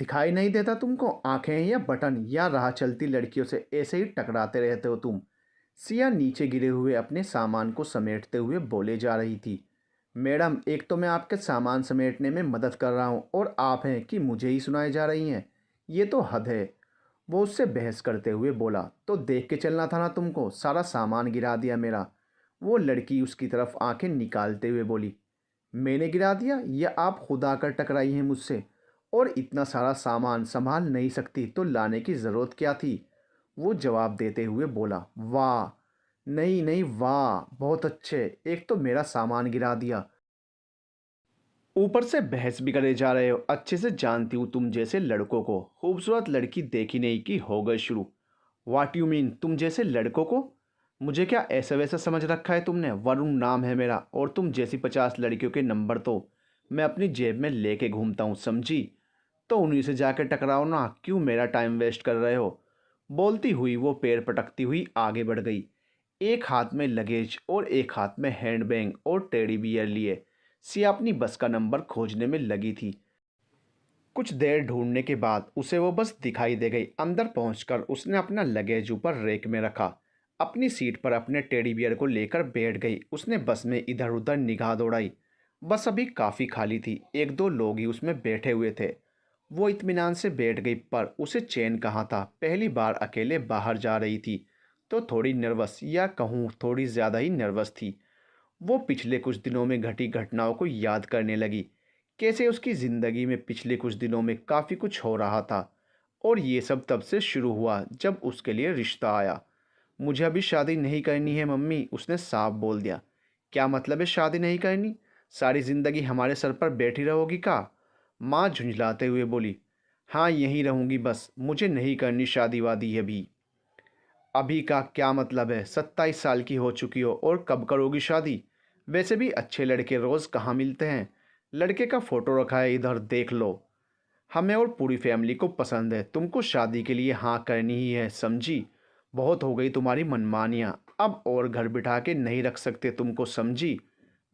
दिखाई नहीं देता तुमको? आंखें या बटन या राह चलती लड़कियों से ऐसे ही टकराते रहते हो तुम। सिया नीचे गिरे हुए अपने सामान को समेटते हुए बोले जा रही थी। मैडम, एक तो मैं आपके सामान समेटने में मदद कर रहा हूँ और आप हैं कि मुझे ही सुनाई जा रही हैं। ये तो हद है। वो उससे बहस करते हुए बोला। तो देख के चलना था ना तुमको, सारा सामान गिरा दिया मेरा। वो लड़की उसकी तरफ आंखें निकालते हुए बोली। मैंने गिरा दिया या आप खुद आकर टकराई हैं मुझसे? और इतना सारा सामान संभाल नहीं सकती तो लाने की ज़रूरत क्या थी? वो जवाब देते हुए बोला। वाह, नहीं नहीं, वाह बहुत अच्छे, एक तो मेरा सामान गिरा दिया, ऊपर से बहस भी करे जा रहे हो। अच्छे से जानती हूँ तुम जैसे लड़कों को। खूबसूरत लड़की देखी नहीं कि हो गए शुरू। वाट यू मीन, तुम जैसे लड़कों को? मुझे क्या ऐसा वैसा समझ रखा है तुमने? वरुण नाम है मेरा, और तुम जैसी 50 लड़कियों के नंबर तो मैं अपनी जेब में लेके घूमता हूँ, समझी? तो उन्हीं से जाकर टकराओ ना, क्यों मेरा टाइम वेस्ट कर रहे हो? बोलती हुई वो पैर पटकती हुई आगे बढ़ गई, एक हाथ में लगेज और एक हाथ में हैंडबैग और टेडी बियर लिए। सिया अपनी बस का नंबर खोजने में लगी थी। कुछ देर ढूंढने के बाद उसे वो बस दिखाई दे गई। अंदर पहुंचकर उसने अपना लगेज ऊपर रेक में रखा, अपनी सीट पर अपने टेडी बियर को लेकर बैठ गई। उसने बस में इधर उधर निगाह दौड़ाई। बस अभी काफ़ी खाली थी, एक दो लोग ही उसमें बैठे हुए थे। वो इत्मीनान से बैठ गई, पर उसे चैन कहाँ था। पहली बार अकेले बाहर जा रही थी तो थोड़ी नर्वस, या कहूँ थोड़ी ज़्यादा ही नर्वस थी। वो पिछले कुछ दिनों में घटी घटनाओं को याद करने लगी। कैसे उसकी ज़िंदगी में पिछले कुछ दिनों में काफ़ी कुछ हो रहा था, और ये सब तब से शुरू हुआ जब उसके लिए रिश्ता आया। मुझे अभी शादी नहीं करनी है मम्मी, उसने साफ बोल दिया। क्या मतलब है शादी नहीं करनी? सारी ज़िंदगी हमारे सर पर बैठी रहोगी का? माँ झुंझलाते हुए बोली। हाँ, यहीं रहूँगी बस, मुझे नहीं करनी शादी वादी अभी। अभी का क्या मतलब है? 27 साल की हो चुकी हो और कब करोगी शादी? वैसे भी अच्छे लड़के रोज़ कहाँ मिलते हैं? लड़के का फ़ोटो रखा है इधर, देख लो। हमें और पूरी फैमिली को पसंद है, तुमको शादी के लिए हाँ करनी ही है, समझी? बहुत हो गई तुम्हारी मनमानियाँ, अब और घर बिठा के नहीं रख सकते तुमको, समझी?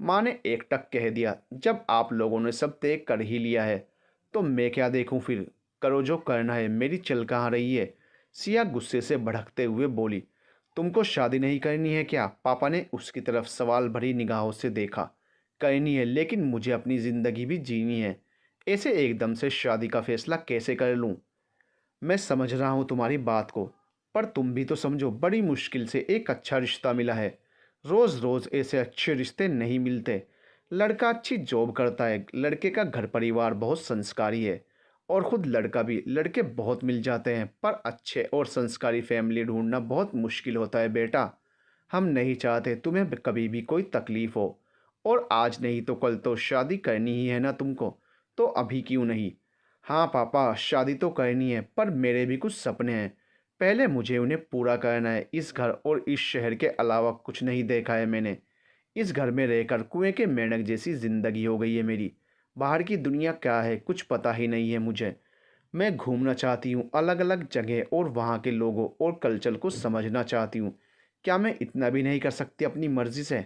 माँ ने एकटक कह दिया। जब आप लोगों ने सब तय कर ही लिया है तो मैं क्या देखूं फिर? करो जो करना है, मेरी चल कहाँ रही है? सिया गुस्से से भड़कते हुए बोली। तुमको शादी नहीं करनी है क्या? पापा ने उसकी तरफ सवाल भरी निगाहों से देखा। करनी है, लेकिन मुझे अपनी ज़िंदगी भी जीनी है। ऐसे एकदम से शादी का फैसला कैसे कर लूँ? मैं समझ रहा हूँ तुम्हारी बात को, पर तुम भी तो समझो, बड़ी मुश्किल से एक अच्छा रिश्ता मिला है। रोज़ रोज़ ऐसे अच्छे रिश्ते नहीं मिलते। लड़का अच्छी जॉब करता है, लड़के का घर परिवार बहुत संस्कारी है, और ख़ुद लड़का भी। लड़के बहुत मिल जाते हैं, पर अच्छे और संस्कारी फैमिली ढूंढना बहुत मुश्किल होता है बेटा। हम नहीं चाहते तुम्हें कभी भी कोई तकलीफ़ हो, और आज नहीं तो कल तो शादी करनी ही है ना तुमको, तो अभी क्यों नहीं? हाँ पापा, शादी तो करनी है, पर मेरे भी कुछ सपने हैं। पहले मुझे उन्हें पूरा करना है। इस घर और इस शहर के अलावा कुछ नहीं देखा है मैंने। इस घर में रहकर कुएं के मेंढक जैसी ज़िंदगी हो गई है मेरी। बाहर की दुनिया क्या है कुछ पता ही नहीं है मुझे। मैं घूमना चाहती हूँ अलग अलग जगह, और वहाँ के लोगों और कल्चर को समझना चाहती हूँ। क्या मैं इतना भी नहीं कर सकती अपनी मर्ज़ी से?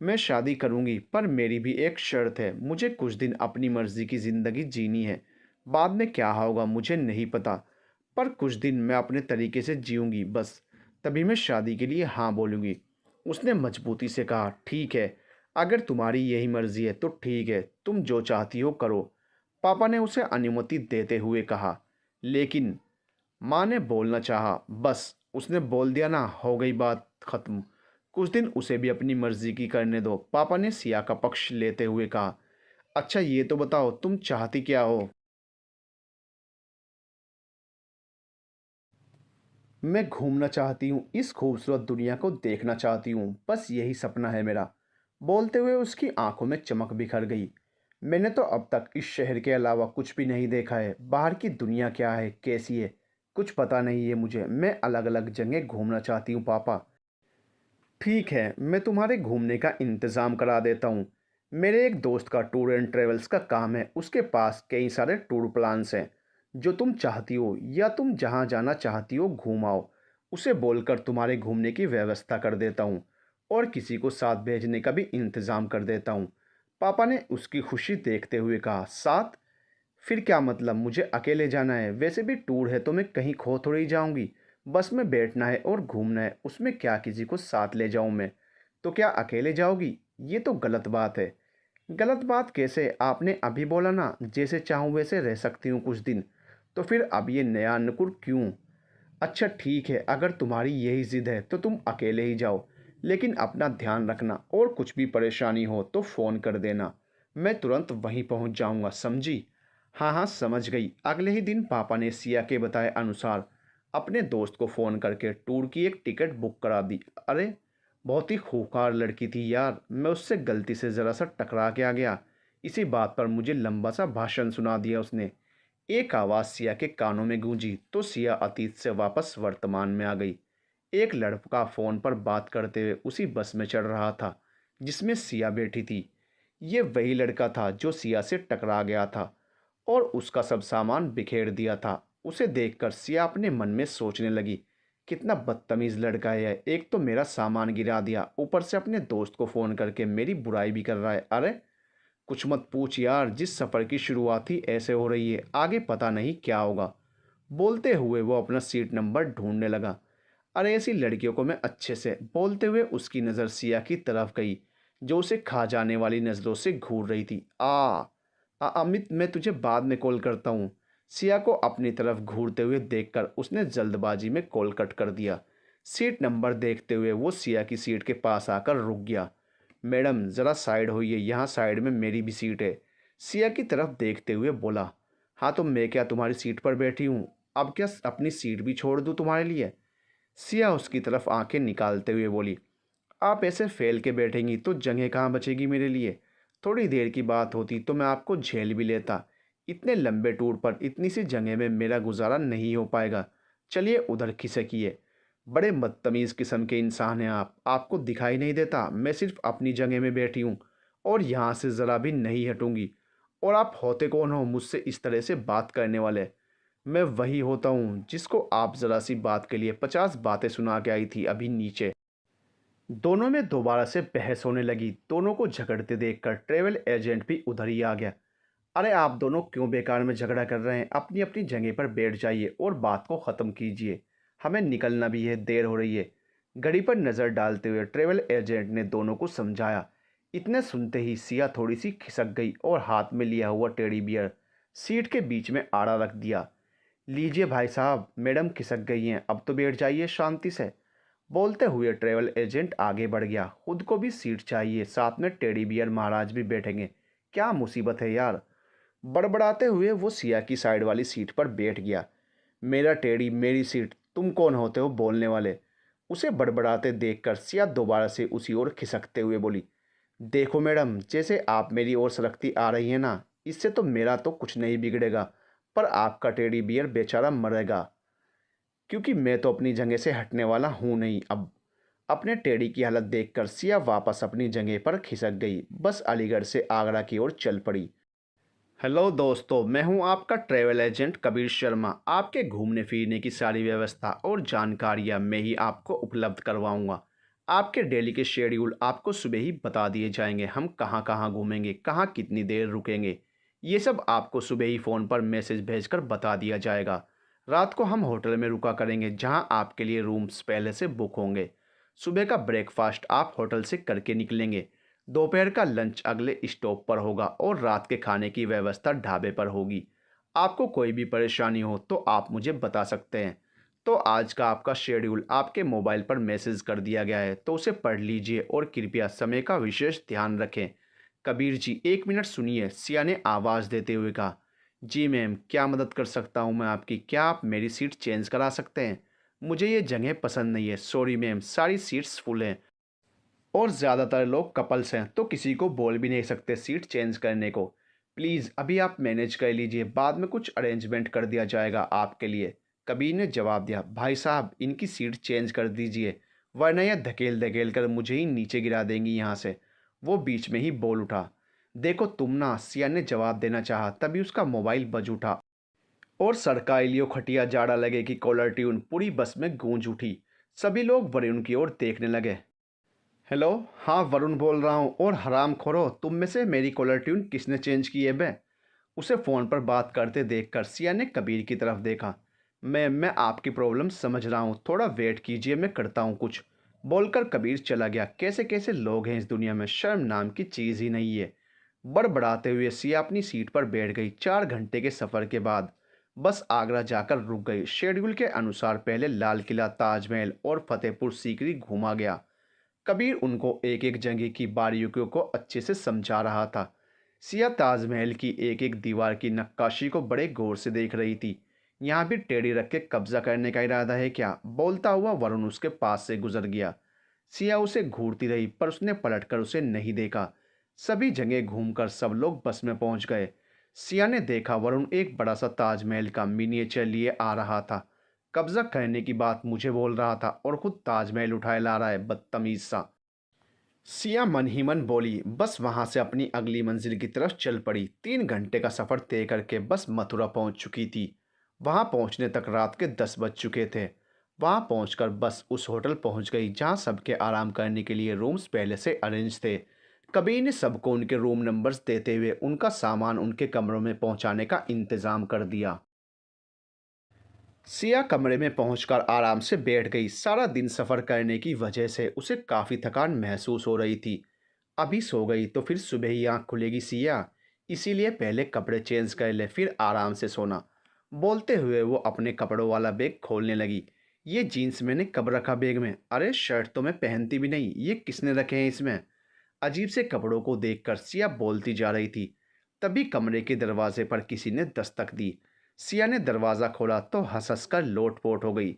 मैं शादी करूंगी, पर मेरी भी एक शर्त है। मुझे कुछ दिन अपनी मर्जी की ज़िंदगी जीनी है। बाद में क्या होगा मुझे नहीं पता, पर कुछ दिन मैं अपने तरीके से जीऊंगी बस। तभी मैं शादी के लिए हाँ बोलूँगी। उसने मजबूती से कहा। ठीक है, अगर तुम्हारी यही मर्जी है तो ठीक है, तुम जो चाहती हो करो। पापा ने उसे अनुमति देते हुए कहा। लेकिन माँ ने बोलना चाहा, बस उसने बोल दिया ना, हो गई बात खत्म। कुछ दिन उसे भी अपनी मर्जी की करने दो। पापा ने सिया का पक्ष लेते हुए कहा। अच्छा ये तो बताओ तुम चाहती क्या हो? मैं घूमना चाहती हूँ, इस खूबसूरत दुनिया को देखना चाहती हूँ, बस यही सपना है मेरा। बोलते हुए उसकी आंखों में चमक बिखर गई। मैंने तो अब तक इस शहर के अलावा कुछ भी नहीं देखा है। बाहर की दुनिया क्या है, कैसी है, कुछ पता नहीं है मुझे। मैं अलग अलग जगह घूमना चाहती हूँ पापा। ठीक है, मैं तुम्हारे घूमने का इंतज़ाम करा देता हूँ। मेरे एक दोस्त का टूर एंड ट्रेवल्स का काम है, उसके पास कई सारे टूर प्लान्स हैं। जो तुम चाहती हो या तुम जहाँ जाना चाहती हो घूम आओ। उसे बोलकर तुम्हारे घूमने की व्यवस्था कर देता हूँ, और किसी को साथ भेजने का भी इंतज़ाम कर देता हूँ। पापा ने उसकी खुशी देखते हुए कहा। साथ? फिर क्या मतलब, मुझे अकेले जाना है? वैसे भी टूर है तो मैं कहीं खो थोड़ी जाऊंगी। बस में बैठना है और घूमना है, उसमें क्या किसी को साथ ले जाऊं मैं? तो क्या अकेले जाओगी? ये तो गलत बात है। गलत बात कैसे? आपने अभी बोला ना, जैसे चाहूँ वैसे रह सकती हूँ कुछ दिन। तो फिर अब ये नया नुकुर क्यों? अच्छा ठीक है, अगर तुम्हारी यही ज़िद है तो तुम अकेले ही जाओ, लेकिन अपना ध्यान रखना और कुछ भी परेशानी हो तो फ़ोन कर देना। मैं तुरंत वहीं पहुंच जाऊंगा, समझी? हाँ हाँ, समझ गई। अगले ही दिन पापा ने सिया के बताए अनुसार अपने दोस्त को फ़ोन करके टूर की एक टिकट बुक करा दी। अरे, बहुत ही खूंखार लड़की थी यार, मैं उससे गलती से ज़रा सा टकरा के आ गया। इसी बात पर मुझे लंबा सा भाषण सुना दिया उसने। एक आवाज़ सिया के कानों में गूंजी तो सिया अतीत से वापस वर्तमान में आ गई। एक लड़का फ़ोन पर बात करते हुए उसी बस में चढ़ रहा था जिसमें सिया बैठी थी। ये वही लड़का था जो सिया से टकरा गया था और उसका सब सामान बिखेर दिया था। उसे देखकर सिया अपने मन में सोचने लगी, कितना बदतमीज़ लड़का है यह। एक तो मेरा सामान गिरा दिया, ऊपर से अपने दोस्त को फ़ोन करके मेरी बुराई भी कर रहा है। अरे कुछ मत पूछ यार, जिस सफ़र की शुरुआत ही ऐसे हो रही है, आगे पता नहीं क्या होगा। बोलते हुए वो अपना सीट नंबर ढूंढने लगा। अरे ऐसी लड़कियों को मैं अच्छे से, बोलते हुए उसकी नज़र सिया की तरफ गई जो उसे खा जाने वाली नज़रों से घूर रही थी। अमित, मैं तुझे बाद में कॉल करता हूँ। सिया को अपनी तरफ घूरते हुए देखकर उसने जल्दबाजी में कॉल कट कर दिया। सीट नंबर देखते हुए वो सिया की सीट के पास आकर रुक गया। मैडम ज़रा साइड होइए, यहाँ साइड में मेरी भी सीट है। सिया की तरफ देखते हुए बोला। हाँ तो मैं क्या तुम्हारी सीट पर बैठी हूँ? अब क्या अपनी सीट भी छोड़ दूँ तुम्हारे लिए? सिया उसकी तरफ आंखें निकालते हुए बोली। आप ऐसे फैल के बैठेंगी तो जगह कहाँ बचेगी मेरे लिए? थोड़ी देर की बात होती तो मैं आपको झेल भी लेता। इतने लंबे टूर पर इतनी सी जगह में मेरा गुजारा नहीं हो पाएगा। चलिए उधर खिसकिए। बड़े बदतमीज़ किस्म के इंसान हैं आप। आपको दिखाई नहीं देता मैं सिर्फ अपनी जगह में बैठी हूँ और यहाँ से ज़रा भी नहीं हटूँगी। और आप होते कौन हो मुझसे इस तरह से बात करने वाले? मैं वही होता हूँ जिसको आप ज़रा सी बात के लिए 50 बातें सुना के आई थी अभी नीचे। दोनों में दोबारा से बहस होने लगी। दोनों को झगड़ते देखकर ट्रेवल एजेंट भी उधर ही आ गया। अरे आप दोनों क्यों बेकार में झगड़ा कर रहे हैं? अपनी अपनी जगह पर बैठ जाइए और बात को ख़त्म कीजिए। हमें निकलना भी है, देर हो रही है। घड़ी पर नज़र डालते हुए ट्रेवल एजेंट ने दोनों को समझाया। इतने सुनते ही सिया थोड़ी सी खिसक गई और हाथ में लिया हुआ टेडी बियर सीट के बीच में आड़ा रख दिया। लीजिए भाई साहब, मैडम खिसक गई हैं, अब तो बैठ जाइए शांति से। बोलते हुए ट्रेवल एजेंट आगे बढ़ गया। खुद को भी सीट चाहिए, साथ में टेडी बियर महाराज भी बैठेंगे। क्या मुसीबत है यार? बड़बड़ाते हुए वो सिया की साइड वाली सीट पर बैठ गया। मेरा टेडी, मेरी सीट, तुम कौन होते हो बोलने वाले? उसे बड़बड़ाते देखकर सिया दोबारा से उसी ओर खिसकते हुए बोली। देखो मैडम, जैसे आप मेरी ओर सरकती आ रही हैं ना, इससे तो मेरा तो कुछ नहीं बिगड़ेगा, पर आपका टेडी बियर बेचारा मरेगा, क्योंकि मैं तो अपनी जगह से हटने वाला हूँ नहीं अब। अपने टेडी की हालत देखकर सिया वापस अपनी जगह पर खिसक गई। बस अलीगढ़ से आगरा की ओर चल पड़ी। हेलो दोस्तों, मैं हूं आपका ट्रैवल एजेंट कबीर शर्मा। आपके घूमने फिरने की सारी व्यवस्था और जानकारियां मैं ही आपको उपलब्ध करवाऊंगा। आपके डेली के शेड्यूल आपको सुबह ही बता दिए जाएंगे। हम कहां कहां घूमेंगे, कहां कितनी देर रुकेंगे, ये सब आपको सुबह ही फ़ोन पर मैसेज भेजकर बता दिया जाएगा। रात को हम होटल में रुका करेंगे जहां आपके लिए रूम्स पहले से बुक होंगे। सुबह का ब्रेकफास्ट आप होटल से करके निकलेंगे। दोपहर का लंच अगले स्टॉप पर होगा और रात के खाने की व्यवस्था ढाबे पर होगी। आपको कोई भी परेशानी हो तो आप मुझे बता सकते हैं। तो आज का आपका शेड्यूल आपके मोबाइल पर मैसेज कर दिया गया है, तो उसे पढ़ लीजिए और कृपया समय का विशेष ध्यान रखें। कबीर जी, 1 मिनट सुनिए, सिया ने आवाज़ देते हुए कहा। जी मैम, क्या मदद कर सकता हूँ मैं आपकी? क्या आप मेरी सीट चेंज करा सकते हैं? मुझे ये जगह पसंद नहीं है। सॉरी मैम, सारी सीट्स फुल हैं और ज़्यादातर लोग कपल्स हैं, तो किसी को बोल भी नहीं सकते सीट चेंज करने को। प्लीज़ अभी आप मैनेज कर लीजिए, बाद में कुछ अरेंजमेंट कर दिया जाएगा आपके लिए। कबीर ने जवाब दिया। भाई साहब, इनकी सीट चेंज कर दीजिए, वरना यह धकेल धकेल कर मुझे ही नीचे गिरा देंगी यहाँ से। वो बीच में ही बोल उठा। देखो तुम ना, सिया ने जवाब देना चाहा, तभी उसका मोबाइल बज उठा और सरकाइलियो खटिया जाड़ा लगे कि कॉलर ट्यून पूरी बस में गूंज उठी। सभी लोग वरुण की ओर देखने लगे। हेलो, हाँ वरुण बोल रहा हूँ। और हराम खोरो, तुम में से मेरी कॉलर ट्यून किसने चेंज की है बे? उसे फ़ोन पर बात करते देखकर सिया ने कबीर की तरफ देखा। मैं आपकी प्रॉब्लम समझ रहा हूँ, थोड़ा वेट कीजिए, मैं करता हूँ कुछ, बोलकर कबीर चला गया। कैसे कैसे लोग हैं इस दुनिया में, शर्म नाम की चीज़ ही नहीं है। बड़बड़ाते हुए सिया अपनी सीट पर बैठ गई। 4 घंटे के सफ़र के बाद बस आगरा जाकर रुक गई। शेड्यूल के अनुसार पहले लाल किला, ताजमहल और फतेहपुर सीकरी घूमा गया। कबीर उनको एक एक जगह की बारीकियों को अच्छे से समझा रहा था। सिया ताजमहल की एक एक दीवार की नक्काशी को बड़े गौर से देख रही थी। यहाँ भी टेढ़ी रख के कब्जा करने का इरादा है क्या, बोलता हुआ वरुण उसके पास से गुजर गया। सिया उसे घूरती रही पर उसने पलटकर उसे नहीं देखा। सभी जगह घूमकर सब लोग बस में पहुंच गए। सिया ने देखा वरुण एक बड़ा सा ताजमहल का मिनिएचर लिए आ रहा था। कब्जा करने की बात मुझे बोल रहा था और खुद ताजमहल उठाए ला रहा है, बदतमीज सा। सिया मन ही मन बोली। बस वहां से अपनी अगली मंजिल की तरफ चल पड़ी। 3 घंटे का सफ़र तय करके बस मथुरा पहुंच चुकी थी। वहां पहुंचने तक रात के 10 बज चुके थे। वहां पहुंचकर बस उस होटल पहुंच गई जहां सबके आराम करने के लिए रूम्स पहले से अरेंज थे। कबीर ने सबको उनके रूम नंबर्स देते हुए उनका सामान उनके कमरों में पहुंचाने का इंतज़ाम कर दिया। सिया कमरे में पहुंचकर आराम से बैठ गई। सारा दिन सफ़र करने की वजह से उसे काफ़ी थकान महसूस हो रही थी। अभी सो गई तो फिर सुबह ही आँख खुलेगी सिया, इसीलिए पहले कपड़े चेंज कर ले, फिर आराम से सोना, बोलते हुए वो अपने कपड़ों वाला बैग खोलने लगी। ये जीन्स मैंने कब रखा बैग में, अरे शर्ट तो मैं पहनती भी नहीं, ये किसने रखे हैं इसमें। अजीब से कपड़ों को देखकर सिया बोलती जा रही थी। तभी कमरे के दरवाजे पर किसी ने दस्तक दी। सिया ने दरवाज़ा खोला तो हंस हंस कर लोटपोट हो गई।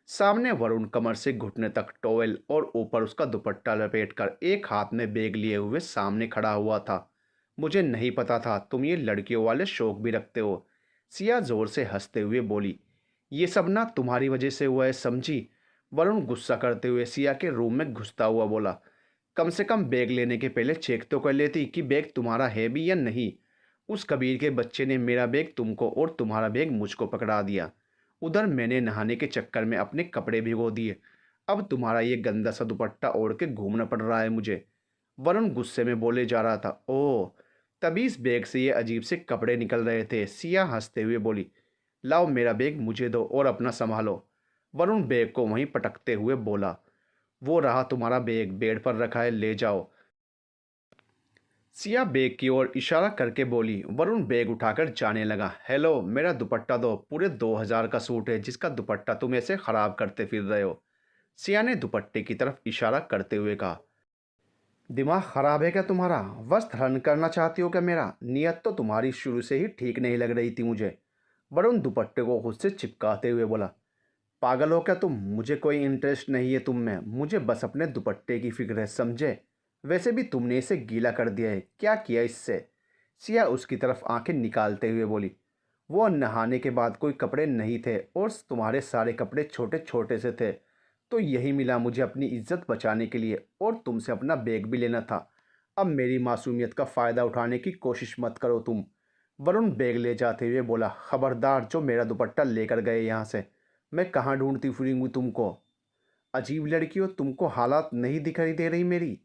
सामने वरुण कमर से घुटने तक टॉवेल और ऊपर उसका दुपट्टा लपेटकर एक हाथ में बैग लिए हुए सामने खड़ा हुआ था। मुझे नहीं पता था तुम ये लड़कियों वाले शौक भी रखते हो, सिया जोर से हंसते हुए बोली। ये सब ना तुम्हारी वजह से हुआ है, समझी। वरुण गुस्सा करते हुए सिया के रूम में घुसता हुआ बोला। कम से कम बैग लेने के पहले चेक तो कर लेती कि बैग तुम्हारा है भी या नहीं। उस कबीर के बच्चे ने मेरा बैग तुमको और तुम्हारा बैग मुझको पकड़ा दिया। उधर मैंने नहाने के चक्कर में अपने कपड़े भिगो दिए। अब तुम्हारा ये गंदा सा दुपट्टा ओढ़ के घूमना पड़ रहा है मुझे, वरुण गुस्से में बोले जा रहा था। ओह, तभी इस बैग से ये अजीब से कपड़े निकल रहे थे। सिया हंसते हुए बोली। लाओ मेरा बैग मुझे दो और अपना संभालो। वरुण बैग को वहीं पटकते हुए बोला। वो रहा तुम्हारा बैग, बेड पर रखा है, ले जाओ। सिया बैग की ओर इशारा करके बोली। वरुण बैग उठाकर जाने लगा। हेलो, मेरा दुपट्टा दो, पूरे 2000 का सूट है जिसका दुपट्टा तुम ऐसे ख़राब करते फिर रहे हो, सिया ने दुपट्टे की तरफ इशारा करते हुए कहा। दिमाग ख़राब है क्या तुम्हारा, वस्त हरण करना चाहती हो क्या मेरा, नीयत तो तुम्हारी शुरू से ही ठीक नहीं लग रही थी मुझे, वरुण दुपट्टे को खुद से चिपकाते हुए बोला। पागल हो क्या तुम, मुझे कोई इंटरेस्ट नहीं है तुम में, मुझे बस अपने दुपट्टे की फिक्र है, समझे। वैसे भी तुमने इसे गीला कर दिया है, क्या किया इससे, सिया उसकी तरफ आंखें निकालते हुए बोली। वो नहाने के बाद कोई कपड़े नहीं थे और तुम्हारे सारे कपड़े छोटे छोटे से थे, तो यही मिला मुझे अपनी इज्जत बचाने के लिए, और तुमसे अपना बैग भी लेना था। अब मेरी मासूमियत का फ़ायदा उठाने की कोशिश मत करो तुम, वरुण बैग ले जाते हुए बोला। खबरदार, जो मेरा दुपट्टा लेकर गए यहाँ से, मैं कहाँ ढूंढती फिरूंगी तुमको। अजीब लड़की हो, तुमको हालात नहीं दिखाई दे रही मेरी,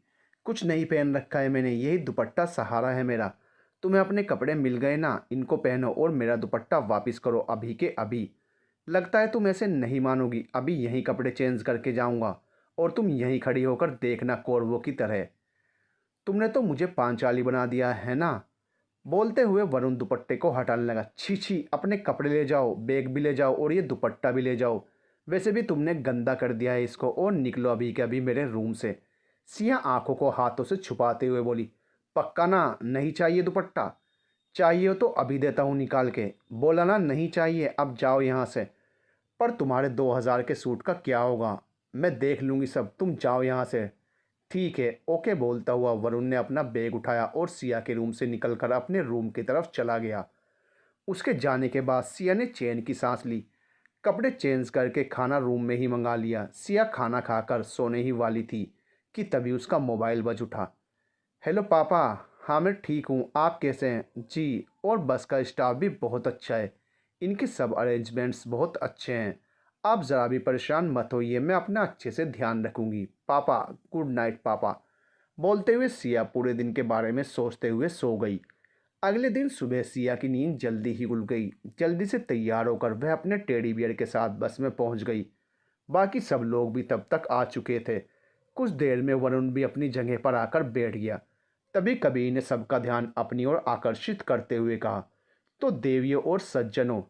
कुछ नहीं पहन रखा है मैंने, यही दुपट्टा सहारा है मेरा। तुम्हें अपने कपड़े मिल गए ना, इनको पहनो और मेरा दुपट्टा वापस करो अभी के अभी। लगता है तुम ऐसे नहीं मानोगी, अभी यहीं कपड़े चेंज करके जाऊंगा और तुम यहीं खड़ी होकर देखना कौरवों की तरह। तुमने तो मुझे पांचाली बना दिया है ना, बोलते हुए वरुण दुपट्टे को हटाने लगा। छी छी, अपने कपड़े ले जाओ, बैग भी ले जाओ और ये दुपट्टा भी ले जाओ, वैसे भी तुमने गंदा कर दिया है इसको, और निकलो अभी के अभी मेरे रूम से, सिया आंखों को हाथों से छुपाते हुए बोली। पक्का ना, नहीं चाहिए दुपट्टा, चाहिए हो तो अभी देता हूँ निकाल के, बोला ना नहीं चाहिए, अब जाओ यहाँ से। पर तुम्हारे 2000 के सूट का क्या होगा, मैं देख लूँगी सब, तुम जाओ यहाँ से। ठीक है, ओके, बोलता हुआ वरुण ने अपना बैग उठाया और सिया के रूम से निकलकर अपने रूम की तरफ चला गया। उसके जाने के बाद सिया ने चैन की सांस ली। कपड़े चेंज करके खाना रूम में ही मंगा लिया। सिया खाना खाकर सोने ही वाली थी कि तभी उसका मोबाइल बज उठा। हेलो पापा, हाँ मैं ठीक हूँ, आप कैसे हैं जी, और बस का स्टाफ भी बहुत अच्छा है, इनके सब अरेंजमेंट्स बहुत अच्छे हैं, आप ज़रा भी परेशान मत होइए, मैं अपना अच्छे से ध्यान रखूँगी पापा, गुड नाइट पापा, बोलते हुए सिया पूरे दिन के बारे में सोचते हुए सो गई। अगले दिन सुबह सिया की नींद जल्दी ही उड़ गई। जल्दी से तैयार होकर वह अपने टेडी बियर के साथ बस में पहुंच गई। बाकी सब लोग भी तब तक आ चुके थे। कुछ देर में वरुण भी अपनी जगह पर आकर बैठ गया। तभी कबीर ने सबका ध्यान अपनी ओर आकर्षित करते हुए कहा, तो देवियों और सज्जनों,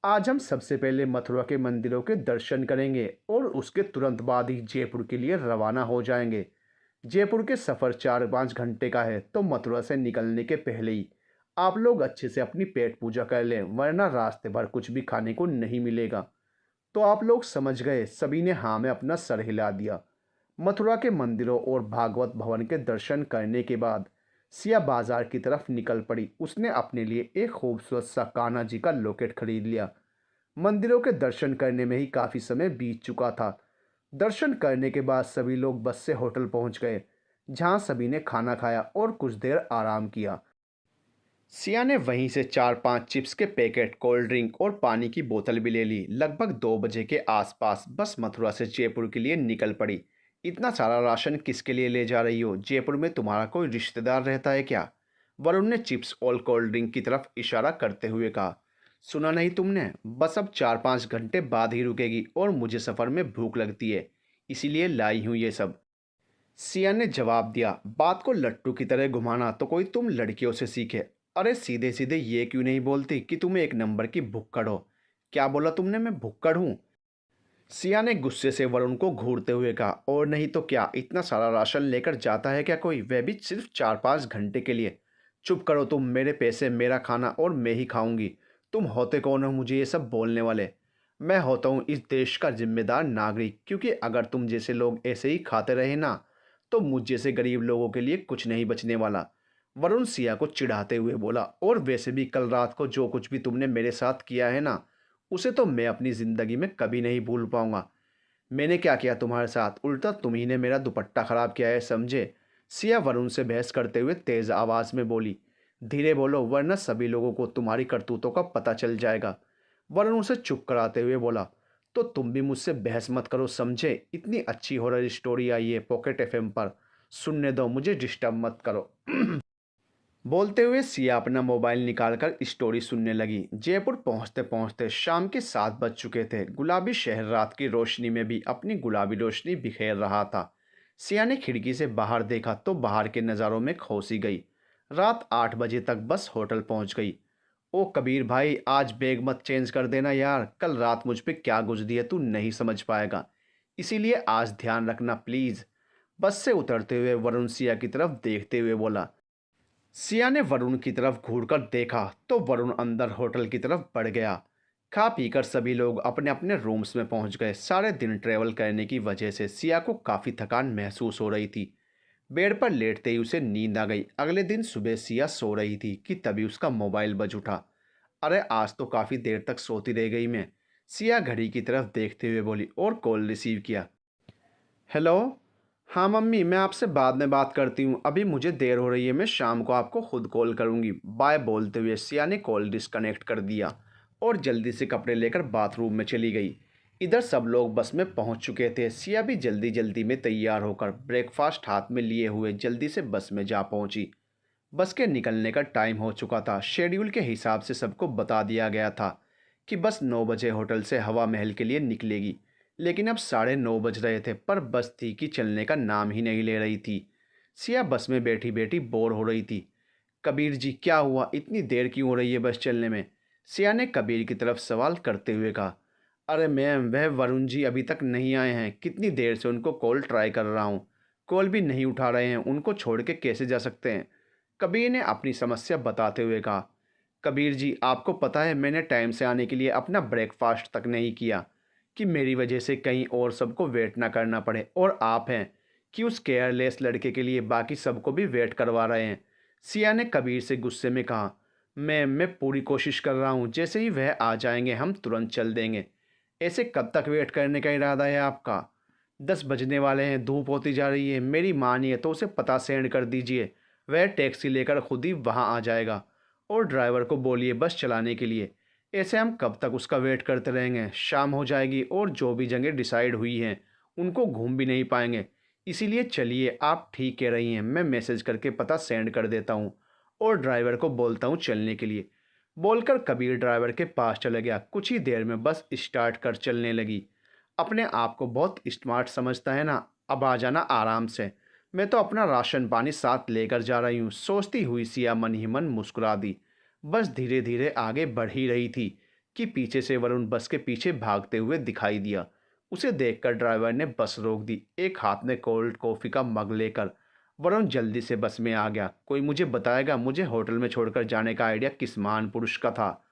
आज हम सबसे पहले मथुरा के मंदिरों के दर्शन करेंगे और उसके तुरंत बाद ही जयपुर के लिए रवाना हो जाएंगे। जयपुर के सफ़र 4-5 घंटे का है, तो मथुरा से निकलने के पहले ही आप लोग अच्छे से अपनी पेट पूजा कर लें, वरना रास्ते भर कुछ भी खाने को नहीं मिलेगा। तो आप लोग समझ गए। सभी ने हाँ में अपना सर हिला दिया। मथुरा के मंदिरों और भागवत भवन के दर्शन करने के बाद सिया बाजार की तरफ निकल पड़ी। उसने अपने लिए एक खूबसूरत सा कान्हा जी का लॉकेट खरीद लिया। मंदिरों के दर्शन करने में ही काफ़ी समय बीत चुका था। दर्शन करने के बाद सभी लोग बस से होटल पहुंच गए, जहां सभी ने खाना खाया और कुछ देर आराम किया। सिया ने वहीं से 4-5 चिप्स के पैकेट, कोल्ड ड्रिंक और पानी की बोतल भी ले ली। लगभग 2 बजे के आसपास बस मथुरा से जयपुर के लिए निकल पड़ी। इतना सारा राशन किसके लिए ले जा रही हो? जयपुर में तुम्हारा कोई रिश्तेदार रहता है क्या? वरुण ने चिप्स और कोल्ड ड्रिंक की तरफ इशारा करते हुए कहा। सुना नहीं तुमने? बस अब 4-5 घंटे बाद ही रुकेगी और मुझे सफ़र में भूख लगती है, इसीलिए लाई हूँ ये सब। सिया ने जवाब दिया, बात को लट्टू की तरह घुमाना तो कोई तुम लड़कियों से सीखे। अरे सीधे सीधे ये क्यों नहीं बोलती कि तुम एक नंबर की भुक्कड़ हो? क्या बोला तुमने, मैं भुक्कड़ हूँ? सिया ने गुस्से से वरुण को घूरते हुए कहा, और नहीं तो क्या, इतना सारा राशन लेकर जाता है क्या कोई, वह भी सिर्फ 4-5 घंटे के लिए। चुप करो तुम, मेरे पैसे, मेरा खाना और मैं ही खाऊंगी। तुम होते कौन हो मुझे ये सब बोलने वाले? मैं होता हूँ इस देश का जिम्मेदार नागरिक, क्योंकि अगर तुम जैसे लोग ऐसे ही खाते रहे ना, तो मुझ जैसे गरीब लोगों के लिए कुछ नहीं बचने वाला। वरुण सिया को चिढ़ाते हुए बोला, और वैसे भी कल रात को जो कुछ भी तुमने मेरे साथ किया है ना, उसे तो मैं अपनी ज़िंदगी में कभी नहीं भूल पाऊंगा। मैंने क्या किया तुम्हारे साथ? उल्टा तुम ही ने मेरा दुपट्टा ख़राब किया है, समझे? सिया वरुण से बहस करते हुए तेज़ आवाज़ में बोली, धीरे बोलो वरना सभी लोगों को तुम्हारी करतूतों का पता चल जाएगा। वरुण उसे चुप कराते हुए बोला, तो तुम भी मुझसे बहस मत करो, समझे? इतनी अच्छी हॉरर स्टोरी आई है पॉकेट एफएम पर, सुनने दो, मुझे डिस्टर्ब मत करो। बोलते हुए सिया अपना मोबाइल निकालकर स्टोरी सुनने लगी। जयपुर पहुंचते पहुंचते शाम के 7 बज चुके थे। गुलाबी शहर रात की रोशनी में भी अपनी गुलाबी रोशनी बिखेर रहा था। सिया ने खिड़की से बाहर देखा तो बाहर के नज़ारों में खोसी गई। रात 8 बजे तक बस होटल पहुंच गई। ओ कबीर भाई, आज बैग मत चेंज कर देना यार, कल रात मुझ पे क्या गुजरी है तू नहीं समझ पाएगा, इसीलिए आज ध्यान रखना प्लीज़। बस से उतरते हुए वरुण सिया की तरफ देखते हुए बोला। सिया ने वरुण की तरफ घूरकर देखा तो वरुण अंदर होटल की तरफ बढ़ गया। खा पीकर सभी लोग अपने अपने रूम्स में पहुंच गए। सारे दिन ट्रैवल करने की वजह से सिया को काफ़ी थकान महसूस हो रही थी। बेड पर लेटते ही उसे नींद आ गई। अगले दिन सुबह सिया सो रही थी कि तभी उसका मोबाइल बज उठा। अरे आज तो काफ़ी देर तक सोती रह गई मैं। सिया घड़ी की तरफ देखते हुए बोली और कॉल रिसीव किया। हेलो। हाँ मम्मी, मैं आपसे बाद में बात करती हूँ, अभी मुझे देर हो रही है, मैं शाम को आपको खुद कॉल करूँगी, बाय। बोलते हुए सिया ने कॉल डिस्कनेक्ट कर दिया और जल्दी से कपड़े लेकर बाथरूम में चली गई। इधर सब लोग बस में पहुँच चुके थे। सिया भी जल्दी जल्दी में तैयार होकर ब्रेकफास्ट हाथ में लिए हुए जल्दी से बस में जा पहुँची। बस के निकलने का टाइम हो चुका था। शेड्यूल के हिसाब से सबको बता दिया गया था कि बस 9 बजे होटल से हवा महल के लिए निकलेगी, लेकिन अब 9:30 बज रहे थे पर बस थी कि चलने का नाम ही नहीं ले रही थी। सिया बस में बैठी बैठी बोर हो रही थी। कबीर जी क्या हुआ, इतनी देर क्यों हो रही है बस चलने में? सिया ने कबीर की तरफ सवाल करते हुए कहा। अरे मैम, वह वरुण जी अभी तक नहीं आए हैं, कितनी देर से उनको कॉल ट्राई कर रहा हूँ, कॉल भी नहीं उठा रहे हैं, उनको छोड़ के कैसे जा सकते हैं? कबीर ने अपनी समस्या बताते हुए कहा। कबीर जी, आपको पता है मैंने टाइम से आने के लिए अपना ब्रेकफास्ट तक नहीं किया कि मेरी वजह से कहीं और सबको वेट ना करना पड़े, और आप हैं कि उस केयरलेस लड़के के लिए बाकी सबको भी वेट करवा रहे हैं। सिया ने कबीर से गुस्से में कहा। मैं पूरी कोशिश कर रहा हूँ, जैसे ही वह आ जाएंगे हम तुरंत चल देंगे। ऐसे कब तक वेट करने का इरादा है आपका? 10 बजने वाले हैं, धूप होती जा रही है, मेरी मानिए तो उसे पता सेंड कर दीजिए, वह टैक्सी लेकर खुद ही वहाँ आ जाएगा, और ड्राइवर को बोलिए बस चलाने के लिए। ऐसे हम कब तक उसका वेट करते रहेंगे? शाम हो जाएगी और जो भी जगह डिसाइड हुई हैं उनको घूम भी नहीं पाएंगे। इसीलिए चलिए, आप ठीक कह रही हैं, मैं मैसेज करके पता सेंड कर देता हूँ, और ड्राइवर को बोलता हूँ चलने के लिए। बोलकर कबीर ड्राइवर के पास चला गया। कुछ ही देर में बस स्टार्ट कर चलने लगी। अपने आप को बहुत स्मार्ट समझता है ना, अब आ जाना आराम से, मैं तो अपना राशन पानी साथ लेकर जा रही हूँ, सोचती हुई सिया मन ही मन मुस्कुरा दी। बस धीरे धीरे आगे बढ़ ही रही थी कि पीछे से वरुण बस के पीछे भागते हुए दिखाई दिया। उसे देखकर ड्राइवर ने बस रोक दी। एक हाथ में कोल्ड कॉफ़ी का मग लेकर वरुण जल्दी से बस में आ गया। कोई मुझे बताएगा मुझे होटल में छोड़कर जाने का आइडिया किस महान पुरुष का था?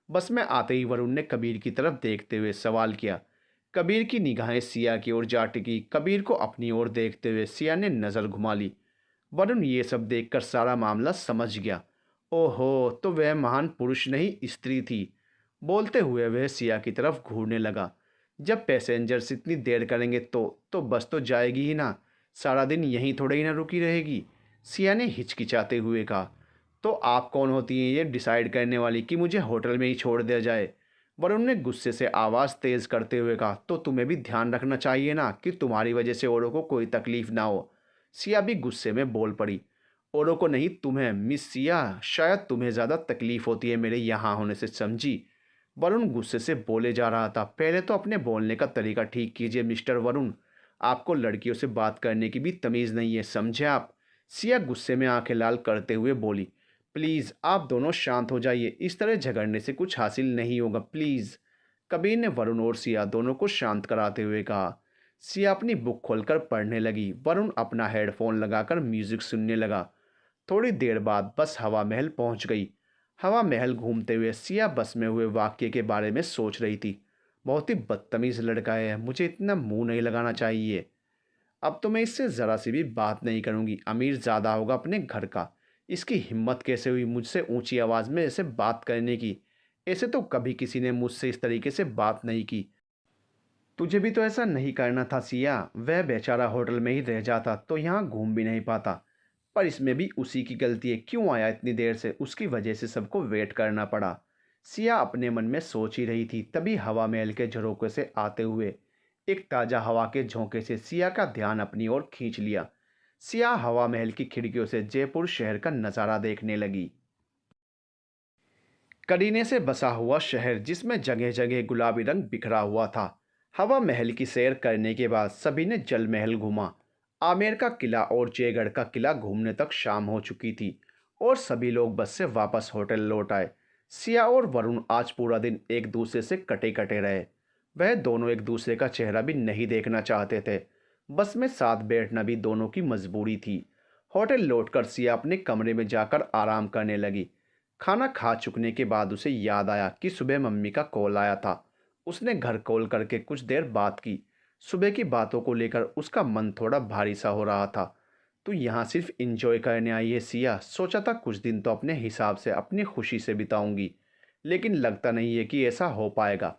बस में आते ही वरुण ने कबीर की तरफ देखते हुए सवाल किया। कबीर की निगाहें सिया की ओर जा टिकी। कबीर को अपनी ओर देखते हुए सिया ने नज़र घुमा ली। वरुण ये सब देखकर सारा मामला समझ गया। ओहो, तो वह महान पुरुष नहीं स्त्री थी। बोलते हुए वह सिया की तरफ घूरने लगा। जब पैसेंजर्स इतनी देर करेंगे तो बस तो जाएगी ही ना, सारा दिन यहीं थोड़े ही ना रुकी रहेगी। सिया ने हिचकिचाते हुए कहा। तो आप कौन होती हैं ये डिसाइड करने वाली कि मुझे होटल में ही छोड़ दिया जाए? वरुण ने गुस्से से आवाज़ तेज़ करते हुए कहा। तो तुम्हें भी ध्यान रखना चाहिए ना कि तुम्हारी वजह से औरों को कोई तकलीफ ना हो। सिया भी गुस्से में बोल पड़ी। औरों को नहीं, तुम्हें मिस सिया, शायद तुम्हें ज़्यादा तकलीफ होती है मेरे यहाँ होने से, समझी? वरुण गुस्से से बोले जा रहा था। पहले तो अपने बोलने का तरीका ठीक कीजिए मिस्टर वरुण, आपको लड़कियों से बात करने की भी तमीज़ नहीं है, समझे आप? सिया गुस्से में आंखें लाल करते हुए बोली। प्लीज़ आप दोनों शांत हो जाइए, इस तरह झगड़ने से कुछ हासिल नहीं होगा, प्लीज़। कबीर ने वरुण और सिया दोनों को शांत कराते हुए कहा। सिया अपनी बुक खोलकर पढ़ने लगी। वरुण अपना हेडफोन लगाकर म्यूजिक सुनने लगा। थोड़ी देर बाद बस हवा महल पहुंच गई। हवा महल घूमते हुए सिया बस में हुए वाक्य के बारे में सोच रही थी। बहुत ही बदतमीज़ लड़का है, मुझे इतना मुंह नहीं लगाना चाहिए। अब तो मैं इससे ज़रा सी भी बात नहीं करूँगी। अमीर ज़्यादा होगा अपने घर का, इसकी हिम्मत कैसे हुई मुझसे ऊंची आवाज़ में ऐसे बात करने की? ऐसे तो कभी किसी ने मुझसे इस तरीके से बात नहीं की। तुझे भी तो ऐसा नहीं करना था सिया। वह बेचारा होटल में ही रह जाता तो यहाँ घूम भी नहीं पाता। पर इसमें भी उसी की गलती है, क्यों आया इतनी देर से, उसकी वजह से सबको वेट करना पड़ा। सिया अपने मन में सोच ही रही थी, तभी हवा महल के झरोखे से आते हुए एक ताज़ा हवा के झोंके से सिया का ध्यान अपनी ओर खींच लिया। सिया हवा महल की खिड़कियों से जयपुर शहर का नज़ारा देखने लगी। करीने से बसा हुआ शहर जिसमें जगह जगह गुलाबी रंग बिखरा हुआ था। हवा महल की सैर करने के बाद सभी ने जल महल घूमा। आमेर का किला और जयगढ़ का किला घूमने तक शाम हो चुकी थी और सभी लोग बस से वापस होटल लौट आए। सिया और वरुण आज पूरा दिन एक दूसरे से कटे कटे रहे। वह दोनों एक दूसरे का चेहरा भी नहीं देखना चाहते थे। बस में साथ बैठना भी दोनों की मजबूरी थी। होटल लौटकर सिया अपने कमरे में जाकर आराम करने लगी। खाना खा चुकने के बाद उसे याद आया कि सुबह मम्मी का कॉल आया था। उसने घर कॉल करके कुछ देर बात की। सुबह की बातों को लेकर उसका मन थोड़ा भारी सा हो रहा था। तू यहाँ सिर्फ इंजॉय करने आई है सिया? सोचा था कुछ दिन तो अपने हिसाब से अपनी खुशी से बिताऊंगी, लेकिन लगता नहीं है कि ऐसा हो पाएगा।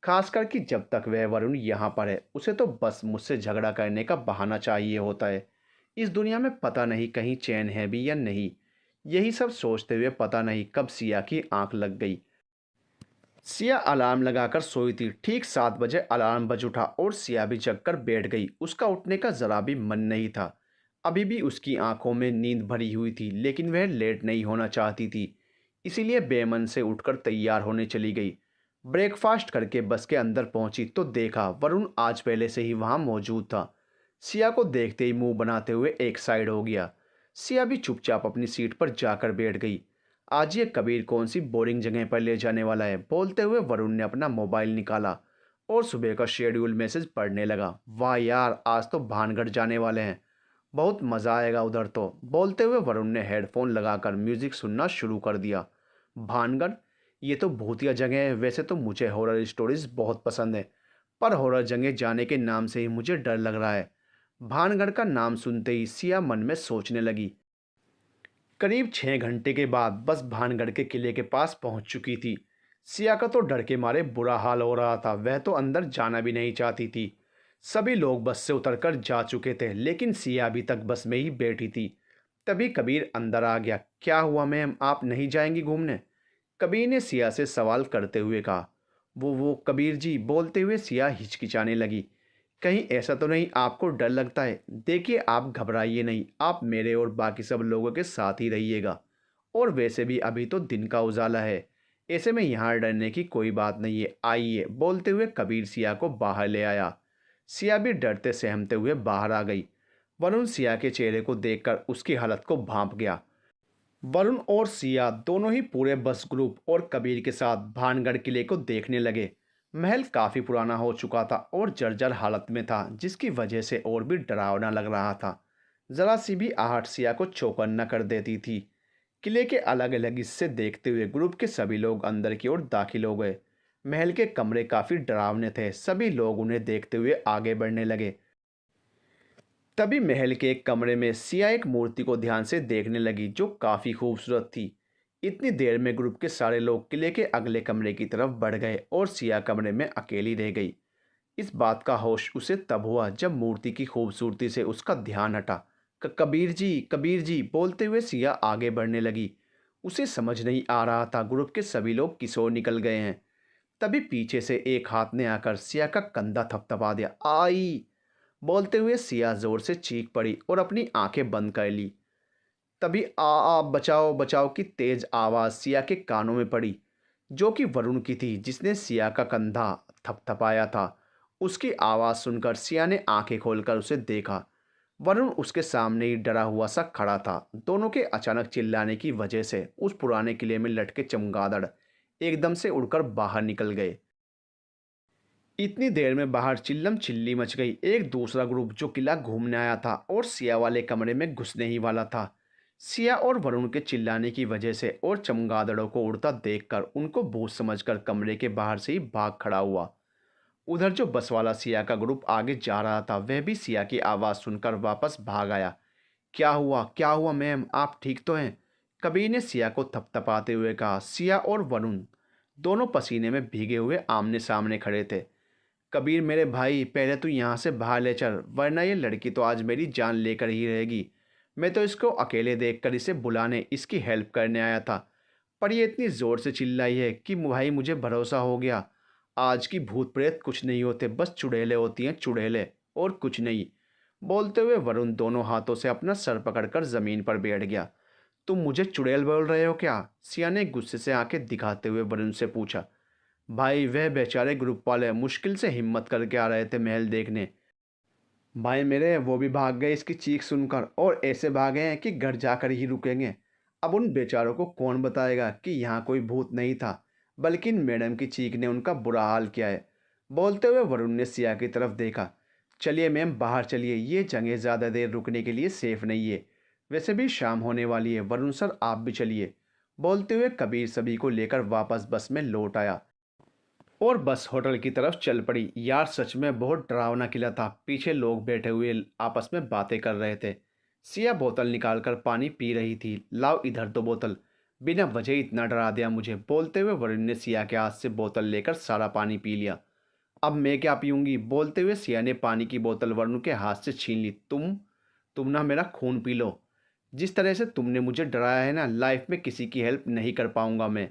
खासकर कि जब तक वह वरुण यहाँ पर है, उसे तो बस मुझसे झगड़ा करने का बहाना चाहिए होता है। इस दुनिया में पता नहीं कहीं चैन है भी या नहीं। यही सब सोचते हुए पता नहीं कब सिया की आंख लग गई। सिया अलार्म लगाकर सोई थी। ठीक 7 बजे अलार्म बज उठा और सिया भी जगकर बैठ गई। उसका उठने का जरा भी मन नहीं था। अभी भी उसकी आंखों में नींद भरी हुई थी, लेकिन वह लेट नहीं होना चाहती थी, इसीलिए बेमन से उठकर तैयार होने चली गई। ब्रेकफास्ट करके बस के अंदर पहुंची तो देखा वरुण आज पहले से ही वहां मौजूद था। सिया को देखते ही मुंह बनाते हुए एक साइड हो गया। सिया भी चुपचाप अपनी सीट पर जाकर बैठ गई। आज ये कबीर कौन सी बोरिंग जगह पर ले जाने वाला है? बोलते हुए वरुण ने अपना मोबाइल निकाला और सुबह का शेड्यूल मैसेज पढ़ने लगा। वाह यार, आज तो भानगढ़ जाने वाले हैं, बहुत मज़ा आएगा उधर तो। बोलते हुए वरुण ने हेडफोन लगाकर म्यूज़िक सुनना शुरू कर दिया। भानगढ़, ये तो भूतिया जगह है। वैसे तो मुझे हॉरर स्टोरीज बहुत पसंद है, पर हॉरर जगह जाने के नाम से ही मुझे डर लग रहा है। भानगढ़ का नाम सुनते ही सिया मन में सोचने लगी। करीब 6 घंटे के बाद बस भानगढ़ के किले के पास पहुंच चुकी थी। सिया का तो डर के मारे बुरा हाल हो रहा था। वह तो अंदर जाना भी नहीं चाहती थी। सभी लोग बस से उतरकर जा चुके थे, लेकिन सिया अभी तक बस में ही बैठी थी। तभी कबीर अंदर आ गया। क्या हुआ मैम, आप नहीं जाएंगी घूमने? कबीर ने सिया से सवाल करते हुए कहा। वो कबीर जी, बोलते हुए सिया हिचकिचाने लगी। कहीं ऐसा तो नहीं आपको डर लगता है? देखिए आप घबराइए नहीं, आप मेरे और बाकी सब लोगों के साथ ही रहिएगा और वैसे भी अभी तो दिन का उजाला है, ऐसे में यहाँ डरने की कोई बात नहीं है, आइए। बोलते हुए कबीर सिया को बाहर ले आया। सिया भी डरते सहमते हुए बाहर आ गई। वरुण सिया के चेहरे को देखकर उसकी हालत को भांप गया। वरुण और सिया दोनों ही पूरे बस ग्रुप और कबीर के साथ भानगढ़ किले को देखने लगे। महल काफ़ी पुराना हो चुका था और जर्जर हालत में था, जिसकी वजह से और भी डरावना लग रहा था। जरा सी भी आहट सिया को चौकन्ना कर देती थी। किले के अलग अलग हिस्से देखते हुए ग्रुप के सभी लोग अंदर की ओर दाखिल हो गए। महल के कमरे काफ़ी डरावने थे, सभी लोग उन्हें देखते हुए आगे बढ़ने लगे। तभी महल के एक कमरे में सिया एक मूर्ति को ध्यान से देखने लगी, जो काफ़ी खूबसूरत थी। इतनी देर में ग्रुप के सारे लोग किले के अगले कमरे की तरफ बढ़ गए और सिया कमरे में अकेली रह गई। इस बात का होश उसे तब हुआ जब मूर्ति की खूबसूरती से उसका ध्यान हटा। कबीर जी बोलते हुए सिया आगे बढ़ने लगी। उसे समझ नहीं आ रहा था ग्रुप के सभी लोग किस ओर निकल गए हैं। तभी पीछे से एक हाथ ने आकर सिया का कंधा थपथपा दिया। आई बोलते हुए सिया जोर से चीख पड़ी और अपनी आंखें बंद कर ली। तभी आ बचाओ बचाओ की तेज आवाज़ सिया के कानों में पड़ी, जो कि वरुण की थी, जिसने सिया का कंधा थपथपाया था। उसकी आवाज़ सुनकर सिया ने आंखें खोलकर उसे देखा। वरुण उसके सामने ही डरा हुआ सा खड़ा था। दोनों के अचानक चिल्लाने की वजह से उस पुराने किले में लटके चमगादड़ एकदम से उड़कर बाहर निकल गए। इतनी देर में बाहर चिल्लम चिल्ली मच गई। एक दूसरा ग्रुप जो किला घूमने आया था और सिया वाले कमरे में घुसने ही वाला था। सिया और वरुण के चिल्लाने की वजह से और चमगादड़ों को उड़ता देखकर उनको भूत समझकर कमरे के बाहर से ही भाग खड़ा हुआ। उधर जो बस वाला सिया का ग्रुप आगे जा रहा था, वह भी सिया की आवाज़ सुनकर वापस भाग आया। क्या हुआ मैम, आप ठीक तो हैं? कबीर ने सिया को थपथपाते हुए कहा। सिया और वरुण दोनों पसीने में भीगे हुए आमने सामने खड़े थे। कबीर मेरे भाई, पहले तू यहाँ से बाहर ले चल, वरना ये लड़की तो आज मेरी जान लेकर ही रहेगी। मैं तो इसको अकेले देखकर इसे बुलाने, इसकी हेल्प करने आया था, पर ये इतनी ज़ोर से चिल्लाई है कि भाई मुझे भरोसा हो गया। आज की भूत प्रेत कुछ नहीं होते, बस चुड़ैलें होती हैं, चुड़ैलें, और कुछ नहीं। बोलते हुए वरुण दोनों हाथों से अपना सर पकड़कर ज़मीन पर बैठ गया। तुम मुझे चुड़ैल बोल रहे हो क्या? सिया ने गुस्से से आंखें दिखाते हुए वरुण से पूछा। भाई वह बेचारे ग्रुप वाले मुश्किल से हिम्मत करके आ रहे थे महल देखने। भाई मेरे वो भी भाग गए इसकी चीख सुनकर, और ऐसे भागे हैं कि घर जाकर ही रुकेंगे। अब उन बेचारों को कौन बताएगा कि यहाँ कोई भूत नहीं था, बल्कि इन मैडम की चीख ने उनका बुरा हाल किया है। बोलते हुए वरुण ने सिया की तरफ देखा। चलिए मैम बाहर चलिए, ये जगह ज़्यादा देर रुकने के लिए सेफ नहीं है। वैसे भी शाम होने वाली है, वरुण सर आप भी चलिए। बोलते हुए कबीर सभी को लेकर वापस बस में लौट आया और बस होटल की तरफ चल पड़ी। यार सच में बहुत डरावना किला था। पीछे लोग बैठे हुए आपस में बातें कर रहे थे। सिया बोतल निकालकर पानी पी रही थी। लाओ इधर दो बोतल, बिना वजह इतना डरा दिया मुझे। बोलते हुए वरुण ने सिया के हाथ से बोतल लेकर सारा पानी पी लिया। अब मैं क्या पीऊँगी? बोलते हुए सिया ने पानी की बोतल वरुण के हाथ से छीन ली। तुम ना मेरा खून पी लो। जिस तरह से तुमने मुझे डराया है ना, लाइफ में किसी की हेल्प नहीं कर पाऊँगा मैं।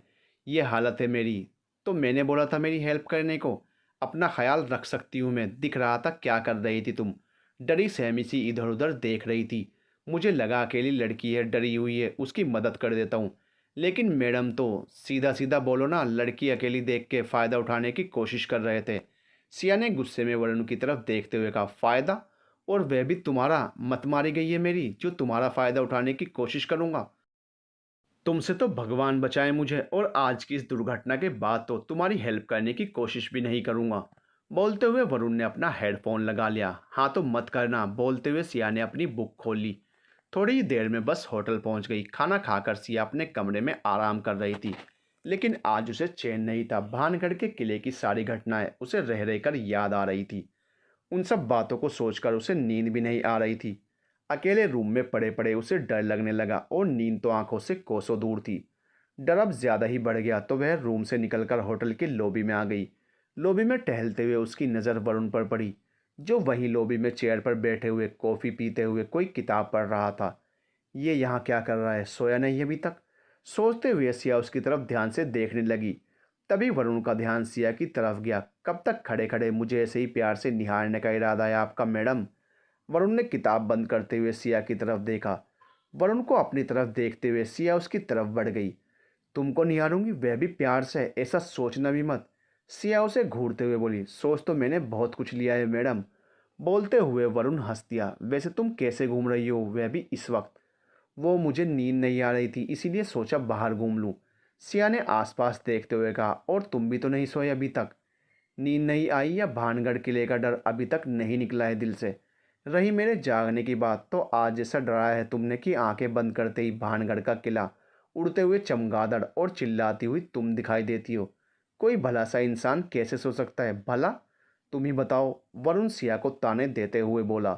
ये हालत है मेरी, तो मैंने बोला था मेरी हेल्प करने को। अपना ख्याल रख सकती हूँ मैं। दिख रहा था क्या कर रही थी तुम। डरी सहमी सी इधर उधर देख रही थी। मुझे लगा अकेली लड़की है, डरी हुई है, उसकी मदद कर देता हूँ। लेकिन मैडम तो सीधा सीधा बोलो ना, लड़की अकेली देख के फ़ायदा उठाने की कोशिश कर रहे थे। सिया ने गुस्से में वरुण की तरफ देखते हुए कहा। फ़ायदा? और वह भी तुम्हारा? मत मारी गई है मेरी जो तुम्हारा फ़ायदा उठाने की कोशिश करूँगा। तुमसे तो भगवान बचाए मुझे, और आज की इस दुर्घटना के बाद तो तुम्हारी हेल्प करने की कोशिश भी नहीं करूँगा। बोलते हुए वरुण ने अपना हेडफोन लगा लिया। हाँ तो मत करना। बोलते हुए सिया ने अपनी बुक खोल ली। थोड़ी ही देर में बस होटल पहुंच गई। खाना खाकर सिया अपने कमरे में आराम कर रही थी, लेकिन आज उसे चैन नहीं था। भानगढ़ के किले की सारी घटनाएं उसे रह रहकर याद आ रही थी। उन सब बातों को सोचकर उसे नींद भी नहीं आ रही थी। अकेले रूम में पड़े पड़े उसे डर लगने लगा और नींद तो आंखों से कोसों दूर थी। डर अब ज़्यादा ही बढ़ गया तो वह रूम से निकलकर होटल की लॉबी में आ गई। लॉबी में टहलते हुए उसकी नज़र वरुण पर पड़ी, जो वहीं लॉबी में चेयर पर बैठे हुए कॉफ़ी पीते हुए कोई किताब पढ़ रहा था। ये यहाँ क्या कर रहा है? सोया नहीं अभी तक? सोचते हुए सिया उसकी तरफ ध्यान से देखने लगी। तभी वरुण का ध्यान सिया की तरफ गया। कब तक खड़े खड़े मुझे ऐसे ही प्यार से निहारने का इरादा है आपका मैडम? वरुण ने किताब बंद करते हुए सिया की तरफ देखा। वरुण को अपनी तरफ देखते हुए सिया उसकी तरफ बढ़ गई। तुमको निहारूंगी, वह भी प्यार से, ऐसा सोचना भी मत। सिया उसे घूरते हुए बोली। सोच तो मैंने बहुत कुछ लिया है मैडम। बोलते हुए वरुण हंस दिया। वैसे तुम कैसे घूम रही हो, वह भी इस वक्त? वो मुझे नींद नहीं आ रही थी, इसीलिए सोचा बाहर घूम लूं। सिया ने आसपास देखते हुए कहा। और तुम भी तो नहीं सोए अभी तक? नींद नहीं आई या भानगढ़ किले का डर अभी तक नहीं निकला है दिल से? रही मेरे जागने की बात, तो आज जैसा डराया है तुमने कि आंखें बंद करते ही भानगढ़ का किला, उड़ते हुए चमगादड़ और चिल्लाती हुई तुम दिखाई देती हो। कोई भला सा इंसान कैसे सो सकता है भला? तुम ही बताओ। वरुण सिया को ताने देते हुए बोला।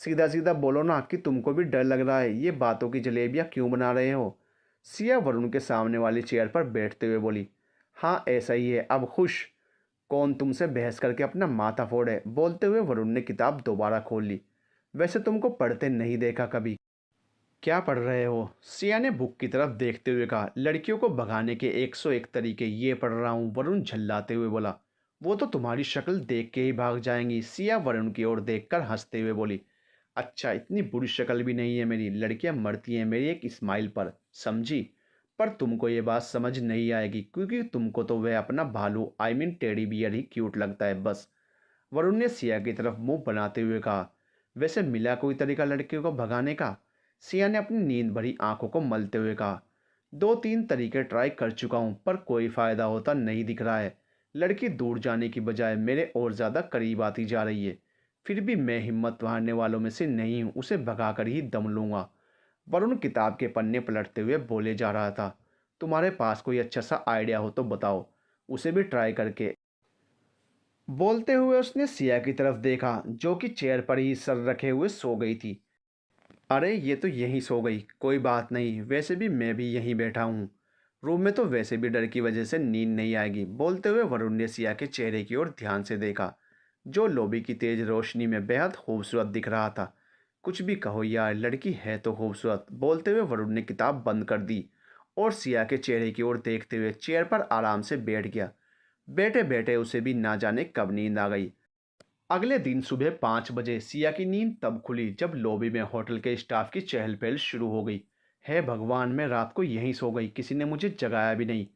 सीधा सीधा बोलो ना कि तुमको भी डर लग रहा है, ये बातों की जलेबियाँ क्यों बना रहे हो? सिया वरुण के सामने वाली चेयर पर बैठते हुए बोली। हाँ ऐसा ही है, अब खुश? कौन तुमसे बहस करके अपना माथा फोड़े? बोलते हुए वरुण ने किताब दोबारा खोल ली। वैसे तुमको पढ़ते नहीं देखा कभी। क्या पढ़ रहे हो? सिया ने बुक की तरफ देखते हुए कहा। लड़कियों को भगाने के 101 तरीके, ये पढ़ रहा हूँ, वरुण झल्लाते हुए बोला। वो तो तुम्हारी शक्ल देख के ही भाग जाएंगी। सिया वरुण की ओर देखकर हंसते हुए बोली। अच्छा, इतनी बुरी शक्ल भी नहीं है मेरी, लड़कियां मरती हैं मेरी एक स्माइल पर, समझी? पर तुमको ये बात समझ नहीं आएगी, क्योंकि तुमको तो वह अपना भालू I mean teddy bear he cute लगता है बस। वरुण ने सिया की तरफ मुंह बनाते हुए कहा। वैसे मिला कोई तरीका लड़कियों को भगाने का? सिया ने अपनी नींद भरी आंखों को मलते हुए कहा। 2-3 तरीके ट्राई कर चुका हूं, पर कोई फायदा होता नहीं दिख रहा है। लड़की दूर जाने की बजाय मेरे और ज़्यादा करीब आती जा रही है। फिर भी मैं हिम्मत हारने वालों में से नहीं हूँ, उसे भगाकर ही दम लूँगा। वरुण किताब के पन्ने पलटते हुए बोले जा रहा था। तुम्हारे पास कोई अच्छा सा आइडिया हो तो बताओ, उसे भी ट्राई करके। बोलते हुए उसने सिया की तरफ देखा, जो कि चेयर पर ही सर रखे हुए सो गई थी। अरे ये तो यहीं सो गई, कोई बात नहीं, वैसे भी मैं भी यहीं बैठा हूँ। रूम में तो वैसे भी डर की वजह से नींद नहीं आएगी। बोलते हुए वरुण ने सिया के चेहरे की ओर ध्यान से देखा, जो लॉबी की तेज रोशनी में बेहद खूबसूरत दिख रहा था। कुछ भी कहो यार, लड़की है तो खूबसूरत। बोलते हुए वरुण ने किताब बंद कर दी और सिया के चेहरे की ओर देखते हुए चेयर पर आराम से बैठ गया। बैठे बैठे उसे भी ना जाने कब नींद आ गई। अगले दिन सुबह 5 बजे सिया की नींद तब खुली जब लॉबी में होटल के स्टाफ की चहल पहल शुरू हो गई। है भगवान, मैं रात को यहीं सो गई, किसी ने मुझे जगाया भी नहीं।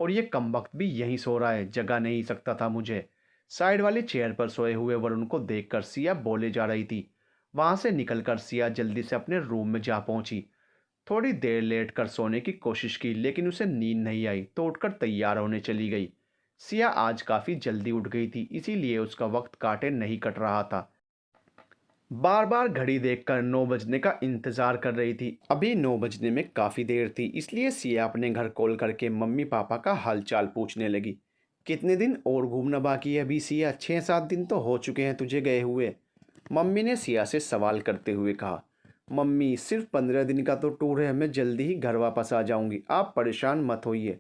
और ये कमबख्त भी यहीं सो रहा है, जगा नहीं सकता था मुझे। साइड वाली चेयर पर सोए हुए वरुण को देखकर सिया बोले जा रही थी। वहां से निकलकर सिया जल्दी से अपने रूम में जा पहुंची। थोड़ी देर लेट कर सोने की कोशिश की, लेकिन उसे नींद नहीं आई, तो उठकर तैयार होने चली गई। सिया आज काफ़ी जल्दी उठ गई थी, इसीलिए उसका वक्त काटे नहीं कट रहा था। बार बार घड़ी देखकर 9 बजने का इंतज़ार कर रही थी। अभी 9 बजने में काफ़ी देर थी, इसलिए सिया अपने घर कॉल करके मम्मी पापा का हालचाल पूछने लगी। कितने दिन और घूमना बाकी है अभी सिया? 6-7 दिन तो हो चुके हैं तुझे गए हुए। मम्मी ने सिया से सवाल करते हुए कहा। मम्मी, सिर्फ 15 दिन का तो टूर है, मैं जल्दी ही घर वापस आ जाऊंगी, आप परेशान मत होइए।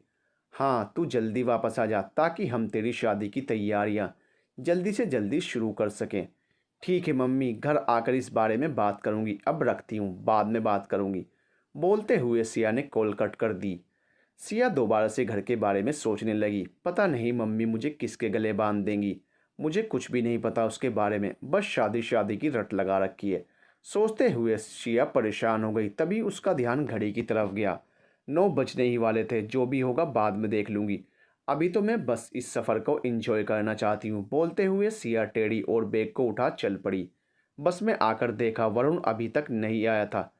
हाँ, तू जल्दी वापस आ जा, ताकि हम तेरी शादी की तैयारियां जल्दी से जल्दी शुरू कर सकें। ठीक है मम्मी, घर आकर इस बारे में बात करूंगी, अब रखती हूँ, बाद में बात करूंगी। बोलते हुए सिया ने कॉल कट कर दी। सिया दोबारा से घर के बारे में सोचने लगी। पता नहीं मम्मी मुझे किसके गले बांध देंगी। मुझे कुछ भी नहीं पता उसके बारे में, बस शादी शादी की रट लगा रखी है। सोचते हुए सिया परेशान हो गई। तभी उसका ध्यान घड़ी की तरफ गया। 9 बजने ही वाले थे, जो भी होगा बाद में देख लूँगी। अभी तो मैं बस इस सफ़र को एंजॉय करना चाहती हूँ। बोलते हुए सिया टेढ़ी और बैग को उठा चल पड़ी। बस में आकर देखा वरुण अभी तक नहीं आया था।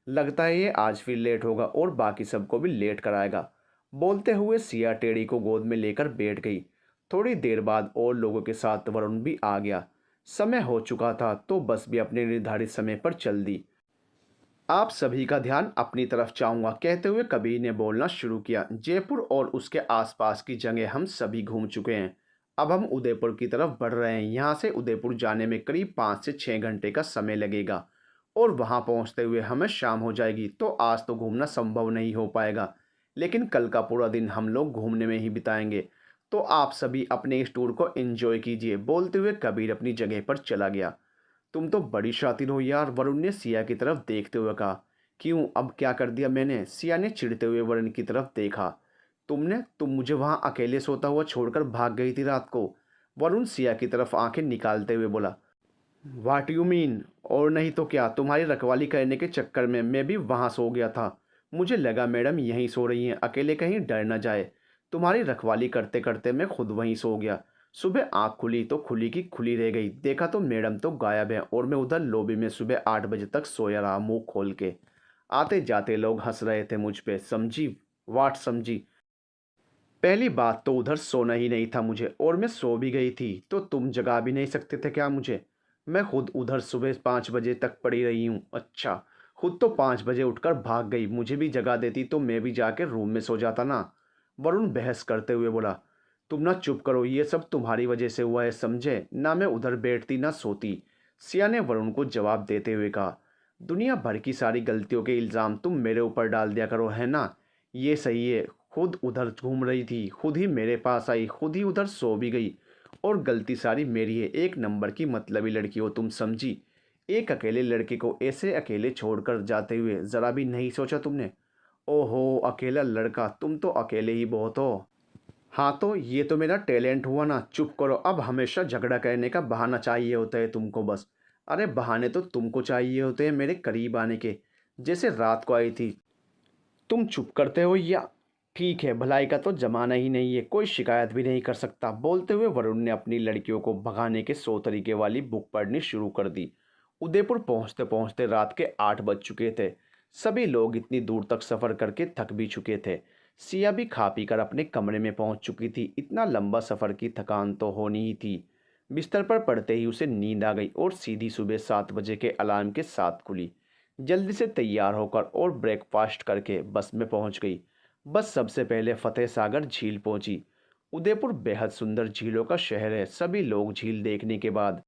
लगता है ये आज फिर लेट होगा और बाकी सबको भी लेट कराएगा। बोलते हुए सिया टेढ़ी को गोद में लेकर बैठ गई। थोड़ी देर बाद और लोगों के साथ वरुण भी आ गया। समय हो चुका था, तो बस भी अपने निर्धारित समय पर चल दी। आप सभी का ध्यान अपनी तरफ चाहूँगा, कहते हुए कबीर ने बोलना शुरू किया। जयपुर और उसके आसपास की जगह हम सभी घूम चुके हैं। अब हम उदयपुर की तरफ बढ़ रहे हैं। यहाँ से उदयपुर जाने में करीब 5 से 6 घंटे का समय लगेगा और वहाँ पहुँचते हुए हमें शाम हो जाएगी। तो आज तो घूमना संभव नहीं हो पाएगा, लेकिन कल का पूरा दिन हम लोग घूमने में ही बिताएंगे। तो आप सभी अपने इस टूर को एंजॉय कीजिए। बोलते हुए कबीर अपनी जगह पर चला गया। तुम तो बड़ी शातिर हो यार, वरुण ने सिया की तरफ देखते हुए कहा। क्यों, अब क्या कर दिया मैंने? सिया ने चिढ़ते हुए वरुण की तरफ देखा। तुम मुझे वहां अकेले सोता हुआ छोड़कर भाग गई थी रात को। वरुण सिया की तरफ आंखें निकालते हुए बोला। What you mean? और नहीं तो क्या, तुम्हारी रखवाली करने के चक्कर में मैं भी वहाँ सो गया था। मुझे लगा मैडम यहीं सो रही हैं, अकेले कहीं डर न जाए। तुम्हारी रखवाली करते करते मैं खुद वहीं सो गया। सुबह आँख खुली तो खुली की खुली रह गई, देखा तो मैडम तो गायब है और मैं उधर लॉबी में सुबह 8 बजे तक सोया रहा मुंह खोल के। आते जाते लोग हंस रहे थे मुझ पे, समझी? वाट समझी? पहली बात तो उधर सोना ही नहीं था मुझे, और मैं सो भी गई थी तो तुम जगा भी नहीं सकते थे क्या मुझे? मैं खुद उधर सुबह 5 बजे तक पड़ी रही हूँ। अच्छा, खुद तो 5 बजे उठकर भाग गई, मुझे भी जगा देती तो मैं भी जाके रूम में सो जाता ना। वरुण बहस करते हुए बोला। तुम ना चुप करो, ये सब तुम्हारी वजह से हुआ है, समझे ना? मैं उधर बैठती ना सोती। सिया ने वरुण को जवाब देते हुए कहा। दुनिया भर की सारी गलतियों के इल्ज़ाम तुम मेरे ऊपर डाल दिया करो, है ना? ये सही है, खुद उधर घूम रही थी, खुद ही मेरे पास आई, खुद ही उधर सो भी गई, और गलती सारी मेरी है। एक नंबर की मतलबी लड़की हो तुम, समझी? एक अकेले लड़के को ऐसे अकेले छोड़कर जाते हुए ज़रा भी नहीं सोचा तुमने? ओहो, अकेला लड़का, तुम तो अकेले ही बहुत हो। हाँ तो ये तो मेरा टैलेंट हुआ ना। चुप करो, अब हमेशा झगड़ा करने का बहाना चाहिए होता है तुमको बस। अरे बहाने तो तुमको चाहिए होते हैं मेरे करीब आने के, जैसे रात को आई थी। तुम चुप करते हो या? ठीक है, भलाई का तो जमाना ही नहीं है, कोई शिकायत भी नहीं कर सकता। बोलते हुए वरुण ने अपनी लड़कियों को भगाने के 100 तरीके वाली बुक पढ़नी शुरू कर दी। उदयपुर पहुंचते पहुंचते रात के 8 बज चुके थे। सभी लोग इतनी दूर तक सफ़र करके थक भी चुके थे। सिया भी खा पी कर अपने कमरे में पहुंच चुकी थी। इतना लंबा सफ़र की थकान तो होनी ही थी। बिस्तर पर पड़ते ही उसे नींद आ गई और सीधी सुबह 7 बजे के अलार्म के साथ खुली। जल्दी से तैयार होकर और ब्रेकफास्ट करके बस में पहुंच गई। बस सबसे पहले फतेह सागर झील पहुंची। उदयपुर बेहद सुंदर झीलों का शहर है। सभी लोग झील देखने के बाद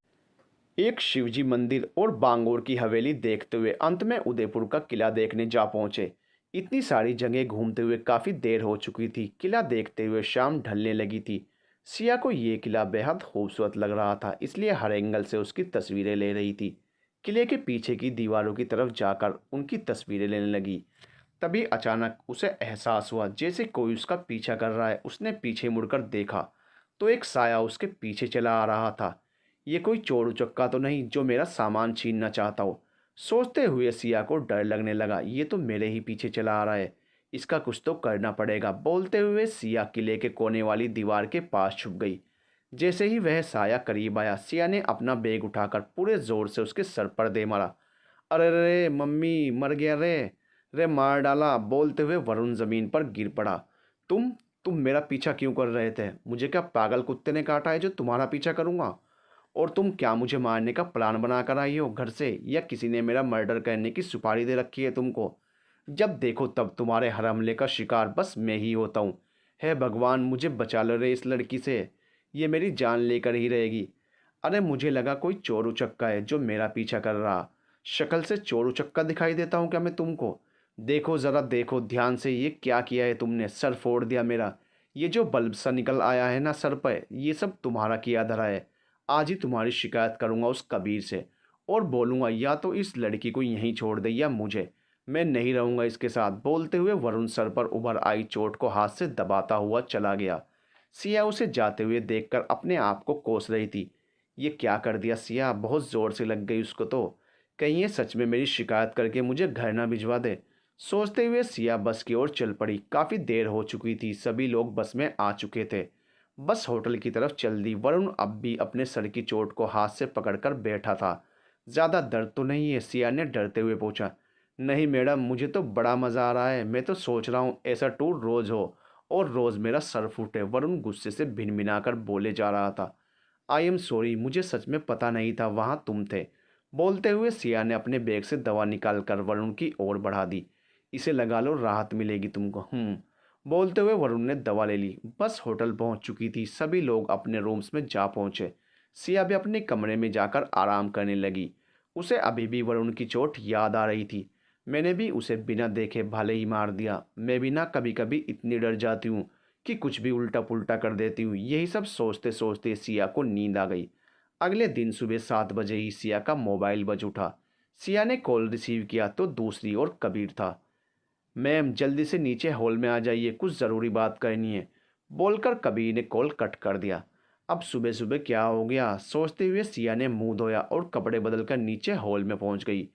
एक शिवजी मंदिर और बांगोर की हवेली देखते हुए अंत में उदयपुर का किला देखने जा पहुंचे। इतनी सारी जगह घूमते हुए काफ़ी देर हो चुकी थी। किला देखते हुए शाम ढलने लगी थी। सिया को ये किला बेहद खूबसूरत लग रहा था, इसलिए हर एंगल से उसकी तस्वीरें ले रही थी। किले के पीछे की दीवारों की तरफ जाकर उनकी तस्वीरें लेने लगी। तभी अचानक उसे एहसास हुआ जैसे कोई उसका पीछा कर रहा है। उसने पीछे मुड़कर देखा तो एक साया उसके पीछे चला आ रहा था। ये कोई चोर उचक्का तो नहीं जो मेरा सामान छीनना चाहता हो? सोचते हुए सिया को डर लगने लगा। ये तो मेरे ही पीछे चला आ रहा है, इसका कुछ तो करना पड़ेगा। बोलते हुए सिया किले के कोने वाली दीवार के पास छुप गई। जैसे ही वह साया करीब आया, सिया ने अपना बैग उठाकर पूरे जोर से उसके सर पर दे मारा। अरे रे मम्मी, मर गया रे! रे मार डाला! बोलते हुए वरुण जमीन पर गिर पड़ा। तुम तुम मेरा पीछा क्यों कर रहे थे? मुझे क्या पागल कुत्ते ने काटा है जो तुम्हारा पीछा करूंगा? और तुम क्या मुझे मारने का प्लान बना कर आई हो घर से, या किसी ने मेरा मर्डर करने की सुपारी दे रखी है तुमको? जब देखो तब तुम्हारे हर हमले का शिकार बस मैं ही होता हूँ। हे भगवान, मुझे बचा लो रे इस लड़की से, ये मेरी जान लेकर ही रहेगी। अरे मुझे लगा कोई चोर उचक्का है जो मेरा पीछा कर रहा। शक्ल से चोर उचक्का दिखाई देता हूँ क्या मैं तुमको? देखो ज़रा, देखो ध्यान से, ये क्या किया है तुमने? सर फोड़ दिया मेरा। ये जो बल्ब सा निकल आया है ना सर पर, ये सब तुम्हारा किया धरा है। आज ही तुम्हारी शिकायत करूंगा उस कबीर से, और बोलूंगा या तो इस लड़की को यहीं छोड़ दे या मुझे। मैं नहीं रहूंगा इसके साथ। बोलते हुए वरुण सर पर उभर आई चोट को हाथ से दबाता हुआ चला गया। सिया उसे जाते हुए देखकर अपने आप को कोस रही थी। ये क्या कर दिया सिया, बहुत ज़ोर से लग गई उसको तो। कहीं ये सच में मेरी शिकायत करके मुझे घर ना भिजवा दे। सोचते हुए सिया बस की ओर चल पड़ी। काफ़ी देर हो चुकी थी, सभी लोग बस में आ चुके थे। बस होटल की तरफ चल दी। वरुण अब भी अपने सर की चोट को हाथ से पकड़कर बैठा था। ज़्यादा दर्द तो नहीं है? सिया ने डरते हुए पूछा। नहीं मैडम, मुझे तो बड़ा मज़ा आ रहा है। मैं तो सोच रहा हूँ ऐसा टूर रोज़ हो और रोज़ मेरा सर फूटे। वरुण गुस्से से भिनभिनाकर बोले जा रहा था। आई एम सॉरी, मुझे सच में पता नहीं था वहाँ तुम थे। बोलते हुए सिया ने अपने बैग से दवा निकाल कर वरुण की ओर बढ़ा दी। इसे लगा लो, राहत मिलेगी तुमको। बोलते हुए वरुण ने दवा ले ली। बस होटल पहुंच चुकी थी। सभी लोग अपने रूम्स में जा पहुंचे। सिया भी अपने कमरे में जाकर आराम करने लगी। उसे अभी भी वरुण की चोट याद आ रही थी। मैंने भी उसे बिना देखे भले ही मार दिया। मैं भी ना कभी कभी इतनी डर जाती हूँ कि कुछ भी उल्टा पुल्टा कर देती हूँ। यही सब सोचते सोचते सिया को नींद आ गई। अगले दिन सुबह 7 बजे ही सिया का मोबाइल बज उठा। सिया ने कॉल रिसीव किया तो दूसरी ओर कबीर था। मैम जल्दी से नीचे हॉल में आ जाइए, कुछ ज़रूरी बात करनी है। बोलकर कबीर ने कॉल कट कर दिया। अब सुबह सुबह क्या हो गया, सोचते हुए सिया ने मुंह धोया और कपड़े बदलकर नीचे हॉल में पहुंच गई।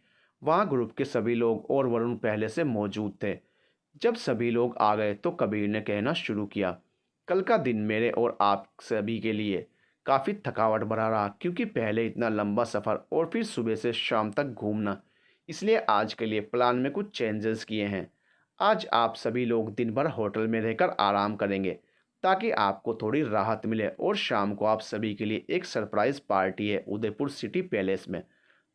वहां ग्रुप के सभी लोग और वरुण पहले से मौजूद थे। जब सभी लोग आ गए तो कबीर ने कहना शुरू किया, कल का दिन मेरे और आप सभी के लिए काफ़ी थकावट भरा रहा, क्योंकि पहले इतना लंबा सफ़र और फिर सुबह से शाम तक घूमना। इसलिए आज के लिए प्लान में कुछ चेंजेस किए हैं। आज आप सभी लोग दिन भर होटल में रहकर आराम करेंगे, ताकि आपको थोड़ी राहत मिले, और शाम को आप सभी के लिए एक सरप्राइज़ पार्टी है उदयपुर सिटी पैलेस में।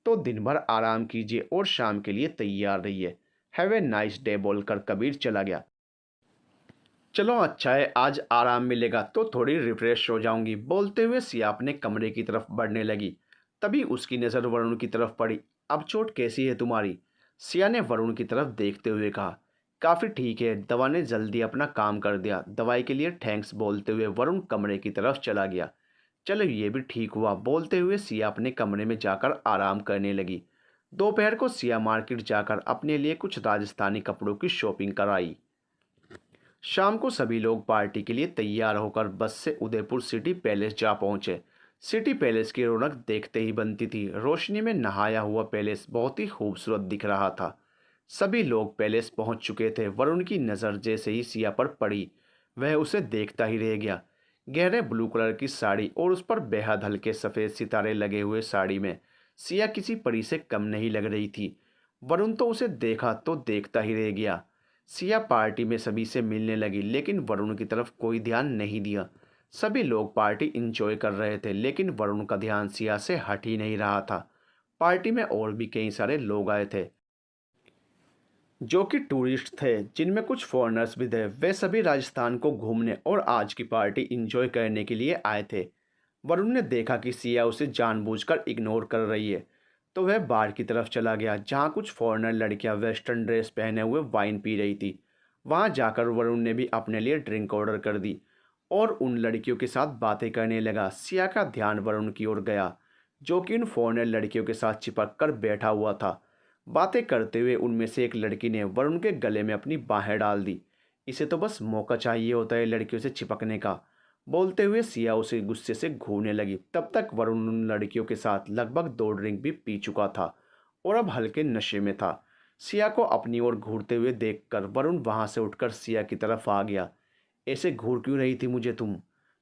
तो दिन भर आराम कीजिए और शाम के लिए तैयार रहिए। हैव ए नाइस डे बोलकर कबीर चला गया। चलो अच्छा है, आज आराम मिलेगा तो थोड़ी रिफ्रेश हो जाऊंगी, बोलते हुए सिया अपने कमरे की तरफ बढ़ने लगी। तभी उसकी नज़र वरुण की तरफ पड़ी। अब चोट कैसी है तुम्हारी? सिया ने वरुण की तरफ देखते हुए कहा। काफ़ी ठीक है, दवा ने जल्दी अपना काम कर दिया। दवाई के लिए थैंक्स बोलते हुए वरुण कमरे की तरफ चला गया। चलो ये भी ठीक हुआ, बोलते हुए सिया अपने कमरे में जाकर आराम करने लगी। दोपहर को सिया मार्केट जाकर अपने लिए कुछ राजस्थानी कपड़ों की शॉपिंग कराई। शाम को सभी लोग पार्टी के लिए तैयार होकर बस से उदयपुर सिटी पैलेस जा पहुंचे। सिटी पैलेस की रौनक देखते ही बनती थी। रोशनी में नहाया हुआ पैलेस बहुत ही खूबसूरत दिख रहा था। सभी लोग पैलेस पहुंच चुके थे। वरुण की नज़र जैसे ही सिया पर पड़ी, वह उसे देखता ही रह गया। गहरे ब्लू कलर की साड़ी और उस पर बेहद हल्के सफ़ेद सितारे लगे हुए साड़ी में सिया किसी परी से कम नहीं लग रही थी। वरुण तो उसे देखा तो देखता ही रह गया। सिया पार्टी में सभी से मिलने लगी, लेकिन वरुण की तरफ कोई ध्यान नहीं दिया। सभी लोग पार्टी इंजॉय कर रहे थे, लेकिन वरुण का ध्यान सिया से हट ही नहीं रहा था। पार्टी में और भी कई सारे लोग आए थे, जो कि टूरिस्ट थे, जिनमें कुछ फॉरेनर्स भी थे। वे सभी राजस्थान को घूमने और आज की पार्टी इंजॉय करने के लिए आए थे। वरुण ने देखा कि सिया उसे जानबूझकर इग्नोर कर रही है, तो वह बार की तरफ चला गया, जहाँ कुछ फॉरेनर लड़कियां वेस्टर्न ड्रेस पहने हुए वाइन पी रही थी। वहां जाकर वरुण ने भी अपने लिए ड्रिंक ऑर्डर कर दी और उन लड़कियों के साथ बातें करने लगा। सिया का ध्यान वरुण की ओर गया, जो कि उन फॉरेनर लड़कियों के साथ चिपक कर बैठा हुआ था। बातें करते हुए उनमें से एक लड़की ने वरुण के गले में अपनी बाहें डाल दी। इसे तो बस मौका चाहिए होता है लड़कियों से चिपकने का, बोलते हुए सिया उसे गुस्से से घूरने लगी। तब तक वरुण उन लड़कियों के साथ लगभग 2 ड्रिंक भी पी चुका था और अब हल्के नशे में था। सिया को अपनी ओर घूरते हुए देखकर वरुण वहां से उठकर सिया की तरफ आ गया। ऐसे घूर क्यों रही थी मुझे तुम?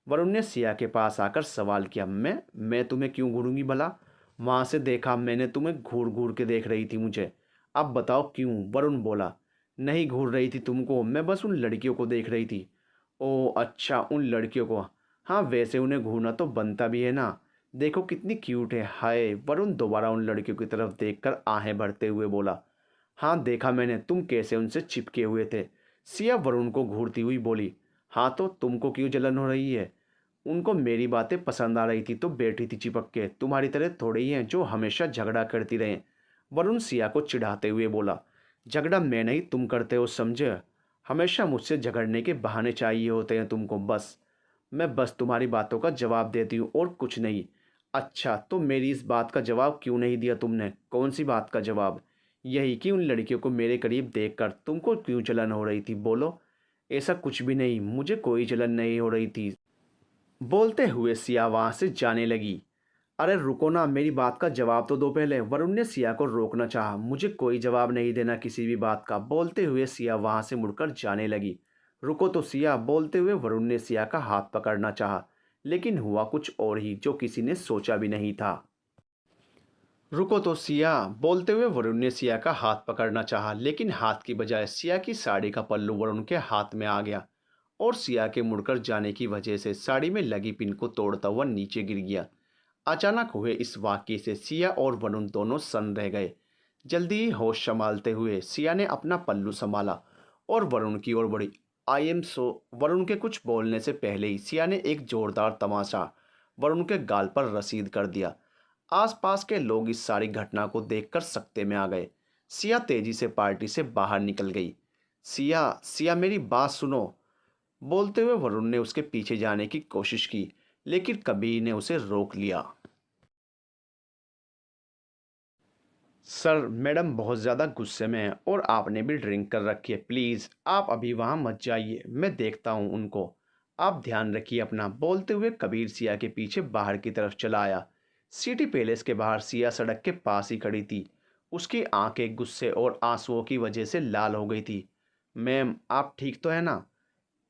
वरुण ने सिया के पास आकर सवाल किया। मैं तुम्हें क्यों घूरूंगी भला? वहां से देखा मैंने, तुम्हें घूर घूर के देख रही थी मुझे। अब बताओ क्यों? वरुण बोला। नहीं घूर रही थी तुमको, मैं बस उन लड़कियों को देख रही थी। ओह अच्छा, उन लड़कियों को। हाँ वैसे उन्हें घूरना तो बनता भी है ना, देखो कितनी क्यूट है। हाय, वरुण दोबारा उन लड़कियों की तरफ देखकर आहें भरते हुए बोला। हाँ देखा मैंने, तुम कैसे उनसे चिपके हुए थे। सिया वरुण को घूरती हुई बोली। हाँ तो तुमको क्यों जलन हो रही है? उनको मेरी बातें पसंद आ रही थी तो बैठी थी चिपक के, तुम्हारी तरह थोड़े ही हैं जो हमेशा झगड़ा करती रहें। वरुण सिया को चिढ़ाते हुए बोला। झगड़ा मैं नहीं तुम करते हो, समझे? हमेशा मुझसे झगड़ने के बहाने चाहिए होते हैं तुमको बस। मैं बस तुम्हारी बातों का जवाब देती हूँ और कुछ नहीं। अच्छा तो मेरी इस बात का जवाब क्यों नहीं दिया तुमने? कौन सी बात का जवाब? यही कि उन लड़कियों को मेरे करीब देखकर तुमको क्यों जलन हो रही थी, बोलो। ऐसा कुछ भी नहीं, मुझे कोई जलन नहीं हो रही थी, बोलते हुए सिया वहां से जाने लगी। अरे रुको ना, मेरी बात का जवाब तो दो पहले, वरुण ने सिया को रोकना चाहा। मुझे कोई जवाब नहीं देना किसी भी बात का, बोलते हुए सिया वहां से मुड़कर जाने लगी। रुको तो सिया, बोलते हुए वरुण ने सिया का हाथ पकड़ना चाहा, लेकिन हुआ कुछ और ही जो किसी ने सोचा भी नहीं था। रुको तो सिया, बोलते हुए वरुण ने सिया का हाथ पकड़ना चाहा, लेकिन हाथ की बजाय सिया की साड़ी का पल्लू वरुण के हाथ में आ गया और सिया के मुड़कर जाने की वजह से साड़ी में लगी पिन को तोड़ता हुआ नीचे गिर गया। अचानक हुए इस वाक़ये से सिया और वरुण दोनों सन्न रह गए। जल्दी ही होश संभालते हुए सिया ने अपना पल्लू संभाला और वरुण की ओर बढ़ी। आई एम सो, वरुण के कुछ बोलने से पहले ही सिया ने एक जोरदार तमाचा वरुण के गाल पर रसीद कर दिया। आसपास के लोग इस सारी घटना को देखकर सकते में आ गए। सिया तेजी से पार्टी से बाहर निकल गई। सिया, सिया मेरी बात सुनो, बोलते हुए वरुण ने उसके पीछे जाने की कोशिश की, लेकिन कबीर ने उसे रोक लिया। सर मैडम बहुत ज़्यादा गुस्से में है और आपने भी ड्रिंक कर रखी है, प्लीज़ आप अभी वहाँ मत जाइए, मैं देखता हूँ उनको। आप ध्यान रखिए अपना, बोलते हुए कबीर सिया के पीछे बाहर की तरफ चला आया। सिटी पैलेस के बाहर सिया सड़क के पास ही खड़ी थी। उसकी आंखें गुस्से और आंसुओं की वजह से लाल हो गई थी। मैम, आप ठीक तो है ना?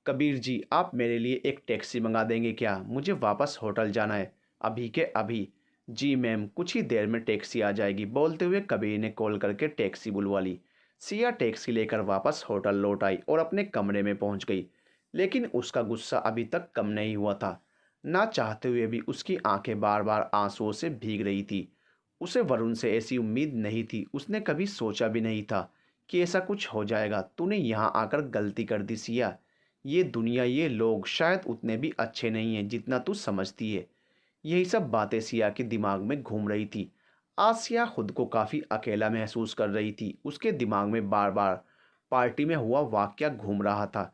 कबीर जी, आप मेरे लिए एक टैक्सी मंगा देंगे क्या? मुझे वापस होटल जाना है, अभी के अभी। जी मैम, कुछ ही देर में टैक्सी आ जाएगी, बोलते हुए कबीर ने कॉल करके टैक्सी बुलवा ली। सिया टैक्सी लेकर वापस होटल लौट आई और अपने कमरे में पहुंच गई। लेकिन उसका गुस्सा अभी तक कम नहीं हुआ था। ना चाहते हुए भी उसकी आंखें बार बार आंसुओं से भीग रही थी। उसे वरुण से ऐसी उम्मीद नहीं थी। उसने कभी सोचा भी नहीं था कि ऐसा कुछ हो जाएगा। तूने यहाँ आकर गलती कर दी सिया। ये दुनिया, ये लोग शायद उतने भी अच्छे नहीं हैं जितना तू समझती है। यही सब बातें सिया के दिमाग में घूम रही थी। आज सिया खुद को काफ़ी अकेला महसूस कर रही थी। उसके दिमाग में बार बार पार्टी में हुआ वाकया घूम रहा था।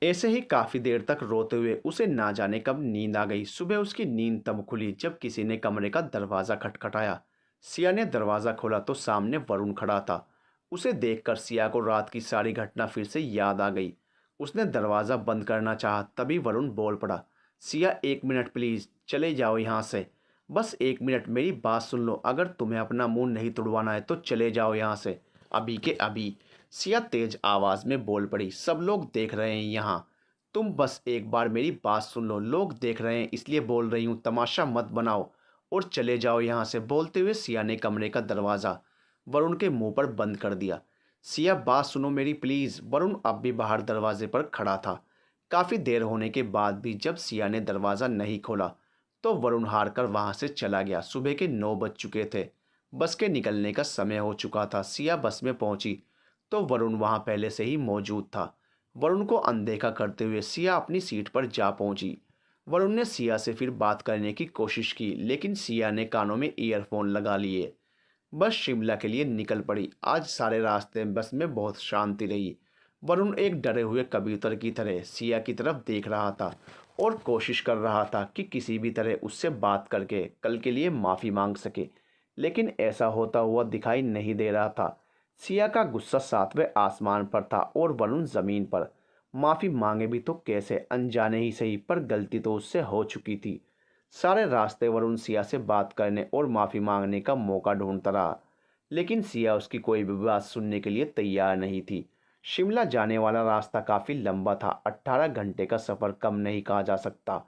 ऐसे ही काफ़ी देर तक रोते हुए उसे ना जाने कब नींद आ गई। सुबह उसकी नींद तब खुली जब किसी ने कमरे का दरवाज़ा खटखटाया। सिया ने दरवाज़ा खोला तो सामने वरुण खड़ा था। उसे देखकर सिया को रात की सारी घटना फिर से याद आ गई। उसने दरवाज़ा बंद करना चाहा, तभी वरुण बोल पड़ा, सिया 1 मिनट प्लीज़, चले जाओ यहाँ से। बस 1 मिनट, मेरी बात सुन लो। अगर तुम्हें अपना मुंह नहीं तुड़वाना है तो चले जाओ यहाँ से, अभी के अभी। सिया तेज आवाज़ में बोल पड़ी, सब लोग देख रहे हैं यहाँ। तुम बस एक बार मेरी बात सुन लो। लोग देख रहे हैं इसलिए बोल रही हूँ, तमाशा मत बनाओ और चले जाओ यहाँ से, बोलते हुए सिया ने कमरे का दरवाज़ा वरुण के मुंह पर बंद कर दिया। सिया, बात सुनो मेरी प्लीज़। वरुण अब भी बाहर दरवाजे पर खड़ा था। काफ़ी देर होने के बाद भी जब सिया ने दरवाज़ा नहीं खोला तो वरुण हार कर वहाँ से चला गया। सुबह के 9 बज चुके थे। बस के निकलने का समय हो चुका था। सिया बस में पहुंची तो वरुण वहां पहले से ही मौजूद था। वरुण को अनदेखा करते हुए सिया अपनी सीट पर जा पहुंची। वरुण ने सिया से फिर बात करने की कोशिश की, लेकिन सिया ने कानों में ईयरफोन लगा लिए। बस शिमला के लिए निकल पड़ी। आज सारे रास्ते बस में बहुत शांति रही। वरुण एक डरे हुए कबूतर की तरह सिया की तरफ देख रहा था और कोशिश कर रहा था कि किसी भी तरह उससे बात करके कल के लिए माफ़ी मांग सके, लेकिन ऐसा होता हुआ दिखाई नहीं दे रहा था। सिया का गुस्सा 7वें आसमान पर था और वरुण ज़मीन पर। माफ़ी मांगे भी तो कैसे, अनजाने ही सही, पर गलती तो उससे हो चुकी थी। सारे रास्ते वरुण सिया से बात करने और माफ़ी मांगने का मौका ढूंढता रहा, लेकिन सिया उसकी कोई भी बात सुनने के लिए तैयार नहीं थी। शिमला जाने वाला रास्ता काफ़ी लंबा था। 18 घंटे का सफ़र कम नहीं कहा जा सकता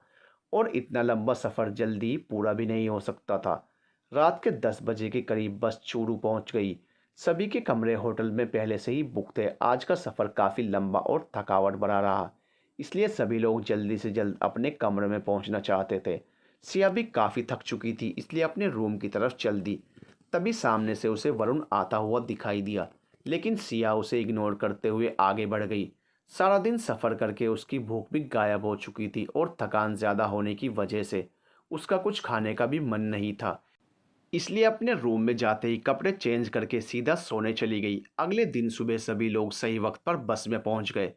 और इतना लंबा सफ़र जल्दी पूरा भी नहीं हो सकता था। रात के 10 बजे के करीब बस चूरू पहुंच गई। सभी के कमरे होटल में पहले से ही बुक थे। आज का सफ़र काफ़ी लंबा और थकावट भरा रहा, इसलिए सभी लोग जल्दी से जल्द अपने कमरे में पहुंचना चाहते थे। सिया भी काफ़ी थक चुकी थी, इसलिए अपने रूम की तरफ चल दी। तभी सामने से उसे वरुण आता हुआ दिखाई दिया, लेकिन सिया उसे इग्नोर करते हुए आगे बढ़ गई। सारा दिन सफ़र करके उसकी भूख भी गायब हो चुकी थी और थकान ज़्यादा होने की वजह से उसका कुछ खाने का भी मन नहीं था, इसलिए अपने रूम में जाते ही कपड़े चेंज करके सीधा सोने चली गई। अगले दिन सुबह सभी लोग सही वक्त पर बस में पहुंच गए।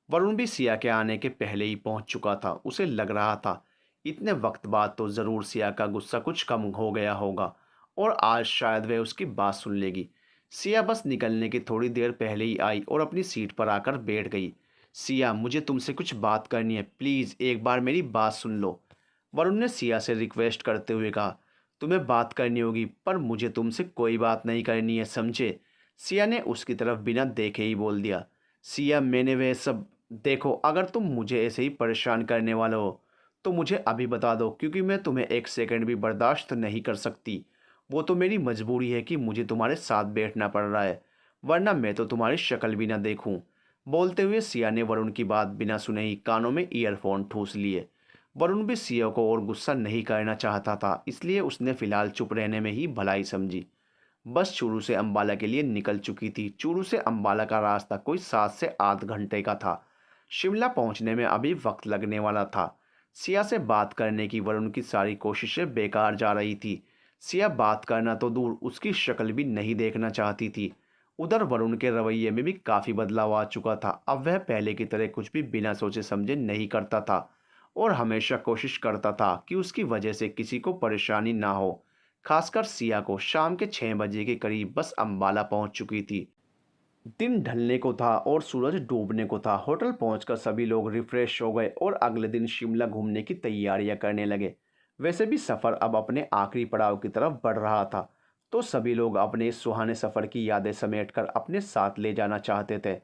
वरुण भी सिया के आने के पहले ही पहुंच चुका था। उसे लग रहा था इतने वक्त बाद तो ज़रूर सिया का गुस्सा कुछ कम हो गया होगा और आज शायद वह उसकी बात सुन लेगी। सिया बस निकलने की थोड़ी देर पहले ही आई और अपनी सीट पर आकर बैठ गई। सिया, मुझे तुमसे कुछ बात करनी है, प्लीज़ एक बार मेरी बात सुन लो, वरुण ने सिया से रिक्वेस्ट करते हुए कहा। तुम्हें बात करनी होगी, पर मुझे तुमसे कोई बात नहीं करनी है, समझे? सिया ने उसकी तरफ बिना देखे ही बोल दिया। सिया, मैंने वह सब, देखो, अगर तुम मुझे ऐसे ही परेशान करने वाले हो तो मुझे अभी बता दो, क्योंकि मैं तुम्हें एक सेकंड भी बर्दाश्त नहीं कर सकती। वो तो मेरी मजबूरी है कि मुझे तुम्हारे साथ बैठना पड़ रहा है, वरना मैं तो तुम्हारी शक्ल भी ना देखूं। बोलते हुए सिया ने वरुण की बात बिना सुने ही कानों में ईयरफोन ठूस लिए। वरुण भी सिया को और गुस्सा नहीं करना चाहता था, इसलिए उसने फिलहाल चुप रहने में ही भलाई समझी। बस चूरू से अंबाला के लिए निकल चुकी थी। चूरू से अंबाला का रास्ता कोई 7 से 8 घंटे का था। शिमला पहुंचने में अभी वक्त लगने वाला था। सिया से बात करने की वरुण की सारी कोशिशें बेकार जा रही थी। सिया बात करना तो दूर, उसकी शक्ल भी नहीं देखना चाहती थी। उधर वरुण के रवैये में भी काफ़ी बदलाव आ चुका था। अब वह पहले की तरह कुछ भी बिना सोचे समझे नहीं करता था और हमेशा कोशिश करता था कि उसकी वजह से किसी को परेशानी ना हो। खासकर सिया को। शाम के 6 बजे के करीब बस अंबाला पहुंच चुकी थी। दिन ढलने को था और सूरज डूबने को था। होटल पहुंचकर सभी लोग रिफ्रेश हो गए और अगले दिन शिमला घूमने की तैयारियां करने लगे। वैसे भी सफ़र अब अपने आखिरी पड़ाव की तरफ बढ़ रहा था, तो सभी लोग अपने इस सुहाने सफ़र की यादें समेटकर अपने साथ ले जाना चाहते थे,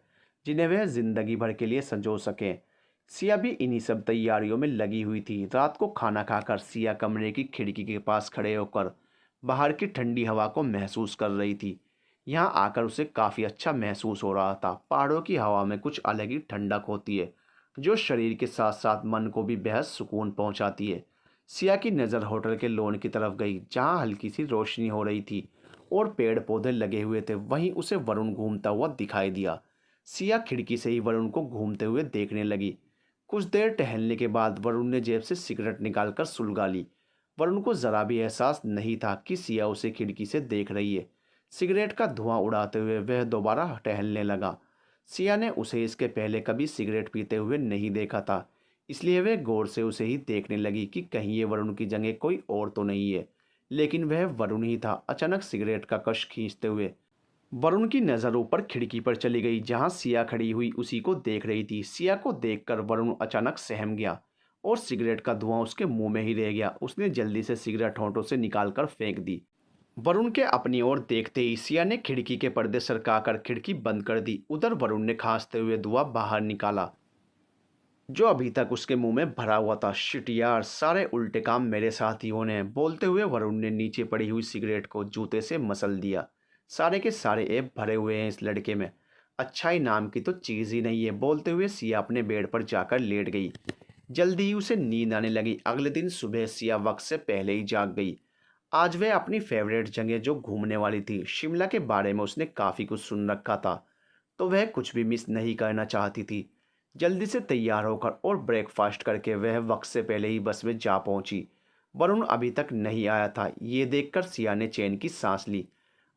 जिन्हें वह ज़िंदगी भर के लिए संजो सकें। सिया भी इन्हीं सब तैयारियों में लगी हुई थी। रात को खाना खाकर सिया कमरे की खिड़की के पास खड़े होकर बाहर की ठंडी हवा को महसूस कर रही थी। यहाँ आकर उसे काफ़ी अच्छा महसूस हो रहा था। पहाड़ों की हवा में कुछ अलग ही ठंडक होती है, जो शरीर के साथ साथ मन को भी बेहद सुकून पहुँचाती है। सिया की नज़र होटल के लॉन की तरफ गई, जहाँ हल्की सी रोशनी हो रही थी और पेड़ पौधे लगे हुए थे। वहीं उसे वरुण घूमता हुआ दिखाई दिया। सिया खिड़की से ही वरुण को घूमते हुए देखने लगी। कुछ देर टहलने के बाद वरुण ने जेब से सिगरेट निकालकर सुलगा ली। वरुण को ज़रा भी एहसास नहीं था कि सिया उसे खिड़की से देख रही है। सिगरेट का धुआं उड़ाते हुए वह दोबारा टहलने लगा। सिया ने उसे इसके पहले कभी सिगरेट पीते हुए नहीं देखा था, इसलिए वह गौर से उसे ही देखने लगी कि कहीं ये वरुण की जगह कोई और तो नहीं है। लेकिन वह वरुण ही था। अचानक सिगरेट का कश खींचते हुए वरुण की नज़र ऊपर खिड़की पर चली गई, जहां सिया खड़ी हुई उसी को देख रही थी। सिया को देखकर वरुण अचानक सहम गया और सिगरेट का धुआं उसके मुंह में ही रह गया। उसने जल्दी से सिगरेट होंठों से निकालकर फेंक दी। वरुण के अपनी ओर देखते ही सिया ने खिड़की के पर्दे सरकाकर खिड़की बंद कर दी। उधर वरुण ने खांसते हुए धुआं बाहर निकाला, जो अभी तक उसके मुंह में भरा हुआ था। शिट यार, सारे उल्टे काम मेरे साथ ही होने हैं। बोलते हुए वरुण ने नीचे पड़ी हुई सिगरेट को जूते से मसल दिया। सारे के सारे ऐप भरे हुए हैं इस लड़के में। अच्छाई नाम की तो चीज़ ही नहीं है। बोलते हुए सिया अपने बेड पर जाकर लेट गई। जल्दी ही उसे नींद आने लगी। अगले दिन सुबह सिया वक्त से पहले ही जाग गई। आज वह अपनी फेवरेट जगह जो घूमने वाली थी, शिमला के बारे में उसने काफ़ी कुछ सुन रखा था, तो वह कुछ भी मिस नहीं करना चाहती थी। जल्दी से तैयार होकर और ब्रेकफास्ट करके वह वक्त से पहले ही बस में जा पहुंची। वरुण अभी तक नहीं आया था। ये देखकर सिया ने चैन की सांस ली।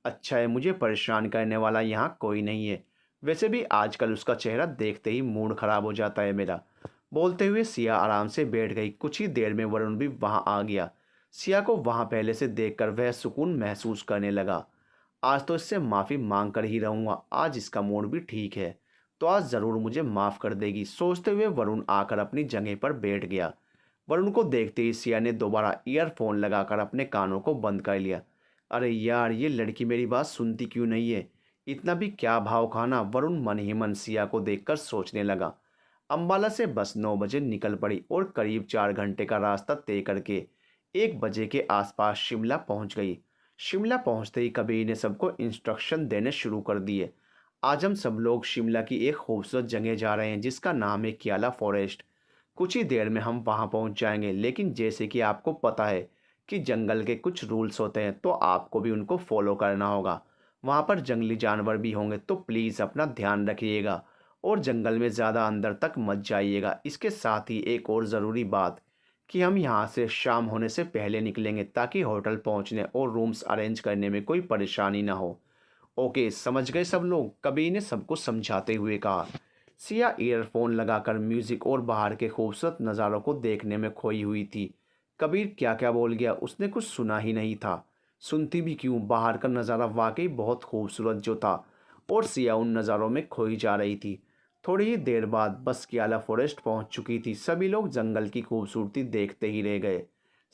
अच्छा है, मुझे परेशान करने वाला यहाँ कोई नहीं है। वैसे भी आजकल उसका चेहरा देखते ही मूड खराब हो जाता है मेरा। बोलते हुए सिया आराम से बैठ गई। कुछ ही देर में वरुण भी वहाँ आ गया। सिया को वहाँ पहले से देखकर वह सुकून महसूस करने लगा। आज तो इससे माफ़ी मांग कर ही रहूँगा। आज इसका मूड भी ठीक है, तो आज ज़रूर मुझे माफ़ कर देगी। सोचते हुए वरुण आकर अपनी जगह पर बैठ गया। वरुण को देखते ही सिया ने दोबारा ईयरफोन लगाकर अपने कानों को बंद कर लिया। अरे यार, ये लड़की मेरी बात सुनती क्यों नहीं है? इतना भी क्या भाव खाना, वरुण मन ही मन सिया को देखकर सोचने लगा। अम्बाला से बस 9 बजे निकल पड़ी और करीब 4 घंटे का रास्ता तय करके 1 बजे के आसपास शिमला पहुंच गई। शिमला पहुंचते ही कबीर ने सबको इंस्ट्रक्शन देने शुरू कर दिए। आज हम सब लोग शिमला की एक खूबसूरत जगह जा रहे हैं, जिसका नाम है कियाला फॉरेस्ट। कुछ ही देर में हम वहां पहुंच जाएंगे, लेकिन जैसे कि आपको पता है कि जंगल के कुछ रूल्स होते हैं, तो आपको भी उनको फॉलो करना होगा। वहां पर जंगली जानवर भी होंगे, तो प्लीज़ अपना ध्यान रखिएगा और जंगल में ज़्यादा अंदर तक मत जाइएगा। इसके साथ ही एक और ज़रूरी बात कि हम यहाँ से शाम होने से पहले निकलेंगे, ताकि होटल पहुँचने और रूम्स अरेंज करने में कोई परेशानी ना हो। ओके, समझ गए सब लोग? कबीर ने सबको समझाते हुए कहा। सिया ईयरफोन लगाकर म्यूजिक और बाहर के खूबसूरत नज़ारों को देखने में खोई हुई थी। कबीर क्या क्या बोल गया उसने कुछ सुना ही नहीं था। सुनती भी क्यों, बाहर का नज़ारा वाकई बहुत खूबसूरत जो था, और सिया उन नज़ारों में खोई जा रही थी। थोड़ी ही देर बाद बस कियाला फॉरेस्ट पहुंच चुकी थी। सभी लोग जंगल की खूबसूरती देखते ही रह गए।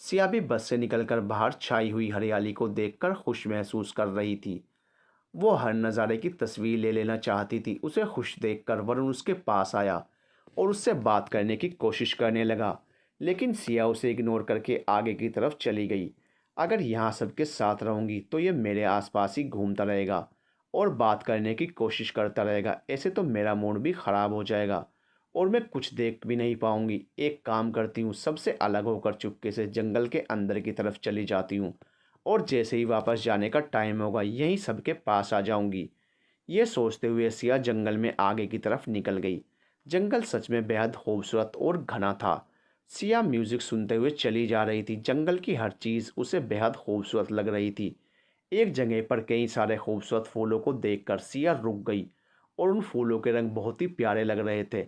सिया भी बस से निकलकर बाहर छाई हुई हरियाली को देखकर खुश महसूस कर रही थी। वो हर नज़ारे की तस्वीर ले लेना चाहती थी। उसे खुश देखकर वरुण उसके पास आया और उससे बात करने की कोशिश करने लगा, लेकिन सिया उसे इग्नोर करके आगे की तरफ चली गई। अगर यहाँ सबके साथ रहूँगी तो ये मेरे आसपास ही घूमता रहेगा और बात करने की कोशिश करता रहेगा। ऐसे तो मेरा मूड भी ख़राब हो जाएगा और मैं कुछ देख भी नहीं पाऊँगी। एक काम करती हूँ, सबसे अलग होकर चुपके से जंगल के अंदर की तरफ चली जाती हूँ और जैसे ही वापस जाने का टाइम होगा यहीं सबके पास आ जाऊंगी। ये सोचते हुए सिया जंगल में आगे की तरफ निकल गई। जंगल सच में बेहद खूबसूरत और घना था। सिया म्यूजिक सुनते हुए चली जा रही थी। जंगल की हर चीज़ उसे बेहद खूबसूरत लग रही थी। एक जगह पर कई सारे खूबसूरत फूलों को देखकर सिया रुक गई और उन फूलों के रंग बहुत ही प्यारे लग रहे थे।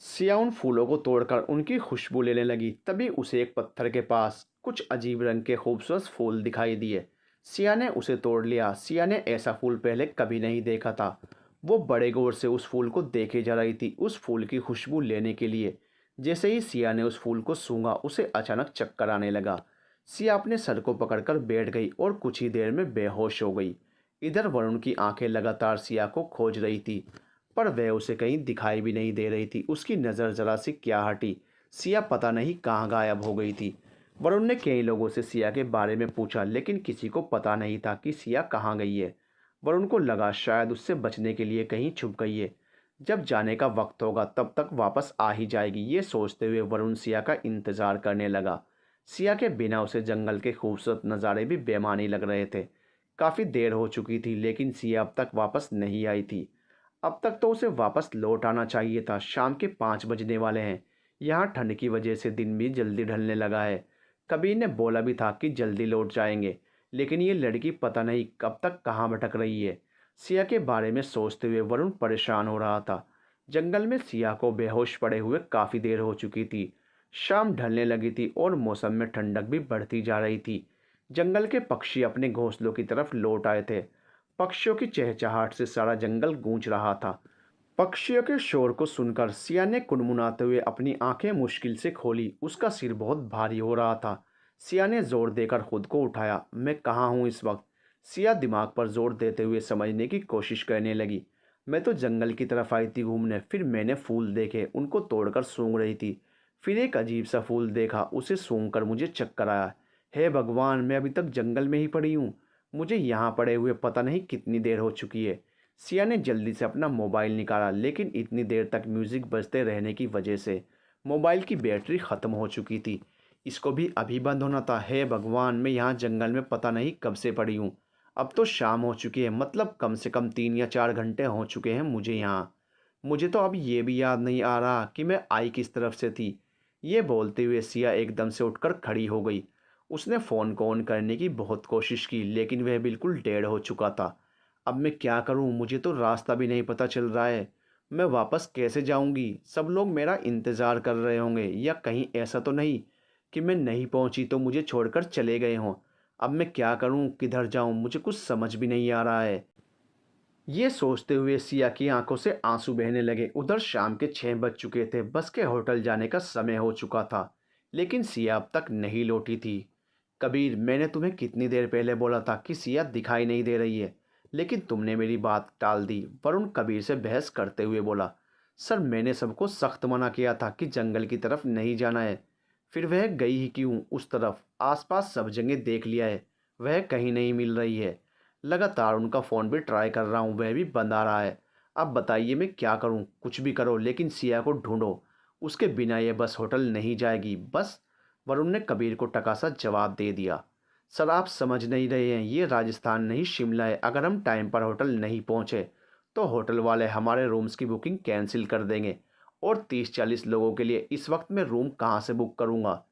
सिया उन फूलों को तोड़कर उनकी खुशबू लेने लगी। तभी उसे एक पत्थर के पास कुछ अजीब रंग के खूबसूरत फूल दिखाई दिए। सिया ने उसे तोड़ लिया। सिया ने ऐसा फूल पहले कभी नहीं देखा था। वो बड़े गौर से उस फूल को देखे जा रही थी, उस फूल की खुशबू लेने के लिए। जैसे ही सिया ने उस फूल को सूंघा, उसे अचानक चक्कर आने लगा। सिया अपने सर को पकड़कर बैठ गई और कुछ ही देर में बेहोश हो गई। इधर वरुण की आंखें लगातार सिया को खोज रही थी, पर वह उसे कहीं दिखाई भी नहीं दे रही थी। उसकी नज़र जरा सी क्या हटी, सिया पता नहीं कहाँ गायब हो गई थी। वरुण ने कई लोगों से सिया के बारे में पूछा, लेकिन किसी को पता नहीं था कि सिया कहाँ गई है। वरुण को लगा शायद उससे बचने के लिए कहीं छुप गई है। जब जाने का वक्त होगा तब तक वापस आ ही जाएगी, ये सोचते हुए वरुण सिया का इंतज़ार करने लगा। सिया के बिना उसे जंगल के खूबसूरत नज़ारे भी बेमानी लग रहे थे। काफ़ी देर हो चुकी थी, लेकिन सिया अब तक वापस नहीं आई थी। अब तक तो उसे वापस लौट आना चाहिए था। शाम के 5 बजने वाले हैं। यहाँ ठंड की वजह से दिन भी जल्दी ढलने लगा है। कबीर ने बोला भी था कि जल्दी लौट जाएंगे, लेकिन ये लड़की पता नहीं कब तक कहाँ भटक रही है। सिया के बारे में सोचते हुए वरुण परेशान हो रहा था। जंगल में सिया को बेहोश पड़े हुए काफ़ी देर हो चुकी थी। शाम ढलने लगी थी और मौसम में ठंडक भी बढ़ती जा रही थी। जंगल के पक्षी अपने घोंसलों की तरफ लौट आए थे। पक्षियों की चहचहाहट से सारा जंगल गूंज रहा था। पक्षियों के शोर को सुनकर सिया ने कुनमुनाते हुए अपनी आंखें मुश्किल से खोली। उसका सिर बहुत भारी हो रहा था। सिया ने जोर देकर खुद को उठाया। मैं कहाँ हूँ इस वक्त? सिया दिमाग पर जोर देते हुए समझने की कोशिश करने लगी। मैं तो जंगल की तरफ आई थी घूमने, फिर मैंने फूल देखे, उनको तोड़कर सूंघ रही थी। फिर एक अजीब सा फूल देखा, उसे सूंघकर मुझे चक्कर आया। हे भगवान, मैं अभी तक जंगल में ही पड़ी हूँ। मुझे यहाँ पड़े हुए पता नहीं कितनी देर हो चुकी है। सिया ने जल्दी से अपना मोबाइल निकाला, लेकिन इतनी देर तक म्यूज़िक बजते रहने की वजह से मोबाइल की बैटरी ख़त्म हो चुकी थी। इसको भी अभी बंद होना था। हे भगवान, मैं यहाँ जंगल में पता नहीं कब से पड़ी हूँ। अब तो शाम हो चुकी है, मतलब कम से कम 3 या 4 घंटे हो चुके हैं मुझे यहाँ। मुझे तो अब ये भी याद नहीं आ रहा कि मैं आई किस तरफ से थी। ये बोलते हुए सिया एकदम से उठकर खड़ी हो गई। उसने फ़ोन को ऑन करने की बहुत कोशिश की, लेकिन वह बिल्कुल डेड हो चुका था। अब मैं क्या करूं? मुझे तो रास्ता भी नहीं पता चल रहा है। मैं वापस कैसे जाऊंगी? सब लोग मेरा इंतज़ार कर रहे होंगे, या कहीं ऐसा तो नहीं कि मैं नहीं पहुंची तो मुझे छोड़कर चले गए हों। अब मैं क्या करूं, किधर जाऊं? मुझे कुछ समझ भी नहीं आ रहा है। ये सोचते हुए सिया की आंखों से आंसू बहने लगे। उधर शाम के 6 बज चुके थे। बस के होटल जाने का समय हो चुका था, लेकिन सिया अब तक नहीं लौटी थी। कबीर, मैंने तुम्हें कितनी देर पहले बोला था कि सिया दिखाई नहीं दे रही है, लेकिन तुमने मेरी बात टाल दी। वरुण कबीर से बहस करते हुए बोला। सर, मैंने सबको सख्त मना किया था कि जंगल की तरफ नहीं जाना है। फिर वह गई ही क्यों उस तरफ? आसपास सब जगह देख लिया है, वह कहीं नहीं मिल रही है। लगातार उनका फ़ोन भी ट्राई कर रहा हूँ, वह भी बंद आ रहा है। अब बताइए मैं क्या करूँ? कुछ भी करो, लेकिन सिया को ढूंढो। उसके बिना ये बस होटल नहीं जाएगी। बस, वरुण ने कबीर को टकासा जवाब दे दिया। सर, आप समझ नहीं रहे हैं, ये राजस्थान नहीं शिमला है। अगर हम टाइम पर होटल नहीं पहुँचे तो होटल वाले हमारे रूम्स की बुकिंग कैंसिल कर देंगे, और 30-40 लोगों के लिए इस वक्त मैं रूम कहाँ से बुक करूँगा?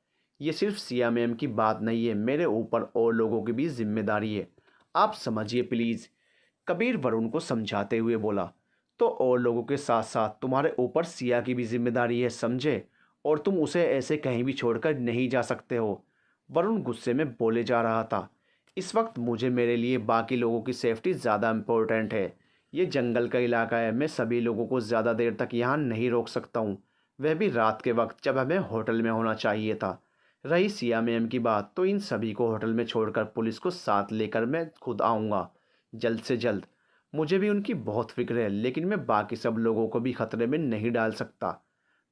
ये सिर्फ सिया मैम की बात नहीं है, मेरे ऊपर और लोगों की भी जिम्मेदारी है। आप समझिए प्लीज़। कबीर वरुण को समझाते हुए बोला। तो और लोगों के साथ साथ तुम्हारे ऊपर सिया की भी जिम्मेदारी है, समझे? और तुम उसे ऐसे कहीं भी छोड़कर नहीं जा सकते हो। वरुण गुस्से में बोले जा रहा था। इस वक्त मुझे मेरे लिए बाकी लोगों की सेफ्टी ज़्यादा इम्पोर्टेंट है। ये जंगल का इलाका है, मैं सभी लोगों को ज़्यादा देर तक यहाँ नहीं रोक सकता हूँ, वह भी रात के वक्त जब हमें होटल में होना चाहिए था। रही सिया मैम की बात, तो इन सभी को होटल में छोड़कर पुलिस को साथ लेकर मैं खुद आऊँगा, जल्द से जल्द। मुझे भी उनकी बहुत फिक्र है, लेकिन मैं बाकी सब लोगों को भी खतरे में नहीं डाल सकता।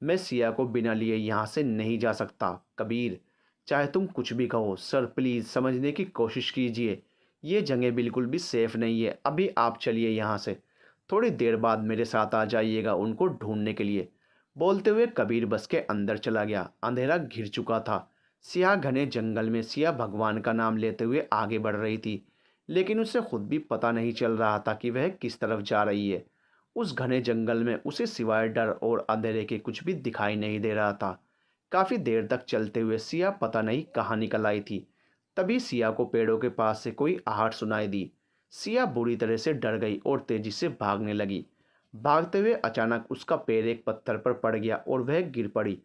मैं सिया को बिना लिए यहाँ से नहीं जा सकता। कबीर, चाहे तुम कुछ भी कहो, सर प्लीज़ समझने की कोशिश कीजिए। ये जगह बिल्कुल भी सेफ़ नहीं है। अभी आप चलिए यहाँ से। थोड़ी देर बाद मेरे साथ आ जाइएगा उनको ढूंढने के लिए। बोलते हुए कबीर बस के अंदर चला गया। अंधेरा घिर चुका था। सिया घने जंगल में सिया भगवान का नाम लेते हुए आगे बढ़ रही थी, लेकिन उसे खुद भी पता नहीं चल रहा था कि वह किस तरफ जा रही है। उस घने जंगल में उसे सिवाय डर और अंधेरे के कुछ भी दिखाई नहीं दे रहा था। काफ़ी देर तक चलते हुए सिया पता नहीं कहाँ निकल आई थी। तभी सिया को पेड़ों के पास से कोई आहट सुनाई दी। सिया बुरी तरह से डर गई और तेजी से भागने लगी। भागते हुए अचानक उसका पैर एक पत्थर पर पड़ गया और वह गिर पड़ी।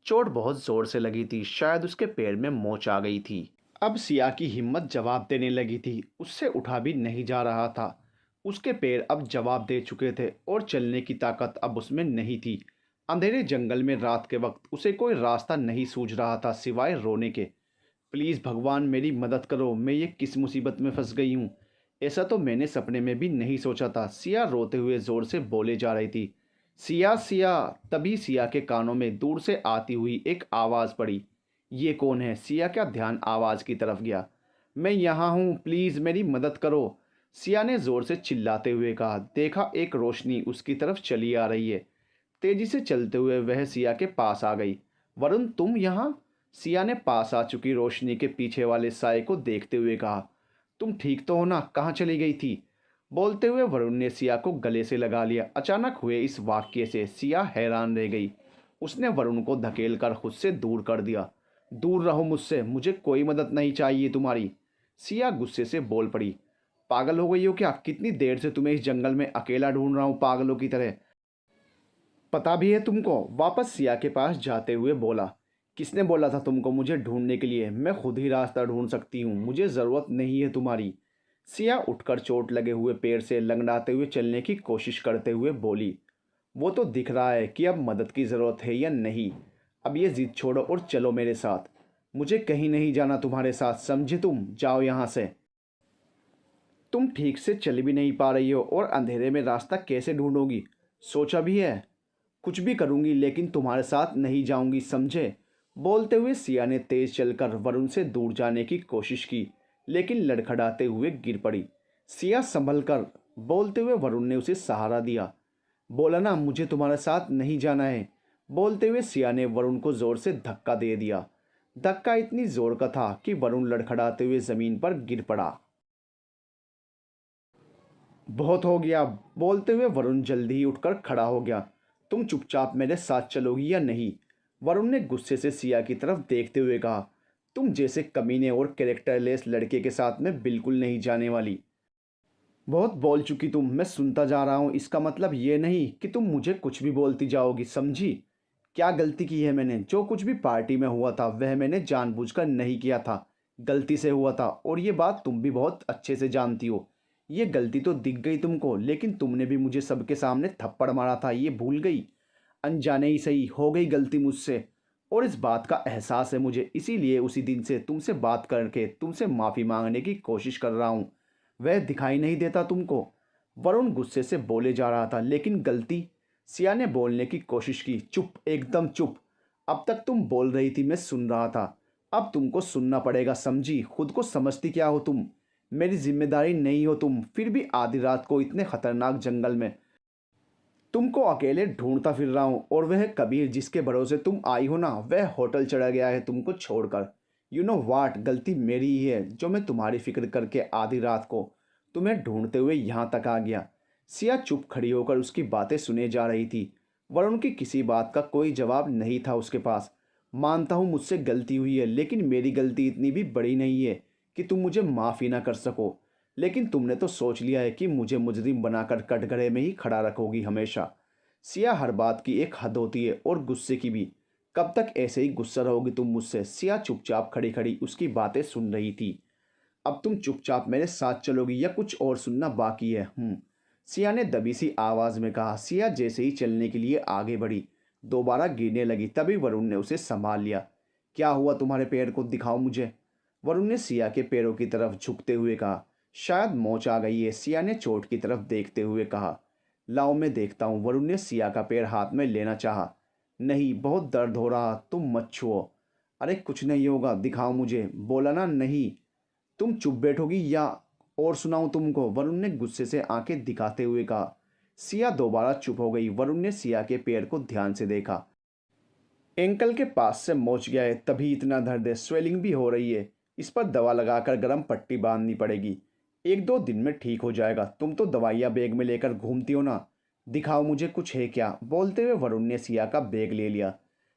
चोट बहुत जोर से लगी थी, शायद उसके पैर में मोच आ गई थी। अब सिया की हिम्मत जवाब देने लगी थी, उससे उठा भी नहीं जा रहा था। उसके पैर अब जवाब दे चुके थे और चलने की ताकत अब उसमें नहीं थी। अंधेरे जंगल में रात के वक्त उसे कोई रास्ता नहीं सूझ रहा था सिवाय रोने के। प्लीज़ भगवान मेरी मदद करो, मैं ये किस मुसीबत में फंस गई हूँ। ऐसा तो मैंने सपने में भी नहीं सोचा था। सिया रोते हुए ज़ोर से बोले जा रही थी। सिया सिया। तभी सिया के कानों में दूर से आती हुई एक आवाज़ पड़ी। ये कौन है? सिया का ध्यान आवाज़ की तरफ गया। मैं यहाँ हूँ, प्लीज़ मेरी मदद करो, सिया ने ज़ोर से चिल्लाते हुए कहा। देखा, एक रोशनी उसकी तरफ चली आ रही है। तेजी से चलते हुए वह सिया के पास आ गई। वरुण, तुम यहाँ? सिया ने पास आ चुकी रोशनी के पीछे वाले साए को देखते हुए कहा। तुम ठीक तो हो ना? कहाँ चली गई थी? बोलते हुए वरुण ने सिया को गले से लगा लिया। अचानक हुए इस वाक्य से सिया हैरान रह गई। उसने वरुण को धकेल कर खुद से दूर कर दिया। दूर रहो मुझसे, मुझे कोई मदद नहीं चाहिए तुम्हारी, सिया गुस्से से बोल पड़ी। पागल हो गई हो क्या? कितनी देर से तुम्हें इस जंगल में अकेला ढूंढ रहा हूँ पागलों की तरह। पता भी है तुमको? वापस सिया के पास जाते हुए बोला। किसने बोला था तुमको मुझे ढूंढने के लिए? मैं खुद ही रास्ता ढूंढ सकती हूँ, मुझे ज़रूरत नहीं है तुम्हारी। सिया उठकर चोट लगे हुए पैर से लंगड़ाते हुए चलने की कोशिश करते हुए बोली। वो तो दिख रहा है कि अब मदद की ज़रूरत है या नहीं। अब ये जिद छोड़ो और चलो मेरे साथ। मुझे कहीं नहीं जाना तुम्हारे साथ, समझे? तुम जाओ यहाँ से। तुम ठीक से चल भी नहीं पा रही हो और अंधेरे में रास्ता कैसे ढूंढोगी? सोचा भी है? कुछ भी करूंगी लेकिन तुम्हारे साथ नहीं जाऊंगी, समझे? बोलते हुए सिया ने तेज चलकर वरुण से दूर जाने की कोशिश की, लेकिन लड़खड़ाते हुए गिर पड़ी। सिया संभल कर, बोलते हुए वरुण ने उसे सहारा दिया। बोला ना मुझे तुम्हारे साथ नहीं जाना है। बोलते हुए सिया ने वरुण को जोर से धक्का दे दिया। धक्का इतनी जोर का था कि वरुण लड़खड़ाते हुए जमीन पर गिर पड़ा। बहुत हो गया, बोलते हुए वरुण जल्दी ही उठकर खड़ा हो गया। तुम चुपचाप मेरे साथ चलोगी या नहीं? वरुण ने गुस्से से सिया की तरफ देखते हुए कहा। तुम जैसे कमीने और कैरेक्टरलेस लड़के के साथ मैं बिल्कुल नहीं जाने वाली। बहुत बोल चुकी तुम, मैं सुनता जा रहा हूँ। इसका मतलब ये नहीं कि तुम मुझे कुछ भी बोलती जाओगी, समझी? क्या गलती की है मैंने? जो कुछ भी पार्टी में हुआ था वह मैंने जानबूझकर नहीं किया था, गलती से हुआ था, और ये बात तुम भी बहुत अच्छे से जानती हो। ये गलती तो दिख गई तुमको, लेकिन तुमने भी मुझे सबके सामने थप्पड़ मारा था, ये भूल गई? अनजाने ही सही, हो गई गलती मुझसे, और इस बात का एहसास है मुझे। इसीलिए उसी दिन से तुमसे बात करके तुमसे माफ़ी मांगने की कोशिश कर रहा हूँ। वह दिखाई नहीं देता तुमको? वरुण गुस्से से बोले जा रहा था। लेकिन गलती? सिया ने बोलने की कोशिश की। चुप, एकदम चुप। अब तक तुम बोल रही थी, मैं सुन रहा था। अब तुमको सुनना पड़ेगा, समझी? खुद को समझती क्या हो तुम? मेरी जिम्मेदारी नहीं हो तुम, फिर भी आधी रात को इतने खतरनाक जंगल में तुमको अकेले ढूंढता फिर रहा हूँ। और वह कबीर जिसके भरोसे तुम आई हो ना, वह होटल चढ़ा गया है तुमको छोड़कर। यू नो वाट, गलती मेरी ही है जो मैं तुम्हारी फिक्र करके आधी रात को तुम्हें ढूंढते हुए यहाँ तक आ गया। सिया चुप खड़ी होकर उसकी बातें सुने जा रही थी। वरुण की किसी बात का कोई जवाब नहीं था उसके पास। मानता हूँ मुझसे गलती हुई है, लेकिन मेरी गलती इतनी भी बड़ी नहीं है कि तुम मुझे माफ़ ही ना कर सको। लेकिन तुमने तो सोच लिया है कि मुझे मुजरिम बनाकर कटघरे में ही खड़ा रखोगी हमेशा। सिया, हर बात की एक हद होती है, और गुस्से की भी। कब तक ऐसे ही गुस्सा रहोगी तुम मुझसे? सिया चुपचाप खड़ी खड़ी उसकी बातें सुन रही थी। अब तुम चुपचाप मेरे साथ चलोगी या कुछ और सुनना बाकी है? सिया ने दबी सी आवाज़ में कहा। सिया जैसे ही चलने के लिए आगे बढ़ी, दोबारा गिरने लगी। तभी वरुण ने उसे संभाल लिया। क्या हुआ तुम्हारे पैर को? दिखाओ मुझे, वरुण ने सिया के पैरों की तरफ झुकते हुए कहा। शायद मोच आ गई है, सिया ने चोट की तरफ देखते हुए कहा। लाओ मैं देखता हूँ। वरुण ने सिया का पैर हाथ में लेना चाहा। नहीं, बहुत दर्द हो रहा, तुम मत छुओ। अरे कुछ नहीं होगा, दिखाओ मुझे, बोला ना नहीं। तुम चुप बैठोगी या और सुनाऊं तुमको? वरुण ने गुस्से से आंखें दिखाते हुए कहा। सिया दोबारा चुप हो गई। वरुण ने सिया के पैर को ध्यान से देखा। एंकल के पास से मोच गया है, तभी इतना दर्द है। स्वेलिंग भी हो रही है। इस पर दवा लगाकर गर्म पट्टी बांधनी पड़ेगी। एक दो दिन में ठीक हो जाएगा। तुम तो दवाइयाँ बैग में लेकर घूमती हो ना, दिखाओ मुझे कुछ है क्या? बोलते हुए वरुण ने सिया का बैग ले लिया।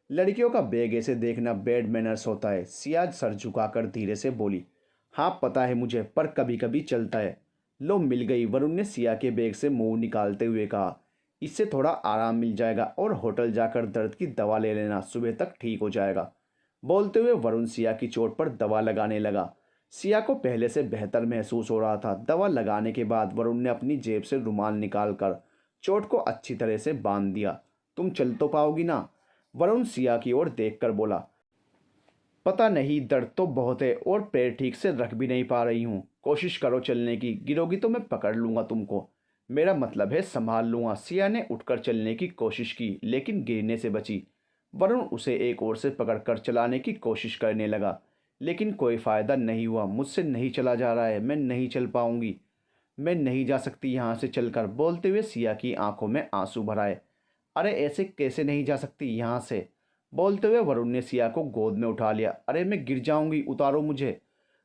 लड़कियों का बैग ऐसे देखना बैड मैनर्स होता है। सिया सर झुकाकर धीरे से बोली। हाँ पता है मुझे, पर कभी कभी चलता है। लो मिल गई, वरुण ने सिया के बैग से मुंह निकालते हुए कहा। इससे थोड़ा आराम मिल जाएगा, और होटल जाकर दर्द की दवा ले लेना, सुबह तक ठीक हो जाएगा। बोलते हुए वरुण सिया की चोट पर दवा लगाने लगा। सिया को पहले से बेहतर महसूस हो रहा था। दवा लगाने के बाद वरुण ने अपनी जेब से रुमाल निकालकर चोट को अच्छी तरह से बांध दिया। तुम चल तो पाओगी ना? वरुण सिया की ओर देखकर बोला। पता नहीं, दर्द तो बहुत है और पैर ठीक से रख भी नहीं पा रही हूँ। कोशिश करो चलने की, गिरोगी तो मैं पकड़ लूँगा तुमको। मेरा मतलब है संभाल लूँगा। सिया ने उठकर चलने की कोशिश की लेकिन गिरने से बची। वरुण उसे एक ओर से पकड़कर चलाने की कोशिश करने लगा लेकिन कोई फ़ायदा नहीं हुआ। मुझसे नहीं चला जा रहा है, मैं नहीं चल पाऊँगी, मैं नहीं जा सकती यहाँ से चलकर। बोलते हुए सिया की आंखों में आंसू भर आए। अरे ऐसे कैसे नहीं जा सकती यहाँ से? बोलते हुए वरुण ने सिया को गोद में उठा लिया। अरे मैं गिर जाऊंगी, उतारो मुझे।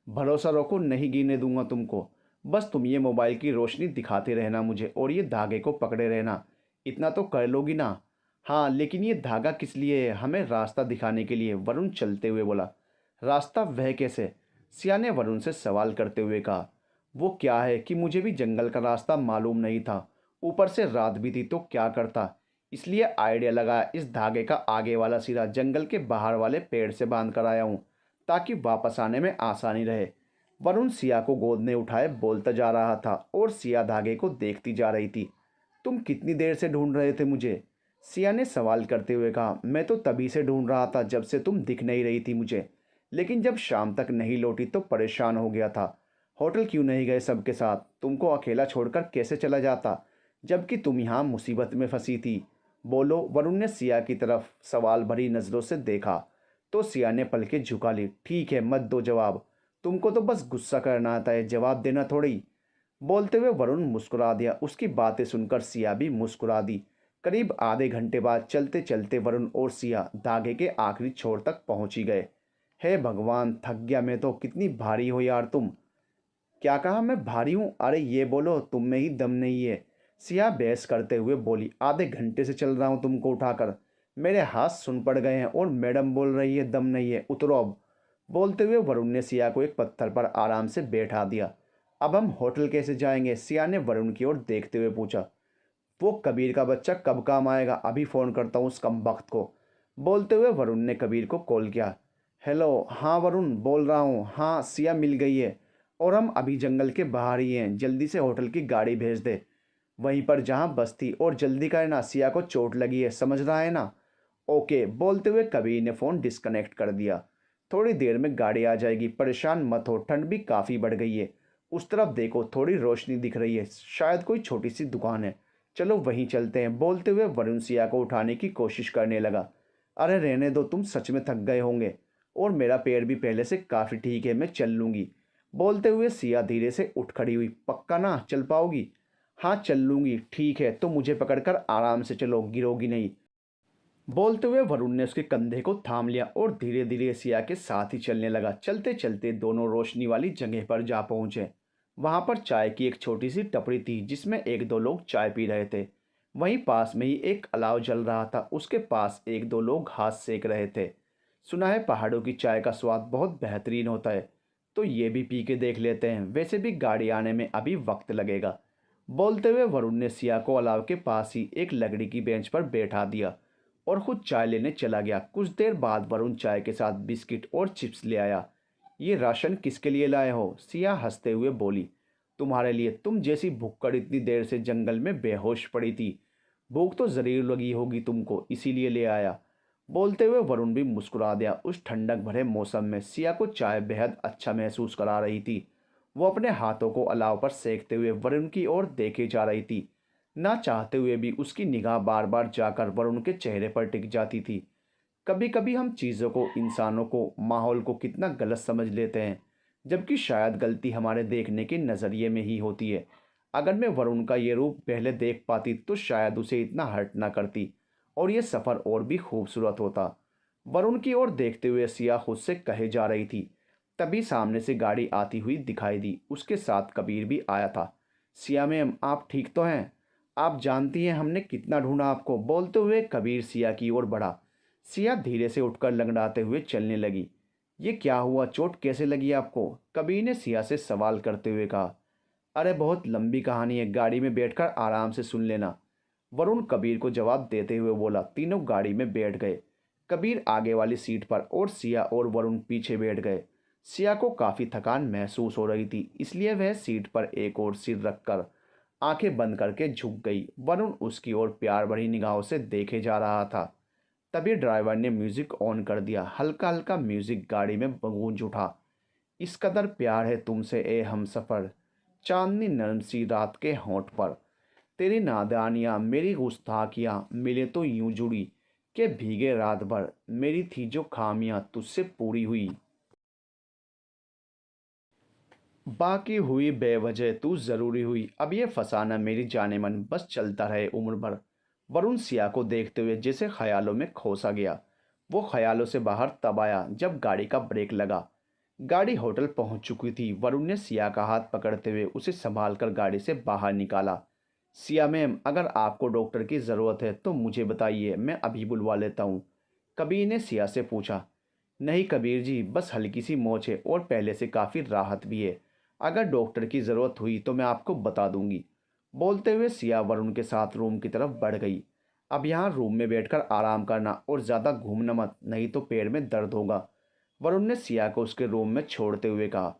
भरोसा रखो, नहीं गिरने दूंगा तुमको। बस तुम ये मोबाइल की रोशनी दिखाते रहना मुझे और ये धागे को पकड़े रहना। इतना तो कर लोगी ना? हाँ, लेकिन ये धागा किस लिए है? हमें रास्ता दिखाने के लिए, वरुण चलते हुए बोला। रास्ता वह कैसे? सिया ने वरुण से सवाल करते हुए कहा। वो क्या है कि मुझे भी जंगल का रास्ता मालूम नहीं था, ऊपर से रात भी थी तो क्या करता। इसलिए आइडिया लगाया, इस धागे का आगे वाला सिरा जंगल के बाहर वाले पेड़ से बांध कर आया हूँ ताकि वापस आने में आसानी रहे। वरुण सिया को गोद में उठाए बोलता जा रहा था और सिया धागे को देखती जा रही थी। तुम कितनी देर से ढूंढ रहे थे मुझे? सिया ने सवाल करते हुए कहा। मैं तो तभी से ढूंढ रहा था जब से तुम दिख नहीं रही थी मुझे, लेकिन जब शाम तक नहीं लौटी तो परेशान हो गया था। होटल क्यों नहीं गए सबके साथ? तुमको अकेला छोड़कर कैसे चला जाता जबकि तुम यहाँ मुसीबत में फंसी थी? बोलो। वरुण ने सिया की तरफ सवाल भरी नज़रों से देखा तो सिया ने पलकें झुका ली। ठीक है, मत दो जवाब, तुमको तो बस गुस्सा करना आता है, जवाब देना थोड़ी। बोलते हुए वरुण मुस्कुरा दिया। उसकी बातें सुनकर सिया भी मुस्कुरा दी। करीब आधे घंटे बाद चलते चलते वरुण और सिया धागे के आखिरी छोर तक पहुंच ही गए। हे भगवान, थक गया मैं तो। कितनी भारी हो यार तुम। क्या कहा? मैं भारी हूँ? अरे ये बोलो, तुम में ही दम नहीं है। सिया बहस करते हुए बोली। आधे घंटे से चल रहा हूँ तुमको उठाकर, मेरे हाथ सुन पड़ गए हैं और मैडम बोल रही है दम नहीं है, उतरो अब। बोलते हुए वरुण ने सिया को एक पत्थर पर आराम से बैठा दिया। अब हम होटल कैसे जाएंगे? सिया ने वरुण की ओर देखते हुए पूछा। वो कबीर का बच्चा कब काम आएगा? अभी फ़ोन करता हूँ उस कमबख्त को। बोलते हुए वरुण ने कबीर को कॉल किया। हेलो, हाँ वरुण बोल रहा हूँ। हाँ, सिया मिल गई है और हम अभी जंगल के बाहर ही हैं। जल्दी से होटल की गाड़ी भेज दे, वहीं पर जहाँ बस थी, और जल्दी करना, सिया को चोट लगी है, समझ रहा है ना? ओके। बोलते हुए कबीर ने फ़ोन डिस्कनेक्ट कर दिया। थोड़ी देर में गाड़ी आ जाएगी, परेशान मत हो, ठंड भी काफ़ी बढ़ गई है। उस तरफ देखो, थोड़ी रोशनी दिख रही है, शायद कोई छोटी सी दुकान है, चलो वहीं चलते हैं। बोलते हुए वरुण सिया को उठाने की कोशिश करने लगा। अरे रहने दो, तुम सच में थक गए होंगे और मेरा पैर भी पहले से काफ़ी ठीक है, मैं चल लूँगी। बोलते हुए सिया धीरे से उठ खड़ी हुई। पक्का ना चल पाओगी? हाँ चल लूँगी। ठीक है, तो मुझे पकड़कर आराम से चलो, गिरोगी नहीं। बोलते हुए वरुण ने उसके कंधे को थाम लिया और धीरे धीरे सिया के साथ ही चलने लगा। चलते चलते दोनों रोशनी वाली जगह पर जा पहुंचे। वहां पर चाय की एक छोटी सी टपरी थी जिसमें एक दो लोग चाय पी रहे थे। वहीं पास में ही एक अलाव जल रहा था, उसके पास एक दो लोग हाथ सेक रहे थे। सुना है पहाड़ों की चाय का स्वाद बहुत बेहतरीन होता है, तो ये भी पी के देख लेते हैं। वैसे भी गाड़ी आने में अभी वक्त लगेगा। बोलते हुए वरुण ने सिया को अलाव के पास ही एक लकड़ी की बेंच पर बैठा दिया और खुद चाय लेने चला गया। कुछ देर बाद वरुण चाय के साथ बिस्किट और चिप्स ले आया। ये राशन किसके लिए लाए हो? सिया हंसते हुए बोली। तुम्हारे लिए, तुम जैसी भुक्कड़ इतनी देर से जंगल में बेहोश पड़ी थी, भूख तो जरूर लगी होगी तुमको, इसीलिए ले आया। बोलते हुए वरुण भी मुस्कुरा दिया। उस ठंडक भरे मौसम में सिया को चाय बेहद अच्छा महसूस करा रही थी। वो अपने हाथों को अलाव पर सेकते हुए वरुण की ओर देखे जा रही थी। ना चाहते हुए भी उसकी निगाह बार बार जाकर वरुण के चेहरे पर टिक जाती थी। कभी कभी हम चीज़ों को, इंसानों को, माहौल को कितना गलत समझ लेते हैं, जबकि शायद गलती हमारे देखने के नज़रिए में ही होती है। अगर मैं वरुण का ये रूप पहले देख पाती तो शायद उसे इतना हर्ट ना करती और ये सफ़र और भी खूबसूरत होता। वरुण की ओर देखते हुए सिया खुद से कहे जा रही थी। तभी सामने से गाड़ी आती हुई दिखाई दी, उसके साथ कबीर भी आया था। सिया मैम, आप ठीक तो हैं? आप जानती हैं हमने कितना ढूंढा आपको। बोलते हुए कबीर सिया की ओर बढ़ा। सिया धीरे से उठकर लंगड़ाते हुए चलने लगी। ये क्या हुआ, चोट कैसे लगी आपको? कबीर ने सिया से सवाल करते हुए कहा। अरे बहुत लंबी कहानी है, गाड़ी में बैठकर आराम से सुन लेना, वरुण कबीर को जवाब देते हुए बोला। तीनों गाड़ी में बैठ गए, कबीर आगे वाली सीट पर और सिया और वरुण पीछे बैठ गए। सिया को काफ़ी थकान महसूस हो रही थी, इसलिए वह सीट पर एक और सिर रखकर आंखें बंद करके झुक गई। वरुण उसकी ओर प्यार भरी निगाहों से देखे जा रहा था। तभी ड्राइवर ने म्यूजिक ऑन कर दिया। हल्का हल्का म्यूजिक गाड़ी में गूंज उठा। इस कदर प्यार है तुमसे ए हमसफर, चांदनी नरम सी रात के होंठ पर, तेरी नादानियाँ मेरी गुस्ताखियाँ मिले तो यूं जुड़ी के भीगे रात भर, मेरी थी जो खामियाँ तुझसे पूरी हुई, बाकी हुई बेवजह तू ज़रूरी हुई, अब ये फसाना मेरी जाने मन बस चलता रहे उम्र भर। वरुण सिया को देखते हुए जैसे ख्यालों में खोसा गया। वो ख्यालों से बाहर तब आया जब गाड़ी का ब्रेक लगा। गाड़ी होटल पहुंच चुकी थी। वरुण ने सिया का हाथ पकड़ते हुए उसे संभाल कर गाड़ी से बाहर निकाला। सिया मैम, अगर आपको डॉक्टर की ज़रूरत है तो मुझे बताइए, मैं अभी बुलवा लेता हूँ। कबीर ने सिया से पूछा। नहीं कबीर जी, बस हल्की सी मोच है और पहले से काफ़ी राहत भी है। अगर डॉक्टर की ज़रूरत हुई तो मैं आपको बता दूंगी। बोलते हुए सिया वरुण के साथ रूम की तरफ बढ़ गई। अब यहाँ रूम में बैठकर आराम करना और ज़्यादा घूमना मत, नहीं तो पैर में दर्द होगा। वरुण ने सिया को उसके रूम में छोड़ते हुए कहा।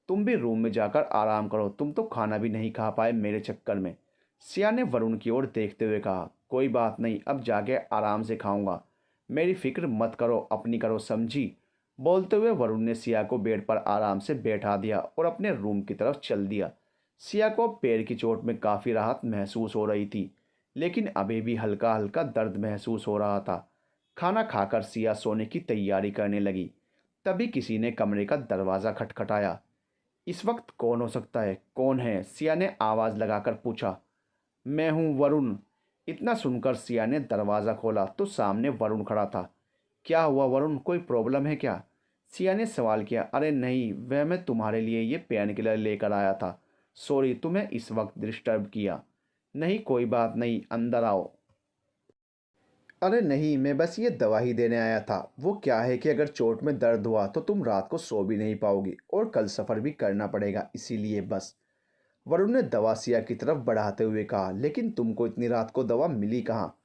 तुम भी रूम में जाकर आराम करो, तुम तो खाना भी नहीं खा पाए मेरे चक्कर में। सिया ने वरुण की ओर देखते हुए कहा। कोई बात नहीं, अब जाके आराम से खाऊंगा, मेरी फिक्र मत करो, अपनी करो, समझी। बोलते हुए वरुण ने सिया को बेड पर आराम से बैठा दिया और अपने रूम की तरफ चल दिया। सिया को पैर की चोट में काफ़ी राहत महसूस हो रही थी, लेकिन अभी भी हल्का हल्का दर्द महसूस हो रहा था। खाना खाकर सिया सोने की तैयारी करने लगी। तभी किसी ने कमरे का दरवाज़ा खटखटाया। इस वक्त कौन हो सकता है, कौन है? सिया ने आवाज़ लगाकर पूछा। मैं हूँ वरुण। इतना सुनकर सिया ने दरवाज़ा खोला तो सामने वरुण खड़ा था। क्या हुआ वरुण, कोई प्रॉब्लम है क्या? सिया ने सवाल किया। अरे नहीं, वह मैं तुम्हारे लिए ये पेन किलर लेकर आया था। सॉरी तुम्हें इस वक्त डिस्टर्ब किया। नहीं कोई बात नहीं, अंदर आओ। अरे नहीं, मैं बस ये दवा ही देने आया था। वो क्या है कि अगर चोट में दर्द हुआ तो तुम रात को सो भी नहीं पाओगी और कल सफ़र भी करना पड़ेगा, इसीलिए बस। वरुण ने दवा सिया की तरफ बढ़ाते हुए कहा। लेकिन तुमको इतनी रात को दवा मिली कहाँ?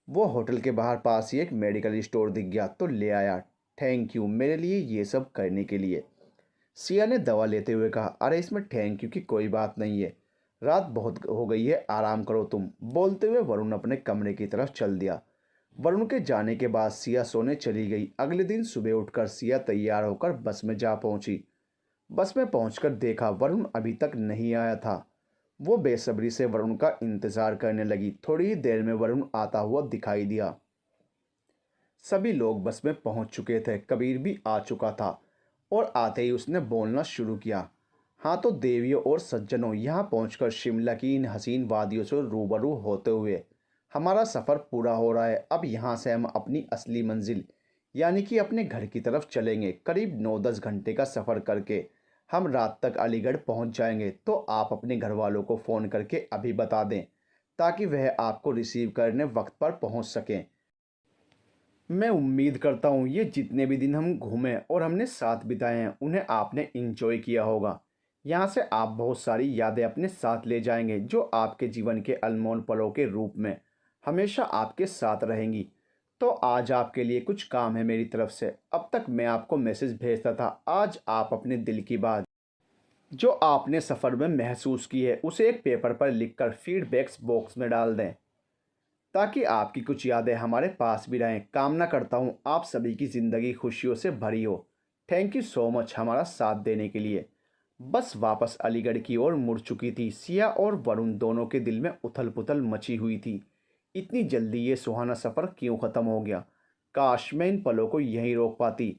वो होटल के बाहर पास ही एक मेडिकल स्टोर दिख गया तो ले आया। थैंक यू मेरे लिए ये सब करने के लिए, सिया ने दवा लेते हुए कहा। अरे इसमें थैंक यू की कोई बात नहीं है, रात बहुत हो गई है, आराम करो तुम। बोलते हुए वरुण अपने कमरे की तरफ चल दिया। वरुण के जाने के बाद सिया सोने चली गई। अगले दिन सुबह उठकर सिया तैयार होकर बस में जा पहुंची। बस में पहुंचकर देखा वरुण अभी तक नहीं आया था। वो बेसब्री से वरुण का इंतजार करने लगी। थोड़ी ही देर में वरुण आता हुआ दिखाई दिया। सभी लोग बस में पहुंच चुके थे। कबीर भी आ चुका था और आते ही उसने बोलना शुरू किया। हाँ तो देवियों और सज्जनों, यहाँ पहुंचकर शिमला की इन हसीन वादियों से रूबरू होते हुए हमारा सफ़र पूरा हो रहा है। अब यहाँ से हम अपनी असली मंजिल यानी कि अपने घर की तरफ चलेंगे। करीब 9-10 घंटे का सफ़र करके हम रात तक अलीगढ़ पहुँच जाएंगे। तो आप अपने घर वालों को फ़ोन करके अभी बता दें ताकि वह आपको रिसीव करने वक्त पर पहुँच सकें। मैं उम्मीद करता हूँ ये जितने भी दिन हम घूमे और हमने साथ बिताए हैं उन्हें आपने इंजॉय किया होगा। यहाँ से आप बहुत सारी यादें अपने साथ ले जाएंगे जो आपके जीवन के अनमोल पलों के रूप में हमेशा आपके साथ रहेंगी। तो आज आपके लिए कुछ काम है मेरी तरफ से। अब तक मैं आपको मैसेज भेजता था, आज आप अपने दिल की बात जो आपने सफ़र में महसूस की है उसे एक पेपर पर लिखकर फीडबैक्स बॉक्स में डाल दें ताकि आपकी कुछ यादें हमारे पास भी रहें। कामना करता हूँ आप सभी की ज़िंदगी खुशियों से भरी हो। थैंक यू सो मच हमारा साथ देने के लिए। बस वापस अलीगढ़ की ओर मुड़ चुकी थी। सिया और वरुण दोनों के दिल में उथल पुथल मची हुई थी। इतनी जल्दी ये सुहाना सफ़र क्यों ख़त्म हो गया? काश मैं इन पलों को यहीं रोक पाती।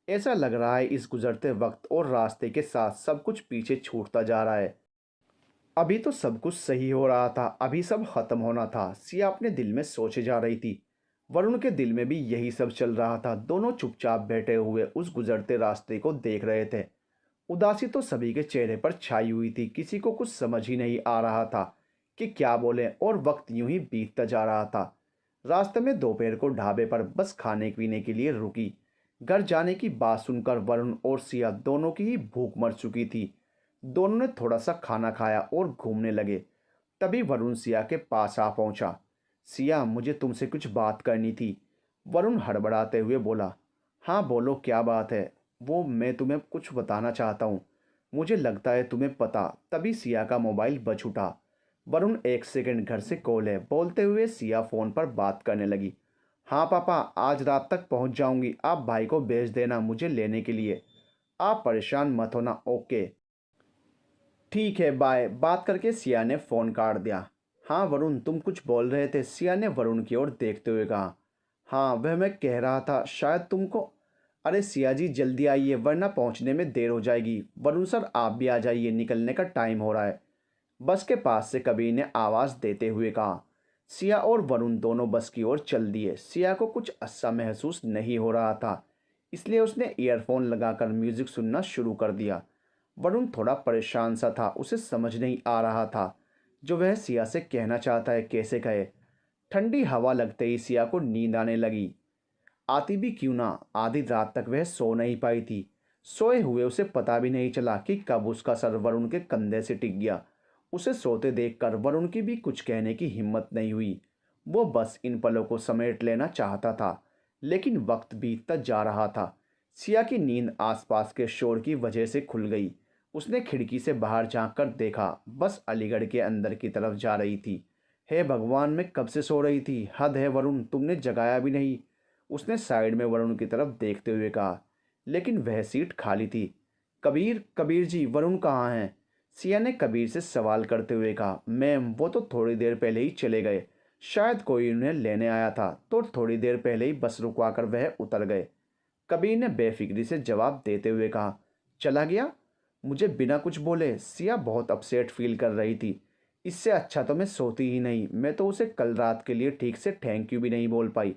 ऐसा लग रहा है इस गुजरते वक्त और रास्ते के साथ सब कुछ पीछे छूटता जा रहा है। अभी तो सब कुछ सही हो रहा था, अभी सब खत्म होना था। सिया अपने दिल में सोचे जा रही थी। वरुण के दिल में भी यही सब चल रहा था। दोनों चुपचाप बैठे हुए उस गुजरते रास्ते को देख रहे थे। उदासी तो सभी के चेहरे पर छाई हुई थी। किसी को कुछ समझ ही नहीं आ रहा था कि क्या बोले और वक्त यूं ही बीतता जा रहा था। रास्ते में दोपहर को ढाबे पर बस खाने पीने के लिए रुकी। घर जाने की बात सुनकर वरुण और सिया दोनों की ही भूख मर चुकी थी। दोनों ने थोड़ा सा खाना खाया और घूमने लगे। तभी वरुण सिया के पास आ पहुंचा। सिया, मुझे तुमसे कुछ बात करनी थी। वरुण हड़बड़ाते हुए बोला। हाँ बोलो, क्या बात है? वो मैं तुम्हें कुछ बताना चाहता हूँ। मुझे लगता है तुम्हें पता। तभी सिया का मोबाइल बज उठा। वरुण, 1 सेकंड, घर से कॉल है, बोलते हुए सिया फ़ोन पर बात करने लगी। हाँ पापा, आज रात तक पहुँच जाऊँगी। आप भाई को भेज देना मुझे लेने के लिए। आप परेशान मत होना। ओके, ठीक है, बाय। बात करके सिया ने फ़ोन काट दिया। हाँ वरुण, तुम कुछ बोल रहे थे, सिया ने वरुण की ओर देखते हुए कहा। हाँ, वह मैं कह रहा था, शायद तुमको। अरे सिया जी, जल्दी आइए वरना पहुंचने में देर हो जाएगी। वरुण सर, आप भी आ जाइए, निकलने का टाइम हो रहा है। बस के पास से कबीर ने आवाज़ देते हुए कहा। सिया और वरुण दोनों बस की ओर चल दिए। सिया को कुछ अच्छा महसूस नहीं हो रहा था, इसलिए उसने ईयरफोन लगाकर म्यूज़िक सुनना शुरू कर दिया। वरुण थोड़ा परेशान सा था, उसे समझ नहीं आ रहा था जो वह सिया से कहना चाहता है कैसे कहे। ठंडी हवा लगते ही सिया को नींद आने लगी। आती भी क्यों ना, आधी रात तक वह सो नहीं पाई थी। सोए हुए उसे पता भी नहीं चला कि कब उसका सर वरुण के कंधे से टिक गया। उसे सोते देखकर वरुण की भी कुछ कहने की हिम्मत नहीं हुई। वो बस इन पलों को समेट लेना चाहता था, लेकिन वक्त बीतता जा रहा था। सिया की नींद आसपास के शोर की वजह से खुल गई। उसने खिड़की से बाहर झांक कर देखा, बस अलीगढ़ के अंदर की तरफ जा रही थी। हे भगवान, मैं कब से सो रही थी। हद है वरुण, तुमने जगाया भी नहीं। उसने साइड में वरुण की तरफ देखते हुए कहा, लेकिन वह सीट खाली थी। कबीर, कबीर जी, वरुण कहाँ हैं? सिया ने कबीर से सवाल करते हुए कहा। मैम, वो तो थोड़ी देर पहले ही चले गए। शायद कोई उन्हें लेने आया था, तो थोड़ी देर पहले ही बस रुकवा कर वह उतर गए। कबीर ने बेफिक्री से जवाब देते हुए कहा। चला गया? मुझे बिना कुछ बोले? सिया बहुत अपसेट फील कर रही थी। इससे अच्छा तो मैं सोती ही नहीं। मैं तो उसे कल रात के लिए ठीक से थैंक यू भी नहीं बोल पाई।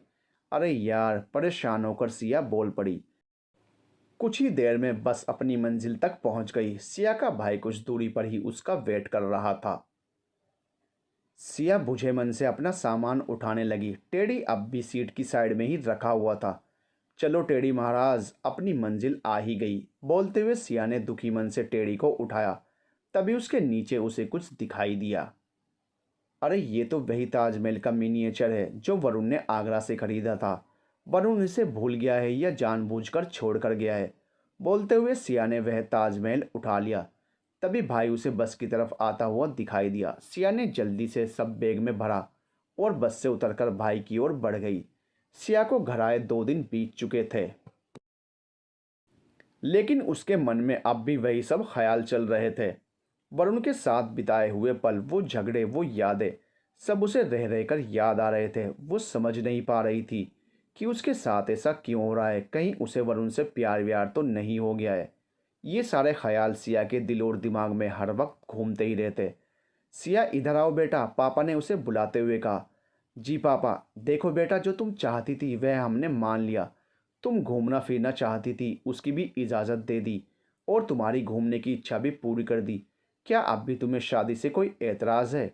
अरे यार, परेशान होकर सिया बोल पड़ी। कुछ ही देर में बस अपनी मंजिल तक पहुंच गई। सिया का भाई कुछ दूरी पर ही उसका वेट कर रहा था। सिया बुझे मन से अपना सामान उठाने लगी। टेढ़ी अब भी सीट की साइड में ही रखा हुआ था। चलो टेढ़ी महाराज, अपनी मंजिल आ ही गई, बोलते हुए सिया ने दुखी मन से टेढ़ी को उठाया। तभी उसके नीचे उसे कुछ दिखाई दिया। अरे ये तो वही ताजमहल का मिनिएचर है जो वरुण ने आगरा से खरीदा था। वरुण इसे भूल गया है या जानबूझकर छोड़ कर गया है? बोलते हुए सिया ने वह ताजमहल उठा लिया। तभी भाई उसे बस की तरफ आता हुआ दिखाई दिया। सिया ने जल्दी से सब बैग में भरा और बस से उतरकर भाई की ओर बढ़ गई। सिया को घर आए 2 दिन बीत चुके थे, लेकिन उसके मन में अब भी वही सब ख्याल चल रहे थे। वरुण के साथ बिताए हुए पल, वो झगड़े, वो यादें, सब उसे रह रहकर याद आ रहे थे। वो समझ नहीं पा रही थी कि उसके साथ ऐसा क्यों हो रहा है। कहीं उसे वरुण से प्यार व्यार तो नहीं हो गया है? ये सारे ख्याल सिया के दिल और दिमाग में हर वक्त घूमते ही रहते। सिया, इधर आओ बेटा, पापा ने उसे बुलाते हुए कहा। जी पापा। देखो बेटा, जो तुम चाहती थी वह हमने मान लिया। तुम घूमना फिरना चाहती थी, उसकी भी इजाज़त दे दी, और तुम्हारी घूमने की इच्छा भी पूरी कर दी। क्या अब भी तुम्हें शादी से कोई एतराज़ है?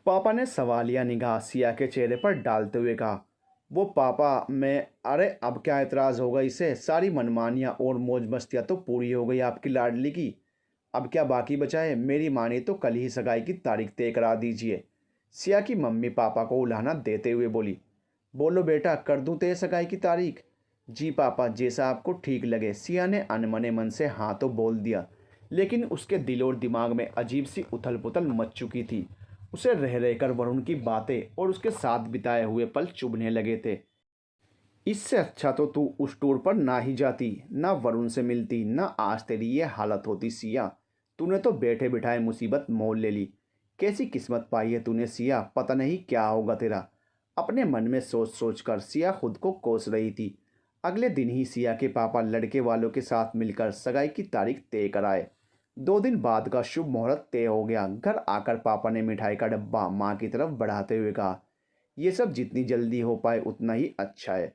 पापा ने सवालिया निगाह सिया के चेहरे पर डालते हुए कहा। वो पापा, मैं, अरे अब क्या एतराज़ होगा इसे? सारी मनमानियाँ और मौज मस्तियाँ तो पूरी हो गई आपकी लाडली की। अब क्या बाकी बचा है? मेरी माने तो कल ही सगाई की तारीख तय करा दीजिए। सिया की मम्मी पापा को उलाहना देते हुए बोली। बोलो बेटा, कर दूं तय सगाई की तारीख? जी पापा, जैसा आपको ठीक लगे। सिया ने अनमने मन से हाँ तो बोल दिया, लेकिन उसके दिल और दिमाग में अजीब सी उथल पुथल मच चुकी थी। उसे रह रहकर वरुण की बातें और उसके साथ बिताए हुए पल चुभने लगे थे। इससे अच्छा तो तू उस टूर पर ना ही जाती, ना वरुण से मिलती, ना आज तेरी ये हालत होती। सिया, तूने तो बैठे बिठाए मुसीबत मोल ले ली। कैसी किस्मत पाई है तूने सिया, पता नहीं क्या होगा तेरा। अपने मन में सोच सोच कर सिया खुद को कोस रही थी। अगले दिन ही सिया के पापा लड़के वालों के साथ मिलकर सगाई की तारीख तय कराए। 2 दिन बाद का शुभ मुहूर्त तय हो गया। घर आकर पापा ने मिठाई का डब्बा माँ की तरफ बढ़ाते हुए कहा, यह सब जितनी जल्दी हो पाए उतना ही अच्छा है।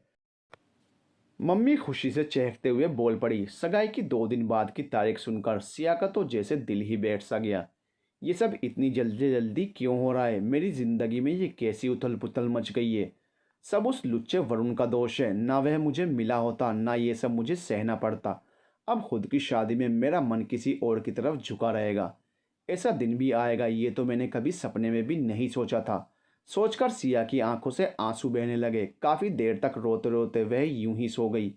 मम्मी खुशी से चहकते हुए बोल पड़ी। सगाई की 2 दिन बाद की तारीख सुनकर सिया का तो जैसे दिल ही बैठ सा गया। ये सब इतनी जल्दी जल्दी क्यों हो रहा है? मेरी ज़िंदगी में ये कैसी उथल पुथल मच गई है? सब उस लुच्चे वरुण का दोष है। ना वह मुझे मिला होता, ना ये सब मुझे सहना पड़ता। अब खुद की शादी में मेरा मन किसी और की तरफ झुका रहेगा। ऐसा दिन भी आएगा, ये तो मैंने कभी सपने में भी नहीं सोचा था। सोचकर सिया की आंखों से आंसू बहने लगे। काफ़ी देर तक रोते रोते वह यूं ही सो गई।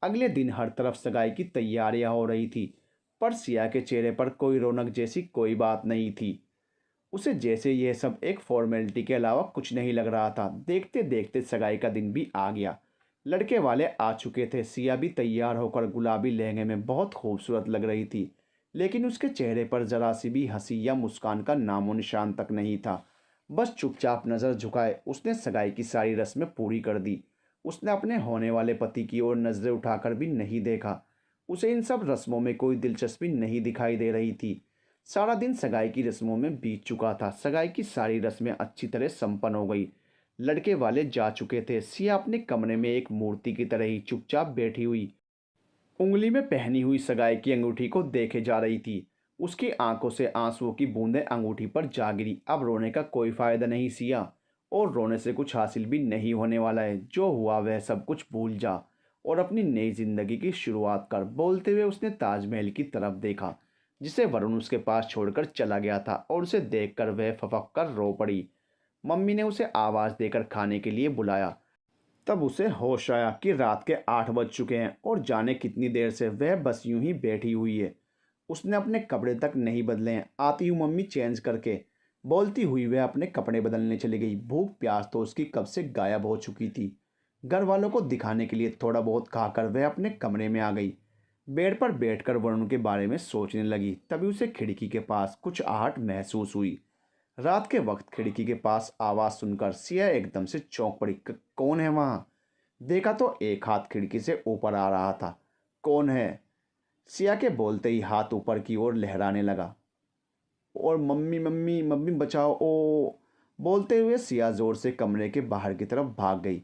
अगले दिन हर तरफ सगाई की तैयारियां हो रही थी, पर सिया के चेहरे पर कोई रौनक जैसी कोई बात नहीं थी। उसे जैसे यह सब एक फॉर्मेलिटी के अलावा कुछ नहीं लग रहा था। देखते देखते सगाई का दिन भी आ गया। लड़के वाले आ चुके थे। सिया भी तैयार होकर गुलाबी लहंगे में बहुत खूबसूरत लग रही थी, लेकिन उसके चेहरे पर जरा सी भी हंसी या मुस्कान का नामो निशान तक नहीं था। बस चुपचाप नज़र झुकाए उसने सगाई की सारी रस्में पूरी कर दी। उसने अपने होने वाले पति की ओर नज़रें उठाकर भी नहीं देखा। उसे इन सब रस्मों में कोई दिलचस्पी नहीं दिखाई दे रही थी। सारा दिन सगाई की रस्मों में बीत चुका था। सगाई की सारी रस्में अच्छी तरह संपन्न हो गई। लड़के वाले जा चुके थे। सिया अपने कमरे में एक मूर्ति की तरह ही चुपचाप बैठी हुई उंगली में पहनी हुई सगाई की अंगूठी को देखे जा रही थी। उसकी आंखों से आंसुओं की बूंदें अंगूठी पर जा गिरी। अब रोने का कोई फायदा नहीं सिया, और रोने से कुछ हासिल भी नहीं होने वाला है। जो हुआ वह सब कुछ भूल जा और अपनी नई जिंदगी की शुरुआत कर। बोलते हुए उसने ताजमहल की तरफ देखा, जिसे वरुण उसके पास छोड़कर चला गया था, और उसे देखकर वह फपक कर रो पड़ी। मम्मी ने उसे आवाज़ देकर खाने के लिए बुलाया। तब उसे होश आया कि रात के 8 बज चुके हैं और जाने कितनी देर से वह बस यूं ही बैठी हुई है। उसने अपने कपड़े तक नहीं बदले हैं। आती हूँ मम्मी चेंज करके, बोलती हुई वह अपने कपड़े बदलने चली गई। भूख प्यास तो उसकी कब से गायब हो चुकी थी। घर वालों को दिखाने के लिए थोड़ा बहुत खाकर वह अपने कमरे में आ गई। बेड पर बैठकर वरुण के बारे में सोचने लगी। तभी उसे खिड़की के पास कुछ आहट महसूस हुई। रात के वक्त खिड़की के पास आवाज़ सुनकर सिया एकदम से चौंक पड़ी। कौन है वहाँ? देखा तो एक हाथ खिड़की से ऊपर आ रहा था। कौन है? सिया के बोलते ही हाथ ऊपर की ओर लहराने लगा और मम्मी मम्मी मम्मी बचाओ ओ, बोलते हुए सिया जोर से कमरे के बाहर की तरफ भाग गई।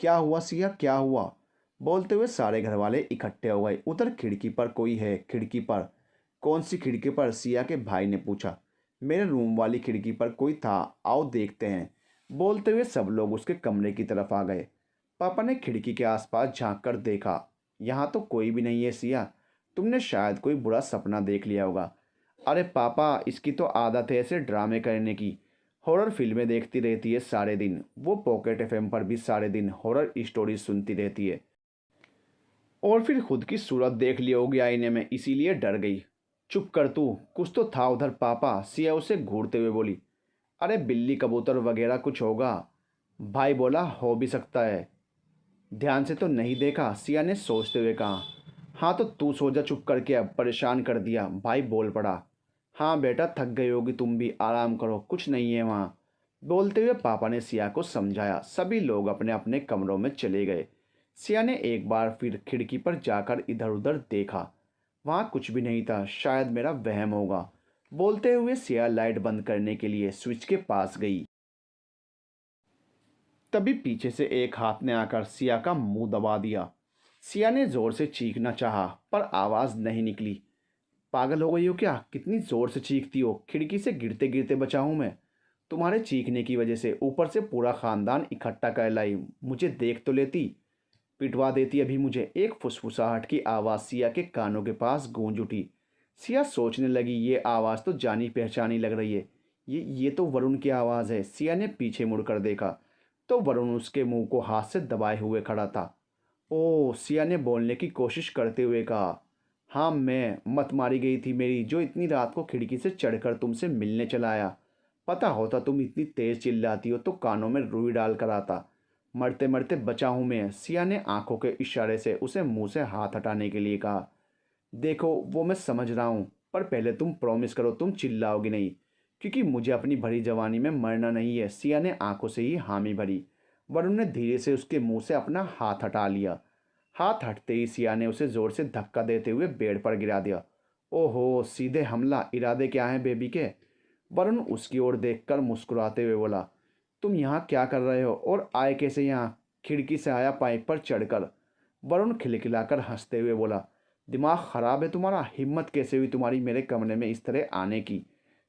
क्या हुआ सिया, क्या हुआ? बोलते हुए सारे घर वाले इकट्ठे हो गए। उधर खिड़की पर कोई है। खिड़की पर? कौन सी खिड़की पर? सिया के भाई ने पूछा। मेरे रूम वाली खिड़की पर कोई था, आओ देखते हैं। बोलते हुए सब लोग उसके कमरे की तरफ आ गए। पापा ने खिड़की के आसपास झांक कर देखा। यहाँ तो कोई भी नहीं है सिया, तुमने शायद कोई बुरा सपना देख लिया होगा। अरे पापा, इसकी तो आदत है ऐसे ड्रामे करने की। हॉरर फिल्में देखती रहती है सारे दिन। वो पॉकेट एफएम पर भी सारे दिन हॉरर स्टोरीज सुनती रहती है, और फिर खुद की सूरत देख ली होगी आईने में, इसीलिए डर गई। चुप कर तू, कुछ तो था उधर पापा, सिया उसे घूरते हुए बोली। अरे बिल्ली कबूतर वगैरह कुछ होगा। भाई बोला हो भी सकता है। ध्यान से तो नहीं देखा, सिया ने सोचते हुए कहा। हाँ तो तू सो जा चुप करके, अब परेशान कर दिया, भाई बोल पड़ा। हाँ बेटा थक गई होगी तुम भी, आराम करो, कुछ नहीं है वहाँ। बोलते हुए पापा ने सिया को समझाया। सभी लोग अपने अपने कमरों में चले गए। सिया ने एक बार फिर खिड़की पर जाकर इधर उधर देखा। वहाँ कुछ भी नहीं था। शायद मेरा वहम होगा। बोलते हुए सिया लाइट बंद करने के लिए स्विच के पास गई। तभी पीछे से एक हाथ ने आकर सिया का मुंह दबा दिया। सिया ने जोर से चीखना चाहा, पर आवाज़ नहीं निकली। पागल हो गई हो क्या? कितनी जोर से चीखती हो? खिड़की से गिरते गिरते बचा हूं मैं। तुम्हारे चीखने की वजह से ऊपर से पूरा खानदान इकट्ठा कर लाई। मुझे देख तो लेती, पिटवा देती अभी मुझे। एक फुसफुसाहट की आवाज़ सिया के कानों के पास गूंज उठी। सिया सोचने लगी, ये आवाज़ तो जानी पहचानी लग रही है। ये तो वरुण की आवाज़ है। सिया ने पीछे मुड़कर देखा तो वरुण उसके मुंह को हाथ से दबाए हुए खड़ा था। ओ, सिया ने बोलने की कोशिश करते हुए कहा। हाँ मैं, मत मारी गई थी मेरी, जो इतनी रात को खिड़की से चढ़कर तुमसे मिलने चला आया। पता होता तुम इतनी तेज चिल्लाती हो तो कानों में रुई डाल कर आता। मरते मरते बचा हूँ मैं। सिया ने आंखों के इशारे से उसे मुंह से हाथ हटाने के लिए कहा। देखो वो मैं समझ रहा हूँ, पर पहले तुम प्रॉमिस करो तुम चिल्लाओगी नहीं, क्योंकि मुझे अपनी भरी जवानी में मरना नहीं है। सिया ने आंखों से ही हामी भरी। वरुण ने धीरे से उसके मुंह से अपना हाथ हटा लिया। हाथ हटते ही सिया ने उसे जोर से धक्का देते हुए बेड पर गिरा दिया। ओहो, सीधे हमला, इरादे क्या हैं बेबी के? वरुण उसकी ओर देखकर मुस्कुराते हुए बोला। तुम यहाँ क्या कर रहे हो और आए कैसे यहाँ? खिड़की से आया पाइप पर चढ़कर। वरुण खिलखिलाकर हंसते हुए बोला। दिमाग खराब है तुम्हारा? हिम्मत कैसे हुई तुम्हारी मेरे कमरे में इस तरह आने की?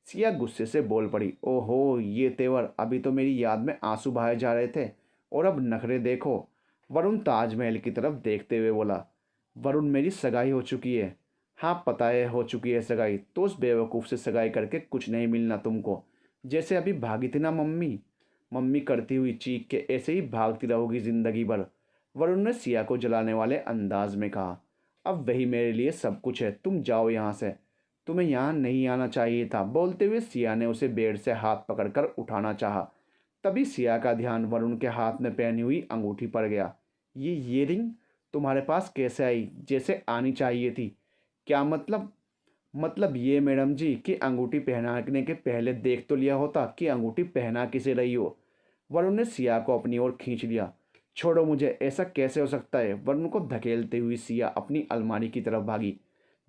सिया गुस्से से बोल पड़ी। ओहो, ये तेवर, अभी तो मेरी याद में आंसू बहाए जा रहे थे और अब नखरे देखो। वरुण ताजमहल की तरफ देखते हुए बोला। वरुण मेरी सगाई हो चुकी है। हाँ पता है हो चुकी है सगाई, तो उस बेवकूफ़ से सगाई करके कुछ नहीं मिलना तुमको। जैसे अभी भागी थी ना मम्मी, मम्मी करती हुई चीख के ऐसे ही भागती रहोगी ज़िंदगी भर। वरुण ने सिया को जलाने वाले अंदाज में कहा। अब वही मेरे लिए सब कुछ है, तुम जाओ यहाँ से, तुम्हें यहाँ नहीं आना चाहिए था। बोलते हुए सिया ने उसे बेड से हाथ पकड़कर उठाना चाहा। तभी सिया का ध्यान वरुण के हाथ में पहनी हुई अंगूठी पर गया। ये रिंग तुम्हारे पास कैसे आई, जैसे आनी चाहिए थी? क्या मतलब ये मैडम जी कि अंगूठी पहनाने के पहले देख तो लिया होता कि अंगूठी पहना किसे रही हो। वरुण ने सिया को अपनी ओर खींच लिया। छोड़ो मुझे, ऐसा कैसे हो सकता है? वरुण को धकेलते हुई सिया अपनी अलमारी की तरफ भागी।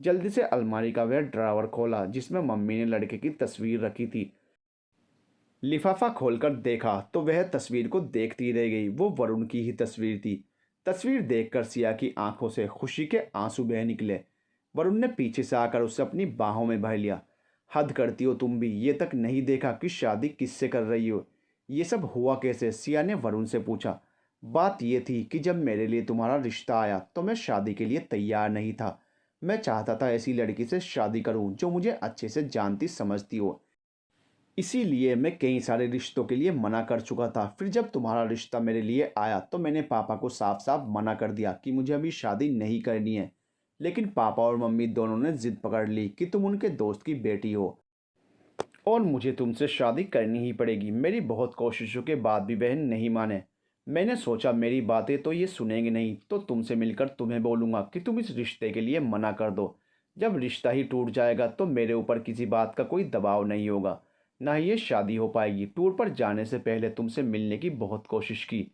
जल्दी से अलमारी का वह ड्रावर खोला जिसमें मम्मी ने लड़के की तस्वीर रखी थी। लिफाफा खोलकर देखा तो वह तस्वीर को देखती रह गई। वो वरुण की ही तस्वीर थी। तस्वीर देखकर सिया की आंखों से खुशी के आंसू बह निकले। वरुण ने पीछे से आकर उसे अपनी बाहों में भर लिया। हद करती हो तुम भी, ये तक नहीं देखा कि शादी किससे कर रही हो? ये सब हुआ कैसे? सिया ने वरुण से पूछा। बात यह थी कि जब मेरे लिए तुम्हारा रिश्ता आया तो मैं शादी के लिए तैयार नहीं था। मैं चाहता था ऐसी लड़की से शादी करूं जो मुझे अच्छे से जानती समझती हो। इसीलिए मैं कई सारे रिश्तों के लिए मना कर चुका था। फिर जब तुम्हारा रिश्ता मेरे लिए आया तो मैंने पापा को साफ साफ मना कर दिया कि मुझे अभी शादी नहीं करनी है। लेकिन पापा और मम्मी दोनों ने जिद पकड़ ली कि तुम उनके दोस्त की बेटी हो और मुझे तुमसे शादी करनी ही पड़ेगी। मेरी बहुत कोशिशों के बाद भी बहन नहीं माने। मैंने सोचा मेरी बातें तो ये सुनेंगे नहीं, तो तुमसे मिलकर तुम्हें बोलूँगा कि तुम इस रिश्ते के लिए मना कर दो। जब रिश्ता ही टूट जाएगा तो मेरे ऊपर किसी बात का कोई दबाव नहीं होगा, ना ही ये शादी हो पाएगी। टूर पर जाने से पहले तुमसे मिलने की बहुत कोशिश की,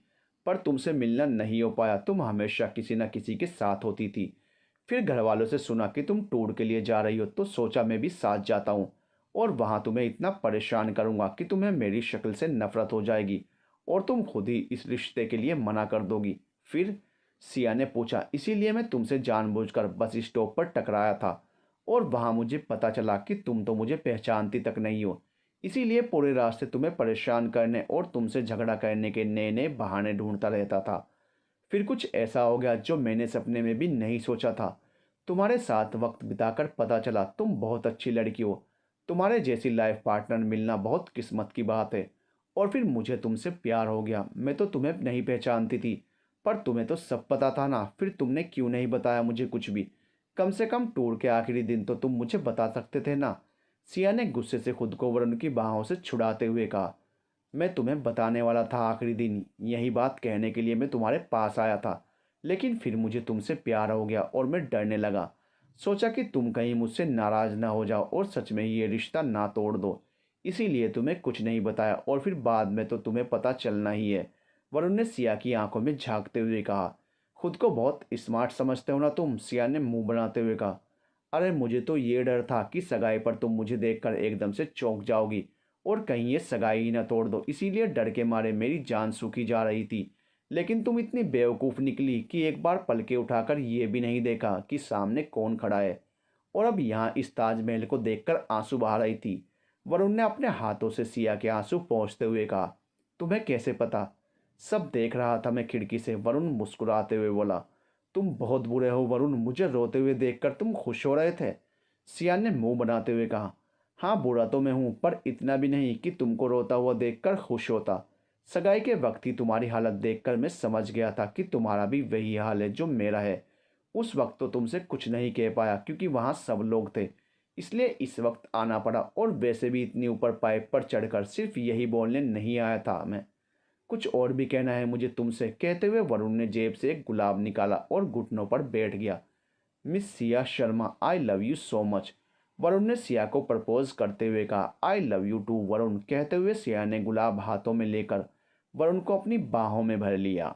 पर तुमसे मिलना नहीं हो पाया। तुम हमेशा किसी न किसी के साथ होती थी। फिर घर वालों से सुना कि तुम टूर के लिए जा रही हो, तो सोचा मैं भी साथ जाता हूँ और वहाँ तुम्हें इतना परेशान करूँगा कि तुम्हें मेरी शक्ल से नफरत हो जाएगी और तुम खुद ही इस रिश्ते के लिए मना कर दोगी। फिर सिया ने पूछा। इसीलिए मैं तुमसे जानबूझकर बस स्टॉप पर टकराया था और वहाँ मुझे पता चला कि तुम तो मुझे पहचानती तक नहीं हो। इसीलिए पूरे रास्ते तुम्हें परेशान करने और तुमसे झगड़ा करने के नए नए बहाने ढूंढता रहता था। फिर कुछ ऐसा हो गया जो मैंने सपने में भी नहीं सोचा था। तुम्हारे साथ वक्त बिताकर पता चला तुम बहुत अच्छी लड़की हो। तुम्हारे जैसी लाइफ पार्टनर मिलना बहुत किस्मत की बात है। और फिर मुझे तुमसे प्यार हो गया। मैं तो तुम्हें नहीं पहचानती थी, पर तुम्हें तो सब पता था ना। फिर तुमने क्यों नहीं बताया मुझे कुछ भी? कम से कम टूर के आखिरी दिन तो तुम मुझे बता सकते थे ना। सिया ने गुस्से से खुद को वरुण की बाहों से छुड़ाते हुए कहा। मैं तुम्हें बताने वाला था आखिरी दिन, यही बात कहने के लिए मैं तुम्हारे पास आया था। लेकिन फिर मुझे तुमसे प्यार हो गया और मैं डरने लगा। सोचा कि तुम कहीं मुझसे नाराज ना हो जाओ और सच में ही ये रिश्ता ना तोड़ दो। इसीलिए तुम्हें कुछ नहीं बताया और फिर बाद में तो तुम्हें पता चलना ही है। वरुण ने सिया की आंखों में झांकते हुए कहा। खुद को बहुत स्मार्ट समझते हो ना तुम? सिया ने मुंह बनाते हुए कहा। अरे मुझे तो ये डर था कि सगाई पर तुम मुझे देखकर एकदम से चौंक जाओगी और कहीं ये सगाई ही ना तोड़ दो। इसीलिए डर के मारे मेरी जान सूखी जा रही थी। लेकिन तुम इतनी बेवकूफ़ निकली कि एक बार पलके उठाकर ये भी नहीं देखा कि सामने कौन खड़ा है। और अब यहाँ इस ताजमहल को देखकर आंसू बहा रही थी। वरुण ने अपने हाथों से सिया के आंसू पोंछते हुए कहा। तुम्हें कैसे पता? सब देख रहा था मैं खिड़की से। वरुण मुस्कुराते हुए बोला। तुम बहुत बुरे हो वरुण, मुझे रोते हुए देखकर तुम खुश हो रहे थे? सिया ने मुंह बनाते हुए कहा। हाँ बुरा तो मैं हूँ, पर इतना भी नहीं कि तुमको रोता हुआ देखकर खुश होता। सगाई के वक्त ही तुम्हारी हालत देखकर मैं समझ गया था कि तुम्हारा भी वही हाल है जो मेरा है। उस वक्त तो तुमसे कुछ नहीं कह पाया क्योंकि वहाँ सब लोग थे, इसलिए इस वक्त आना पड़ा। और वैसे भी इतनी ऊपर पाइप पर चढ़कर सिर्फ यही बोलने नहीं आया था मैं, कुछ और भी कहना है मुझे तुमसे। कहते हुए वरुण ने जेब से एक गुलाब निकाला और घुटनों पर बैठ गया। Miss Siya Sharma, I love you so much, Varun ने सिया को प्रपोज करते हुए कहा। I love you too Varun, कहते हुए सिया ने गुलाब हाथों में लेकर वरुण को अपनी बाहों में भर लिया।